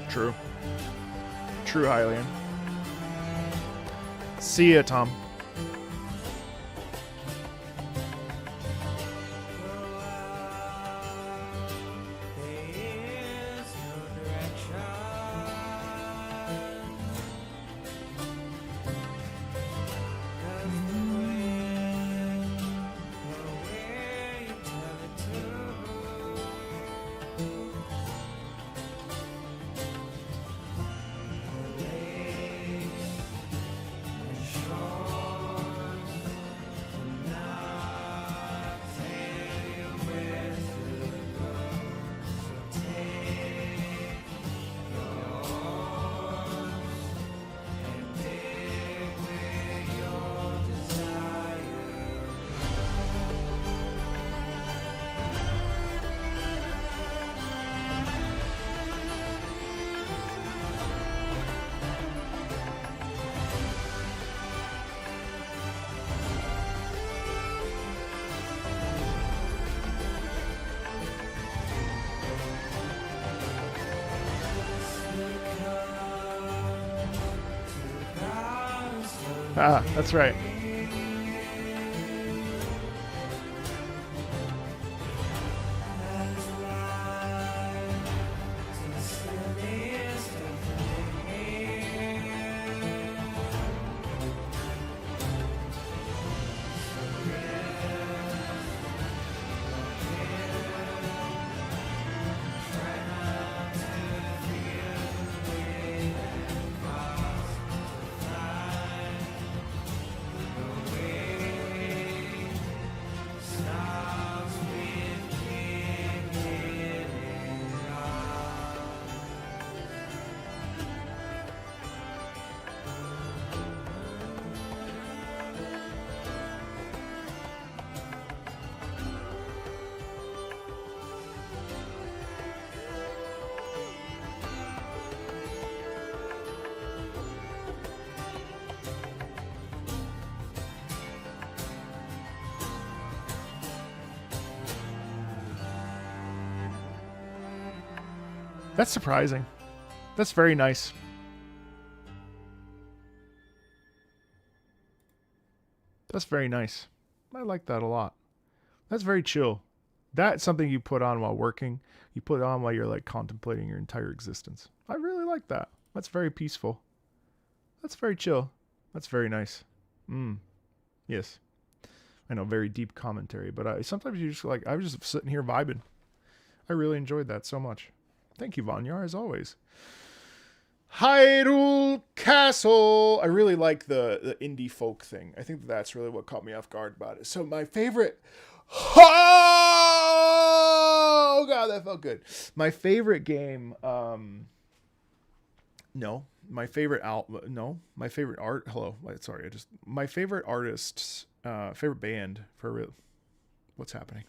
True. True, Hylian. See ya, Tom. Ah, that's right. That's surprising. That's very nice. That's very nice. I like that a lot. That's very chill. That's something you put on while working. You put it on while you're like contemplating your entire existence. I really like that. That's very peaceful. That's very chill. That's very nice. Yes. I know, very deep commentary, but sometimes you just like, I was just sitting here vibing. I really enjoyed that so much. Thank you, Vanyar, as always. Hyrule Castle. I really like the indie folk thing. I think that's really what caught me off guard about it. So my favorite... Oh, God, that felt good. My favorite game... No. My favorite my favorite art... Hello. Sorry, my favorite artist's... favorite band for real... What's happening?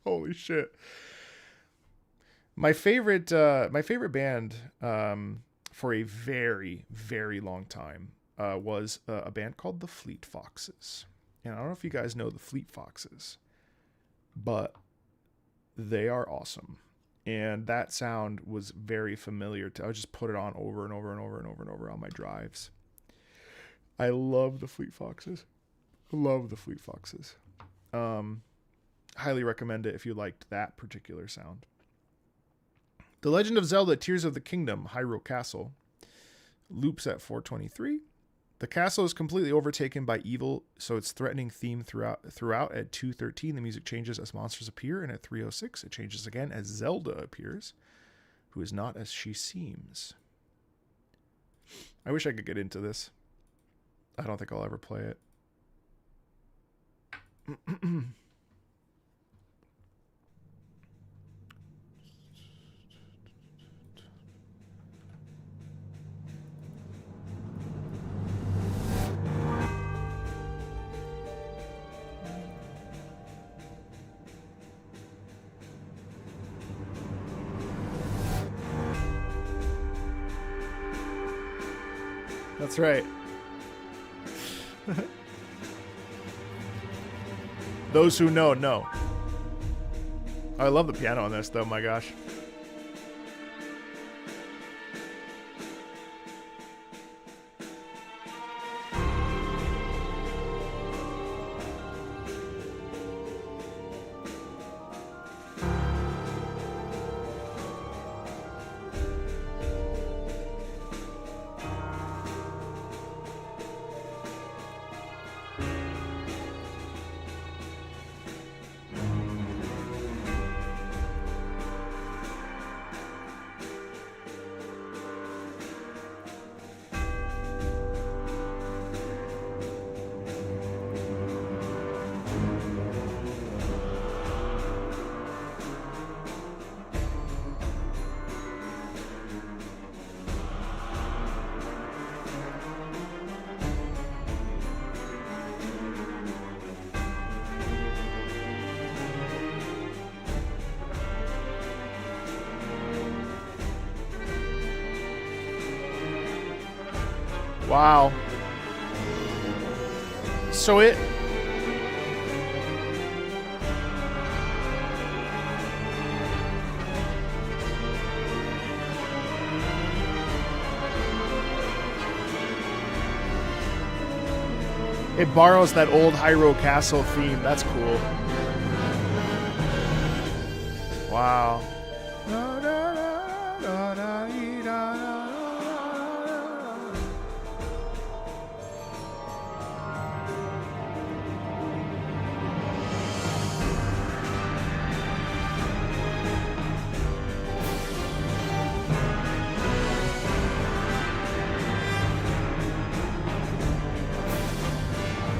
Holy shit. My favorite band for a very, very long time was a band called the Fleet Foxes. And I don't know if you guys know the Fleet Foxes, but they are awesome. And that sound was very familiar I would just put it on over and over and over and over and over on my drives. I love the Fleet Foxes. Highly recommend it if you liked that particular sound. The Legend of Zelda Tears of the Kingdom, Hyrule Castle, loops at 423. The castle is completely overtaken by evil, so its threatening theme throughout. At 213, the music changes as monsters appear, and at 306, it changes again as Zelda appears, who is not as she seems. I wish I could get into this. I don't think I'll ever play it. That's right. Those who know, know. I love the piano on this, though, my gosh. Wow. So it borrows that old Hyrule Castle theme. That's cool. Wow.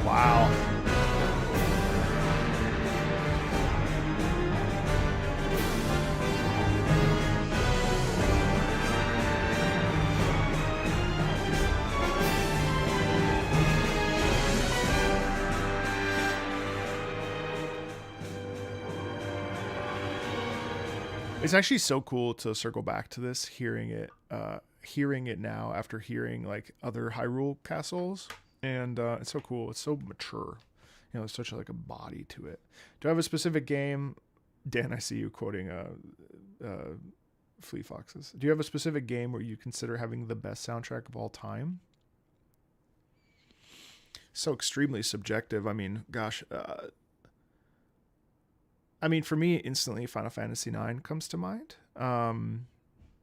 Wow. It's actually so cool to circle back to this, hearing it now after hearing like other Hyrule castles, and it's so cool. It's so mature, you know. There's such like a body to it. Do I have a specific game? Dan, I see you quoting Fleet Foxes. Do you have a specific game where you consider having the best soundtrack of all time? So extremely subjective. I mean, gosh. I mean, for me, instantly, Final Fantasy IX comes to mind.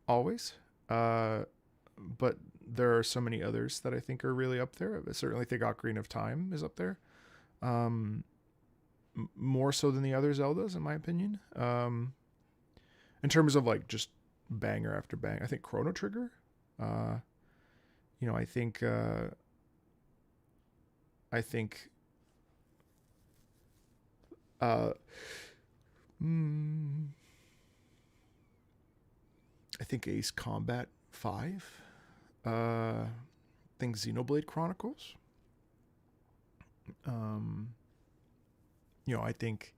Always. But there are so many others that I think are really up there. I certainly think Ocarina of Time is up there. More so than the other Zeldas, in my opinion. In terms of like just banger after bang, I think Chrono Trigger. I think Ace Combat 5. I think Xenoblade Chronicles. I think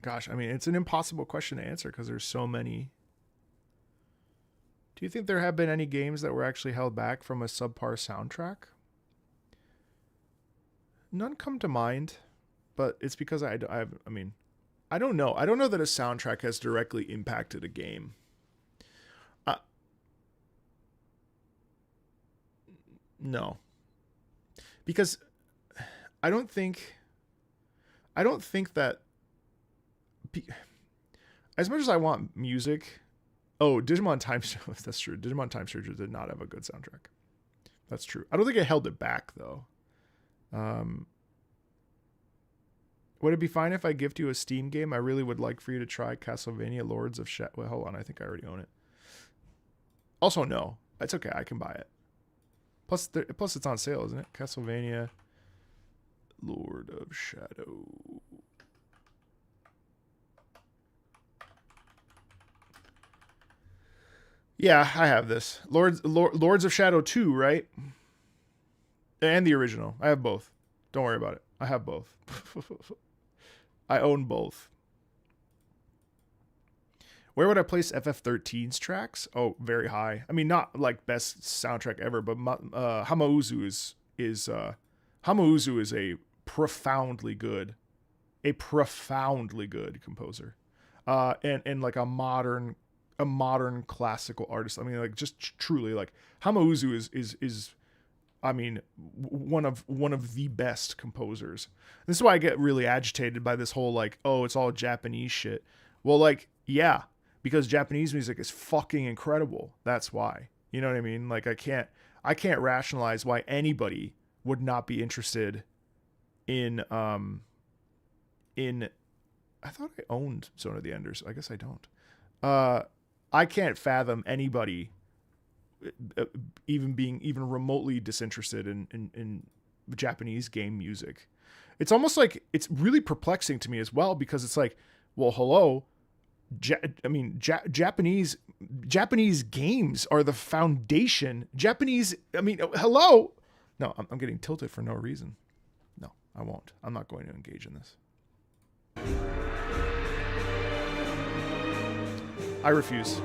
gosh, I mean, it's an impossible question to answer because there's so many. Do you think there have been any games that were actually held back from a subpar soundtrack? None come to mind, but it's because I mean, I don't know. I don't know that a soundtrack has directly impacted a game. No. Because I don't think that as much as I want music. Oh, Digimon Time Stranger. That's true. Digimon Time Stranger did not have a good soundtrack. That's true. I don't think it held it back though. Would it be fine if I gift you a Steam game? I really would like for you to try Castlevania Lords of Shadow. Well, hold on. I think I already own it. Also, no. It's okay. I can buy it. Plus it's on sale, isn't it? Castlevania Lord of Shadow. Yeah, I have this. Lords of Shadow 2, right? And the original. I have both. Don't worry about it. I have both. I own both. Where would I place FF13's tracks? Oh, very high. I mean, not like best soundtrack ever, but Hamauzu is a profoundly good composer, and like a modern classical artist. I mean, like just truly, like Hamauzu is I mean, one of the best composers. This is why I get really agitated by this whole like, oh, it's all Japanese shit. Well, like, yeah, because Japanese music is fucking incredible. That's why. You know what I mean? Like, I can't rationalize why anybody would not be interested in I thought I owned Zone of the Enders. I guess I don't. I can't fathom anybody even being even remotely disinterested in Japanese game music. It's almost like it's really perplexing to me as well, because it's like, well, hello, Japanese games are the foundation. Hello. No, I'm getting tilted for no reason. No, I won't. I'm not going to engage in this. I refuse.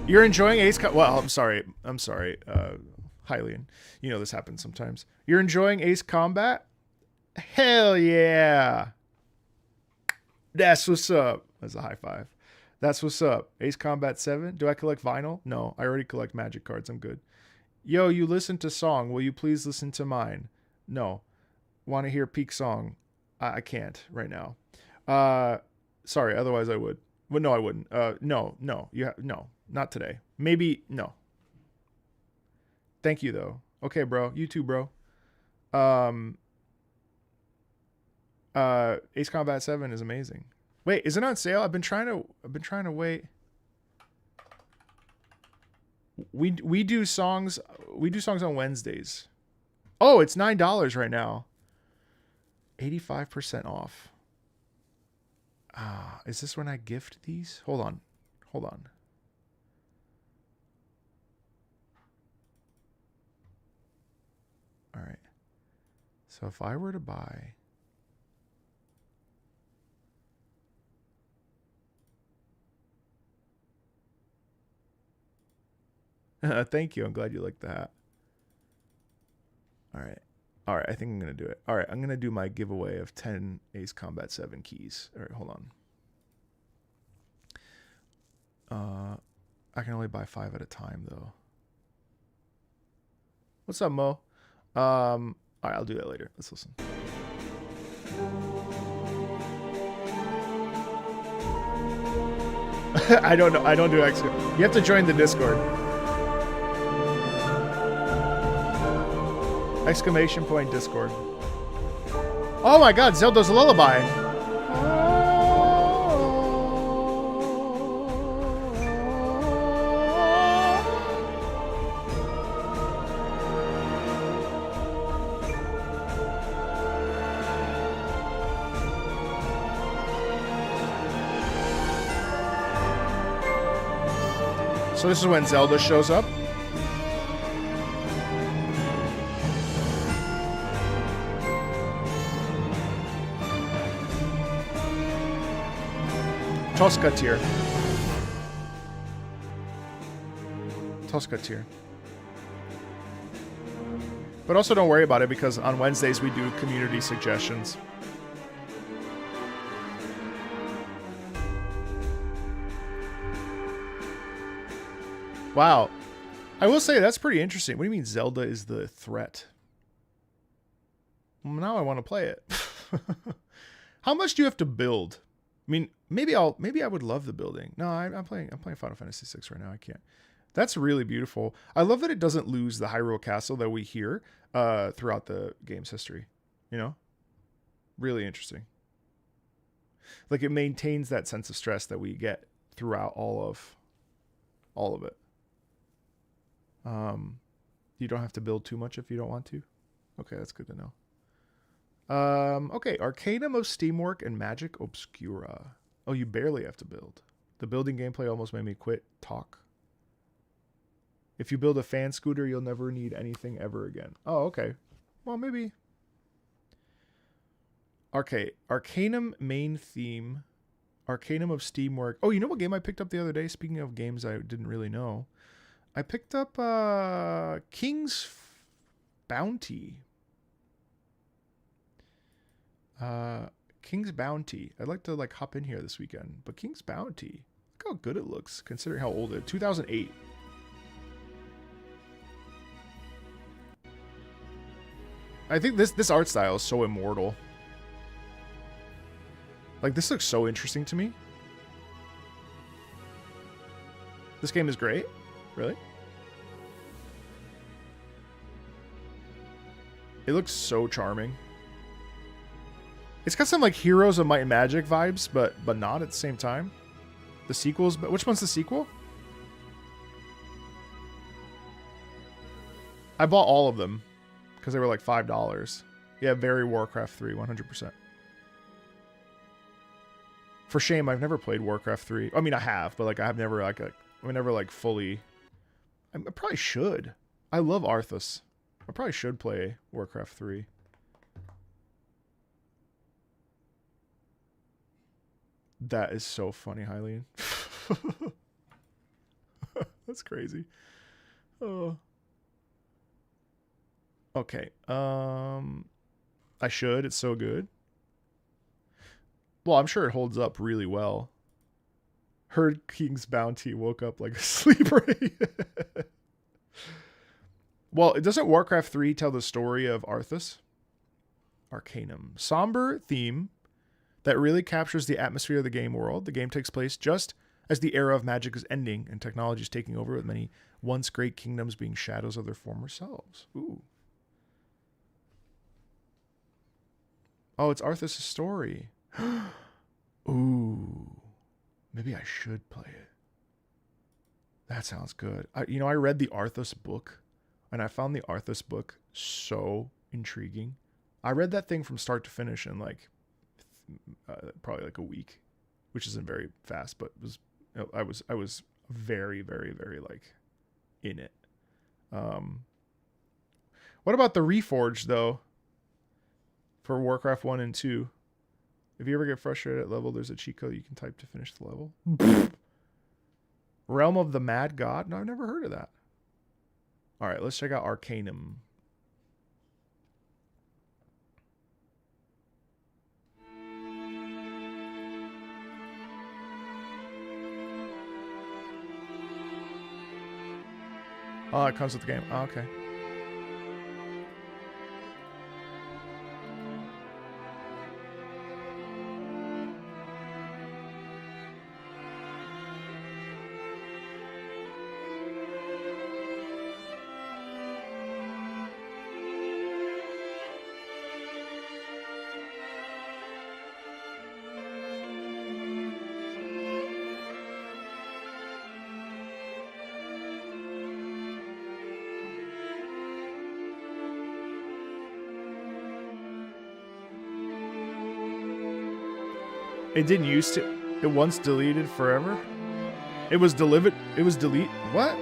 You're enjoying Ace Combat. Well, I'm sorry, Hylian. You know this happens sometimes. You're enjoying Ace Combat? Hell yeah. That's what's up. That's a high five. That's what's up. Ace Combat 7. Do I collect vinyl? No, I already collect magic cards. I'm good. Yo, you listen to song. Will you please listen to mine? No. Want to hear peak song? I can't right now. Sorry, otherwise I would. Well, no, I wouldn't. No. No. Not today. Maybe no. Thank you though. Okay, bro. You too, bro. Ace Combat 7 is amazing. Wait, is it on sale? I've been trying to wait. We do songs on Wednesdays. Oh, it's $9 right now. 85% off. Is this when I gift these? Hold on. Hold on. All right. So if I were to buy... Thank you. I'm glad you like the hat. All right. All right. I think I'm going to do it. All right. I'm going to do my giveaway of 10 Ace Combat 7 keys. All right. Hold on. I can only buy 5 at a time, though. What's up, Mo? All right. I'll do that later. Let's listen. I don't know. I don't do X. You have to join the Discord. Exclamation point Discord. Oh my god, Zelda's Lullaby. So this is when Zelda shows up. Tosca tier. Tosca tier. But also don't worry about it because on Wednesdays we do community suggestions. Wow. I will say that's pretty interesting. What do you mean Zelda is the threat? Well, now I want to play it. How much do you have to build? I mean, maybe I would love the building. No, I'm playing Final Fantasy VI right now. I can't. That's really beautiful. I love that it doesn't lose the Hyrule Castle that we hear throughout the game's history. You know? Really interesting. Like it maintains that sense of stress that we get throughout all of it. You don't have to build too much if you don't want to. Okay, that's good to know. Okay, Arcanum of Steamwork and Magic Obscura. Oh, you barely have to build. The building gameplay almost made me quit talk. If you build a fan scooter, you'll never need anything ever again. Oh, okay. Well, maybe. Okay, Arcanum main theme. Arcanum of Steamwork. Oh, you know what game I picked up the other day? Speaking of games I didn't really know. I picked up King's Bounty. King's Bounty. I'd like to hop in here this weekend, but King's Bounty. Look how good it looks considering how old it is. 2008. I think this art style is so immortal. Like this looks so interesting to me. This game is great. Really? It looks so charming. It's got some like Heroes of Might and Magic vibes, but not at the same time. The sequels, but which one's the sequel? I bought all of them because they were like $5. Yeah, very Warcraft 3, 100%. For shame, I've never played Warcraft 3. I mean, I have, but like I've never fully. I probably should. I love Arthas. I probably should play Warcraft 3. That is so funny, Hylian. That's crazy. Oh. Okay. I should. It's so good. Well, I'm sure it holds up really well. Heard King's Bounty, woke up like a sleeper. Well, doesn't Warcraft 3 tell the story of Arthas? Arcanum. Somber theme that really captures the atmosphere of the game world. The game takes place just as the era of magic is ending and technology is taking over, with many once great kingdoms being shadows of their former selves. Ooh. Oh, it's Arthas' story. Ooh. Maybe I should play it. That sounds good. I read the Arthas book, and I found the Arthas book so intriguing. I read that thing from start to finish in probably like a week. which isn't very fast, but was I was very, very, very like in it. What about the Reforged though? For Warcraft 1 and 2. If you ever get frustrated at level, there's a cheat code you can type to finish the level. Realm of the Mad God? No, I've never heard of that. All right, let's check out Arcanum. Oh, it comes with the game. Oh, okay. It didn't used to. It once deleted forever. It was delivered. It was delete. What?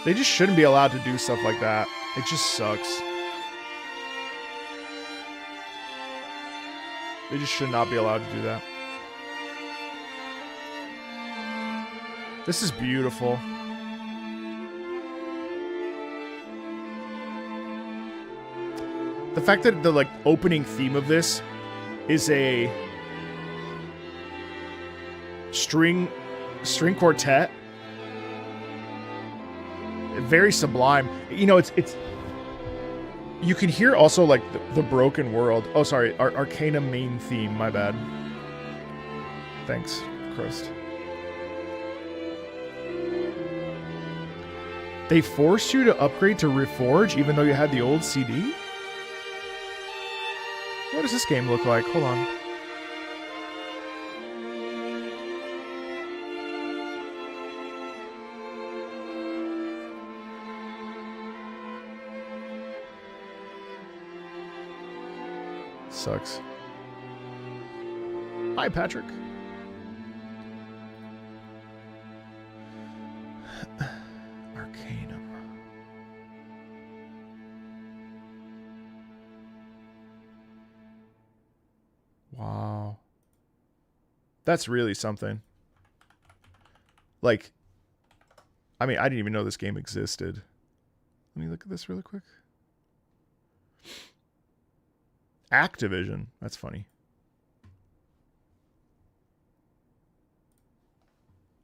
They just shouldn't be allowed to do stuff like that. It just sucks. They just should not be allowed to do that. This is beautiful. The fact that the like opening theme of this is a string quartet, very sublime. You know, it's you can hear also like the broken world. Oh, sorry, Arcanum main theme. My bad. Thanks, Crust. They forced you to upgrade to Reforge even though you had the old CD? What does this game look like? Hold on. Sucks. Hi, Patrick. Arcanum. Wow. That's really something. Like, I mean, I didn't even know this game existed. Let me look at this really quick. Activision. That's funny.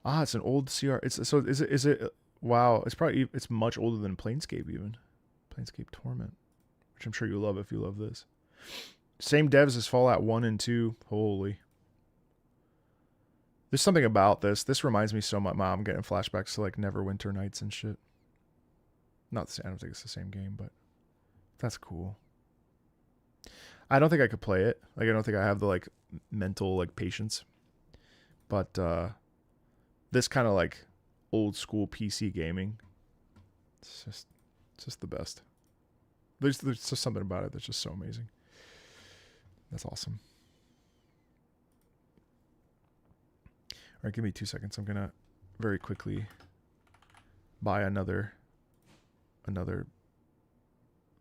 Ah, it's an old CR. It's so is it wow, it's much older than Planescape even. Planescape Torment, which I'm sure you love if you love this. Same devs as Fallout 1 and 2. Holy. There's something about this. This reminds me so much. I'm getting flashbacks to like Neverwinter Nights and shit. Not the same. I don't think it's the same game, but that's cool. I don't think I could play it. Like, I don't think I have the like mental like patience. But this kind of like old school PC gaming, it's just the best. There's just something about it that's just so amazing. That's awesome. All right, give me 2 seconds. I'm gonna very quickly buy another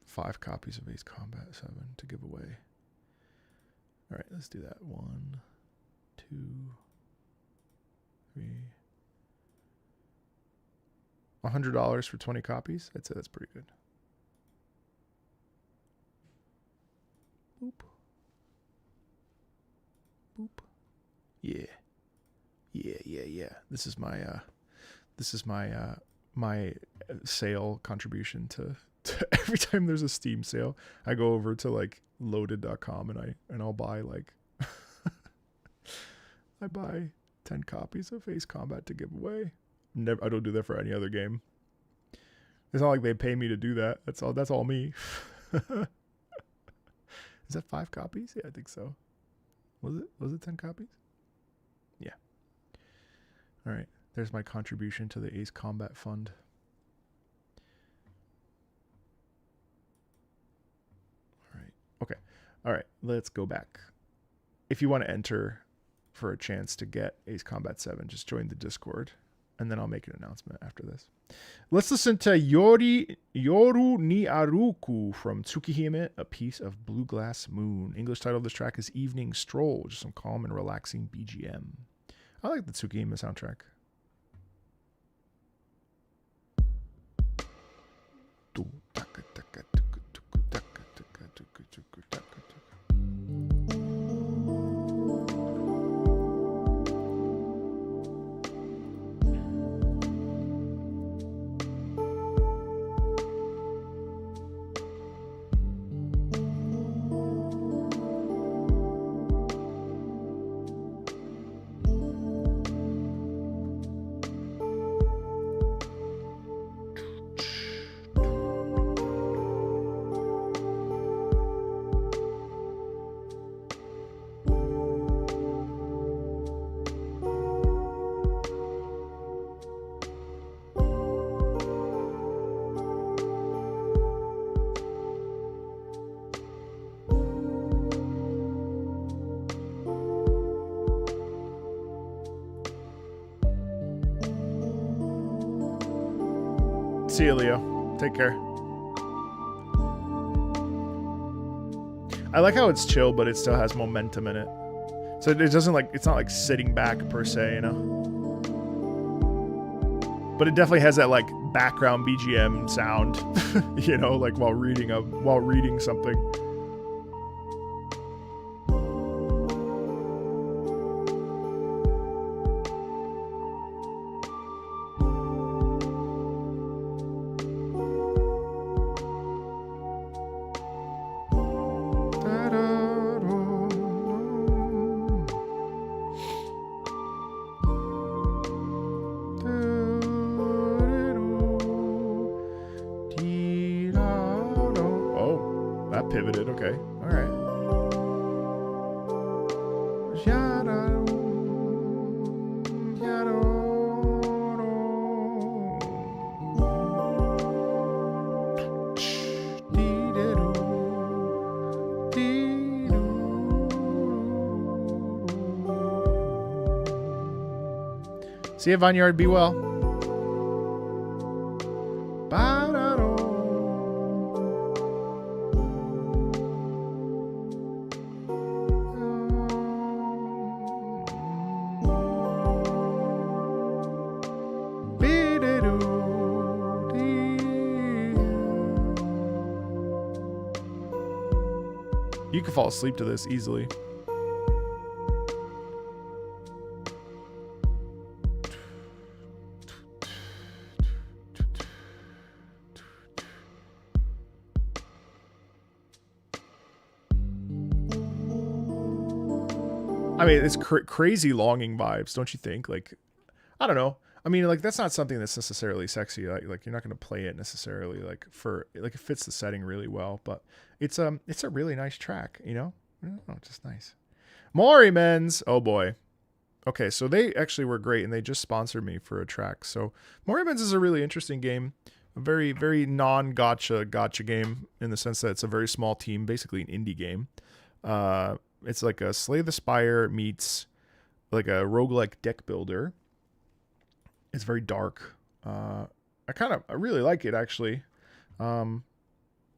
5 copies of Ace Combat 7 to give away. All right, let's do that. 1, 2, 3. $100 for 20 copies. I'd say that's pretty good. Boop. Boop. Yeah. This is my my sale contribution to every time there's a Steam sale, I go over to like loaded.com and I'll buy like I buy 10 copies of Ace Combat to give away. I don't do that for any other game. It's not like they pay me to do that. That's all me. Is that 5 copies? Yeah, I think so. Was it 10 copies? Yeah. All right. There's my contribution to the Ace Combat Fund. All right. Okay. All right. Let's go back. If you want to enter for a chance to get Ace Combat 7, just join the Discord, and then I'll make an announcement after this. Let's listen to Yoru ni Aruku from Tsukihime, A Piece of Blue Glass Moon. English title of this track is Evening Stroll, just some calm and relaxing BGM. I like the Tsukihime soundtrack. See you, Leo. Take care. I like how it's chill, but it still has momentum in it. So it doesn't like, it's not like sitting back per se, you know? But it definitely has that like background BGM sound, you know, like while reading something. Pivoted, okay. All right. See you, Vineyard. Be well. You can fall asleep to this easily. I mean, it's crazy longing vibes, don't you think? Like, I don't know. I mean, like, that's not something that's necessarily sexy. Like you're not going to play it necessarily like it fits the setting really well, but it's a really nice track, you know? Oh, just nice. Mori Men's. Oh boy. Okay, so they actually were great and they just sponsored me for a track. So Mori Men's is a really interesting game. A very, very non-gotcha game in the sense that it's a very small team, basically an indie game. It's like a Slay the Spire meets like a roguelike deck builder. It's very dark. I really like it actually. And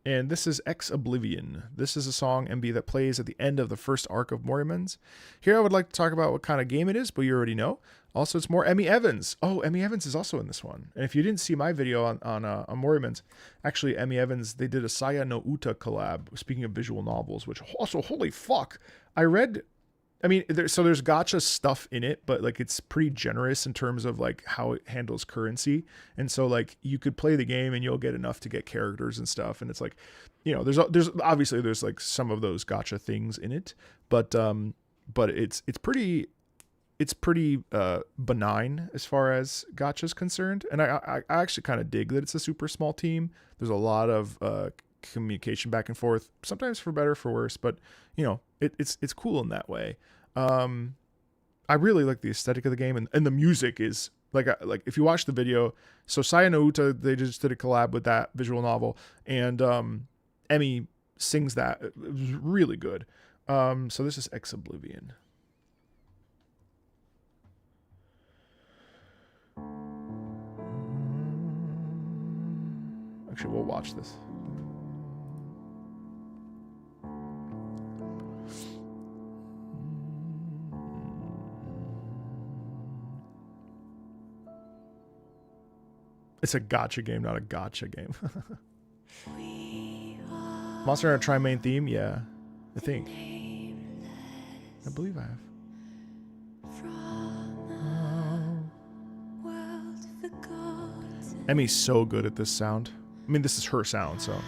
this is Ex Oblivion. This is a song, MB, that plays at the end of the first arc of Morrimans. Here I would like to talk about what kind of game it is, but you already know. Also, it's more Emmy Evans. Oh, Emmy Evans is also in this one. And if you didn't see my video on Morrimans, actually, Emmy Evans, they did a Saya no Uta collab, speaking of visual novels, which also, holy fuck, I read... I mean, there's gotcha stuff in it, but like it's pretty generous in terms of like how it handles currency. And so like you could play the game and you'll get enough to get characters and stuff. And it's like, you know, there's obviously there's like some of those gotcha things in it, but it's pretty benign as far as gotcha is concerned. And I actually kind of dig that it's a super small team. There's a lot of communication back and forth, sometimes for better, for worse, but you know, it's cool in that way. I really like the aesthetic of the game, and the music is like if you watch the video. So Saya no Uta, they just did a collab with that visual novel, and Emmy sings that. It was really good. So this is Ex Oblivion. Actually, we'll watch this. It's a gotcha game, not a gotcha game. Monster Hunter Tri main theme? Yeah. I think. I believe I have. Emmy's so good at this sound. I mean, this is her sound, so.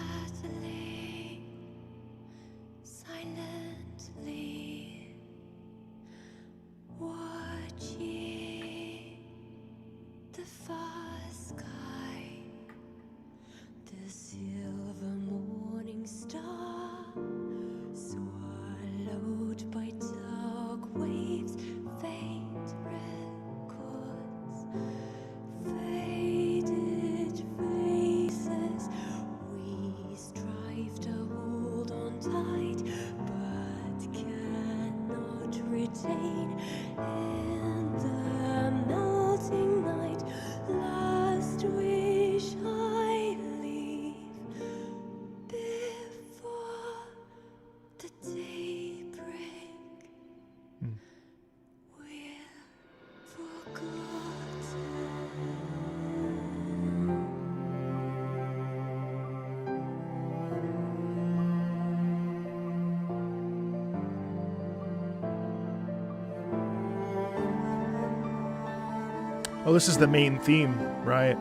Oh, this is the main theme, right?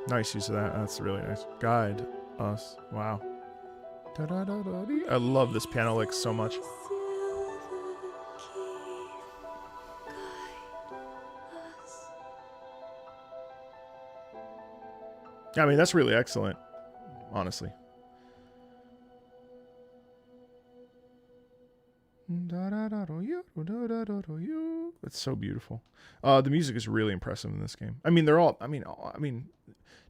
Nice use of that. That's really nice. Guide us. Wow. I love this piano lick so much. I mean, that's really excellent, honestly. It's so beautiful. The music is really impressive in this game. I mean, they're all. I mean,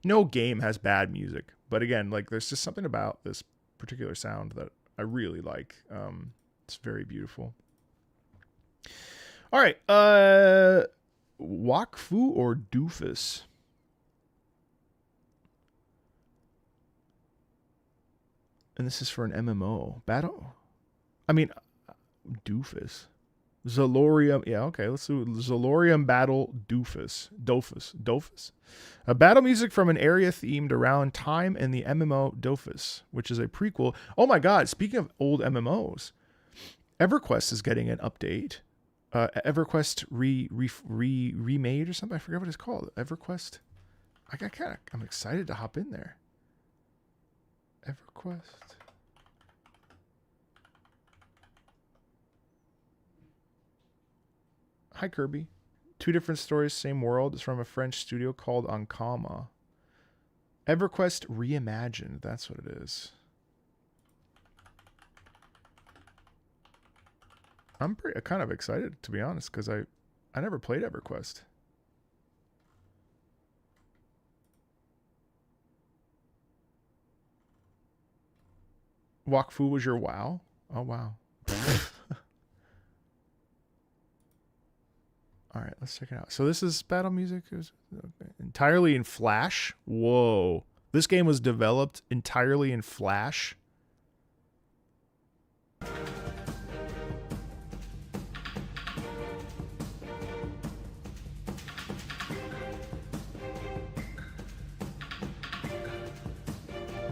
no game has bad music, but again, like there's just something about this particular sound that I really like. It's very beautiful. All right, Wakfu or Doofus? And this is for an MMO battle. I mean, Doofus. Zalorium. Yeah, okay. Let's do Zalorium Battle Dofus. A battle music from an area themed around time in the MMO Dofus, which is a prequel. Oh my god, speaking of old MMOs, EverQuest is getting an update. EverQuest remade or something. I forget what it's called. EverQuest. I'm excited to hop in there. EverQuest. Hi, Kirby. 2 different stories, same world. It's from a French studio called Ankama. EverQuest Reimagined. That's what it is. I'm kind of excited, to be honest, because I never played EverQuest. Wakfu was your WoW? Oh, wow. All right, let's check it out. So this is battle music. It was entirely in Flash. Whoa. This game was developed entirely in Flash.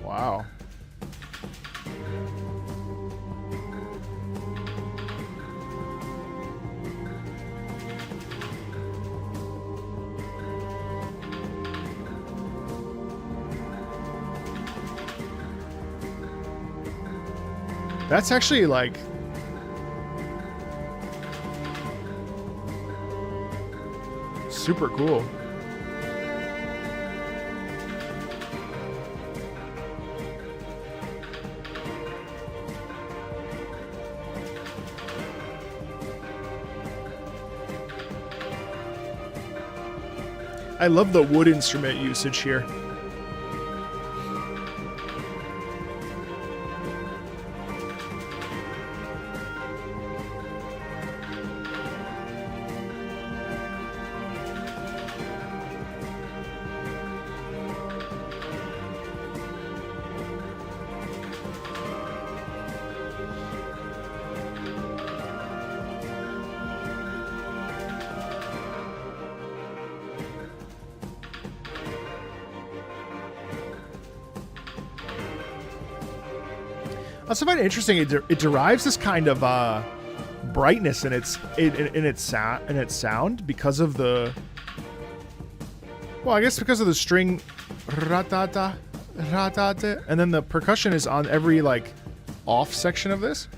Wow. That's actually like super cool. I love the wood instrument usage here. I also find it interesting. It derives this kind of brightness in its sound because of the. Well, I guess because of the string, ratata, ratate, and then the percussion is on every like off section of this.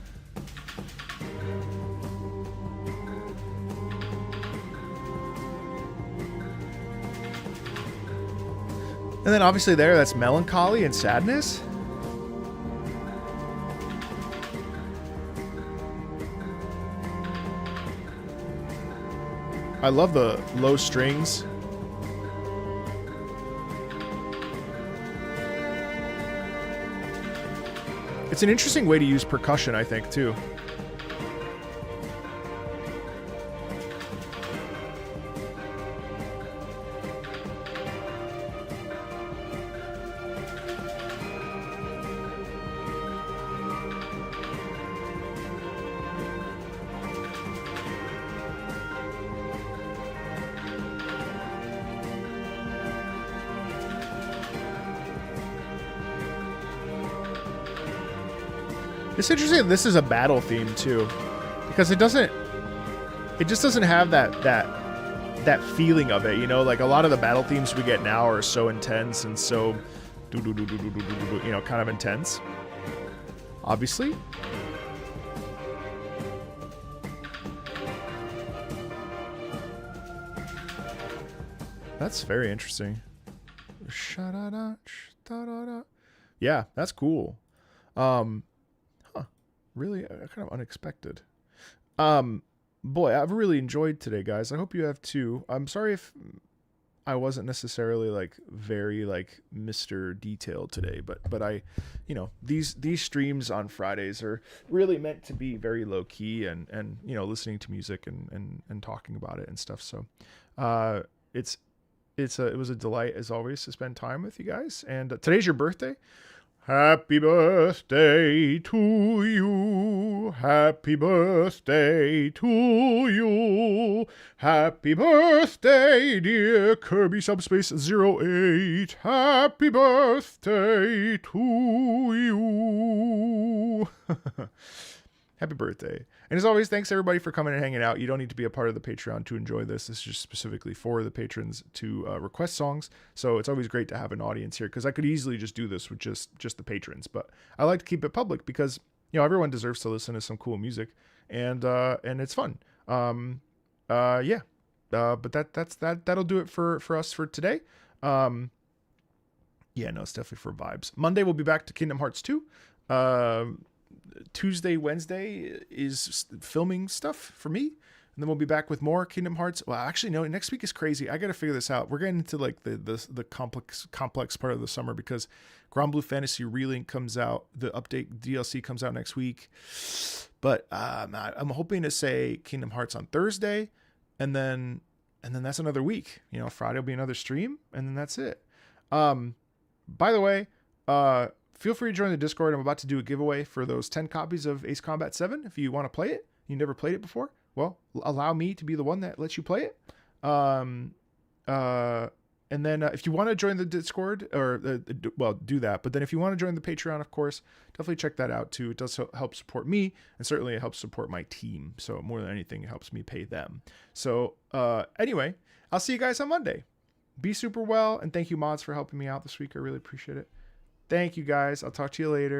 And then obviously that's melancholy and sadness. I love the low strings. It's an interesting way to use percussion, I think, too. It's interesting that this is a battle theme too, because it just doesn't have that feeling of it, you know, like a lot of the battle themes we get now are so intense and so you know, kind of intense. Obviously. That's very interesting. Yeah, that's cool. Really kind of unexpected. Boy, I've really enjoyed today, guys. I hope you have too. I'm sorry if I wasn't necessarily like very like Mr. Detailed today, but I, you know, these streams on Fridays are really meant to be very low key and you know, listening to music and talking about it and stuff. So, it was a delight as always to spend time with you guys. And today's your birthday. Happy birthday to you. Happy birthday to you. Happy birthday, dear Kirby Subspace 08. Happy birthday to you. Happy birthday. And as always, thanks everybody for coming and hanging out. You don't need to be a part of the Patreon to enjoy this. This is just specifically for the patrons to request songs. So it's always great to have an audience here, because I could easily just do this with just the patrons. But I like to keep it public because, you know, everyone deserves to listen to some cool music, and it's fun. Yeah. But that'll do it for us for today. Yeah, no, it's definitely for vibes. Monday we'll be back to Kingdom Hearts 2. Tuesday, Wednesday is filming stuff for me, and then we'll be back with more Kingdom Hearts. Well, actually, no, next week is crazy. I got to figure this out. We're getting into like the complex part of the summer, because Grand Blue Fantasy Relink comes out. The update DLC comes out next week, but I'm hoping to say Kingdom Hearts on Thursday, and then that's another week. You know, Friday will be another stream, and then that's it. By the way, feel free to join the Discord. I'm about to do a giveaway for those 10 copies of Ace Combat 7. If you want to play it, you never played it before, well, allow me to be the one that lets you play it. And then if you want to join the Discord, or do that. But then if you want to join the Patreon, of course, definitely check that out too. It does help support me, and certainly it helps support my team. So more than anything, it helps me pay them. So anyway, I'll see you guys on Monday. Be super well, and thank you, mods, for helping me out this week. I really appreciate it. Thank you, guys. I'll talk to you later.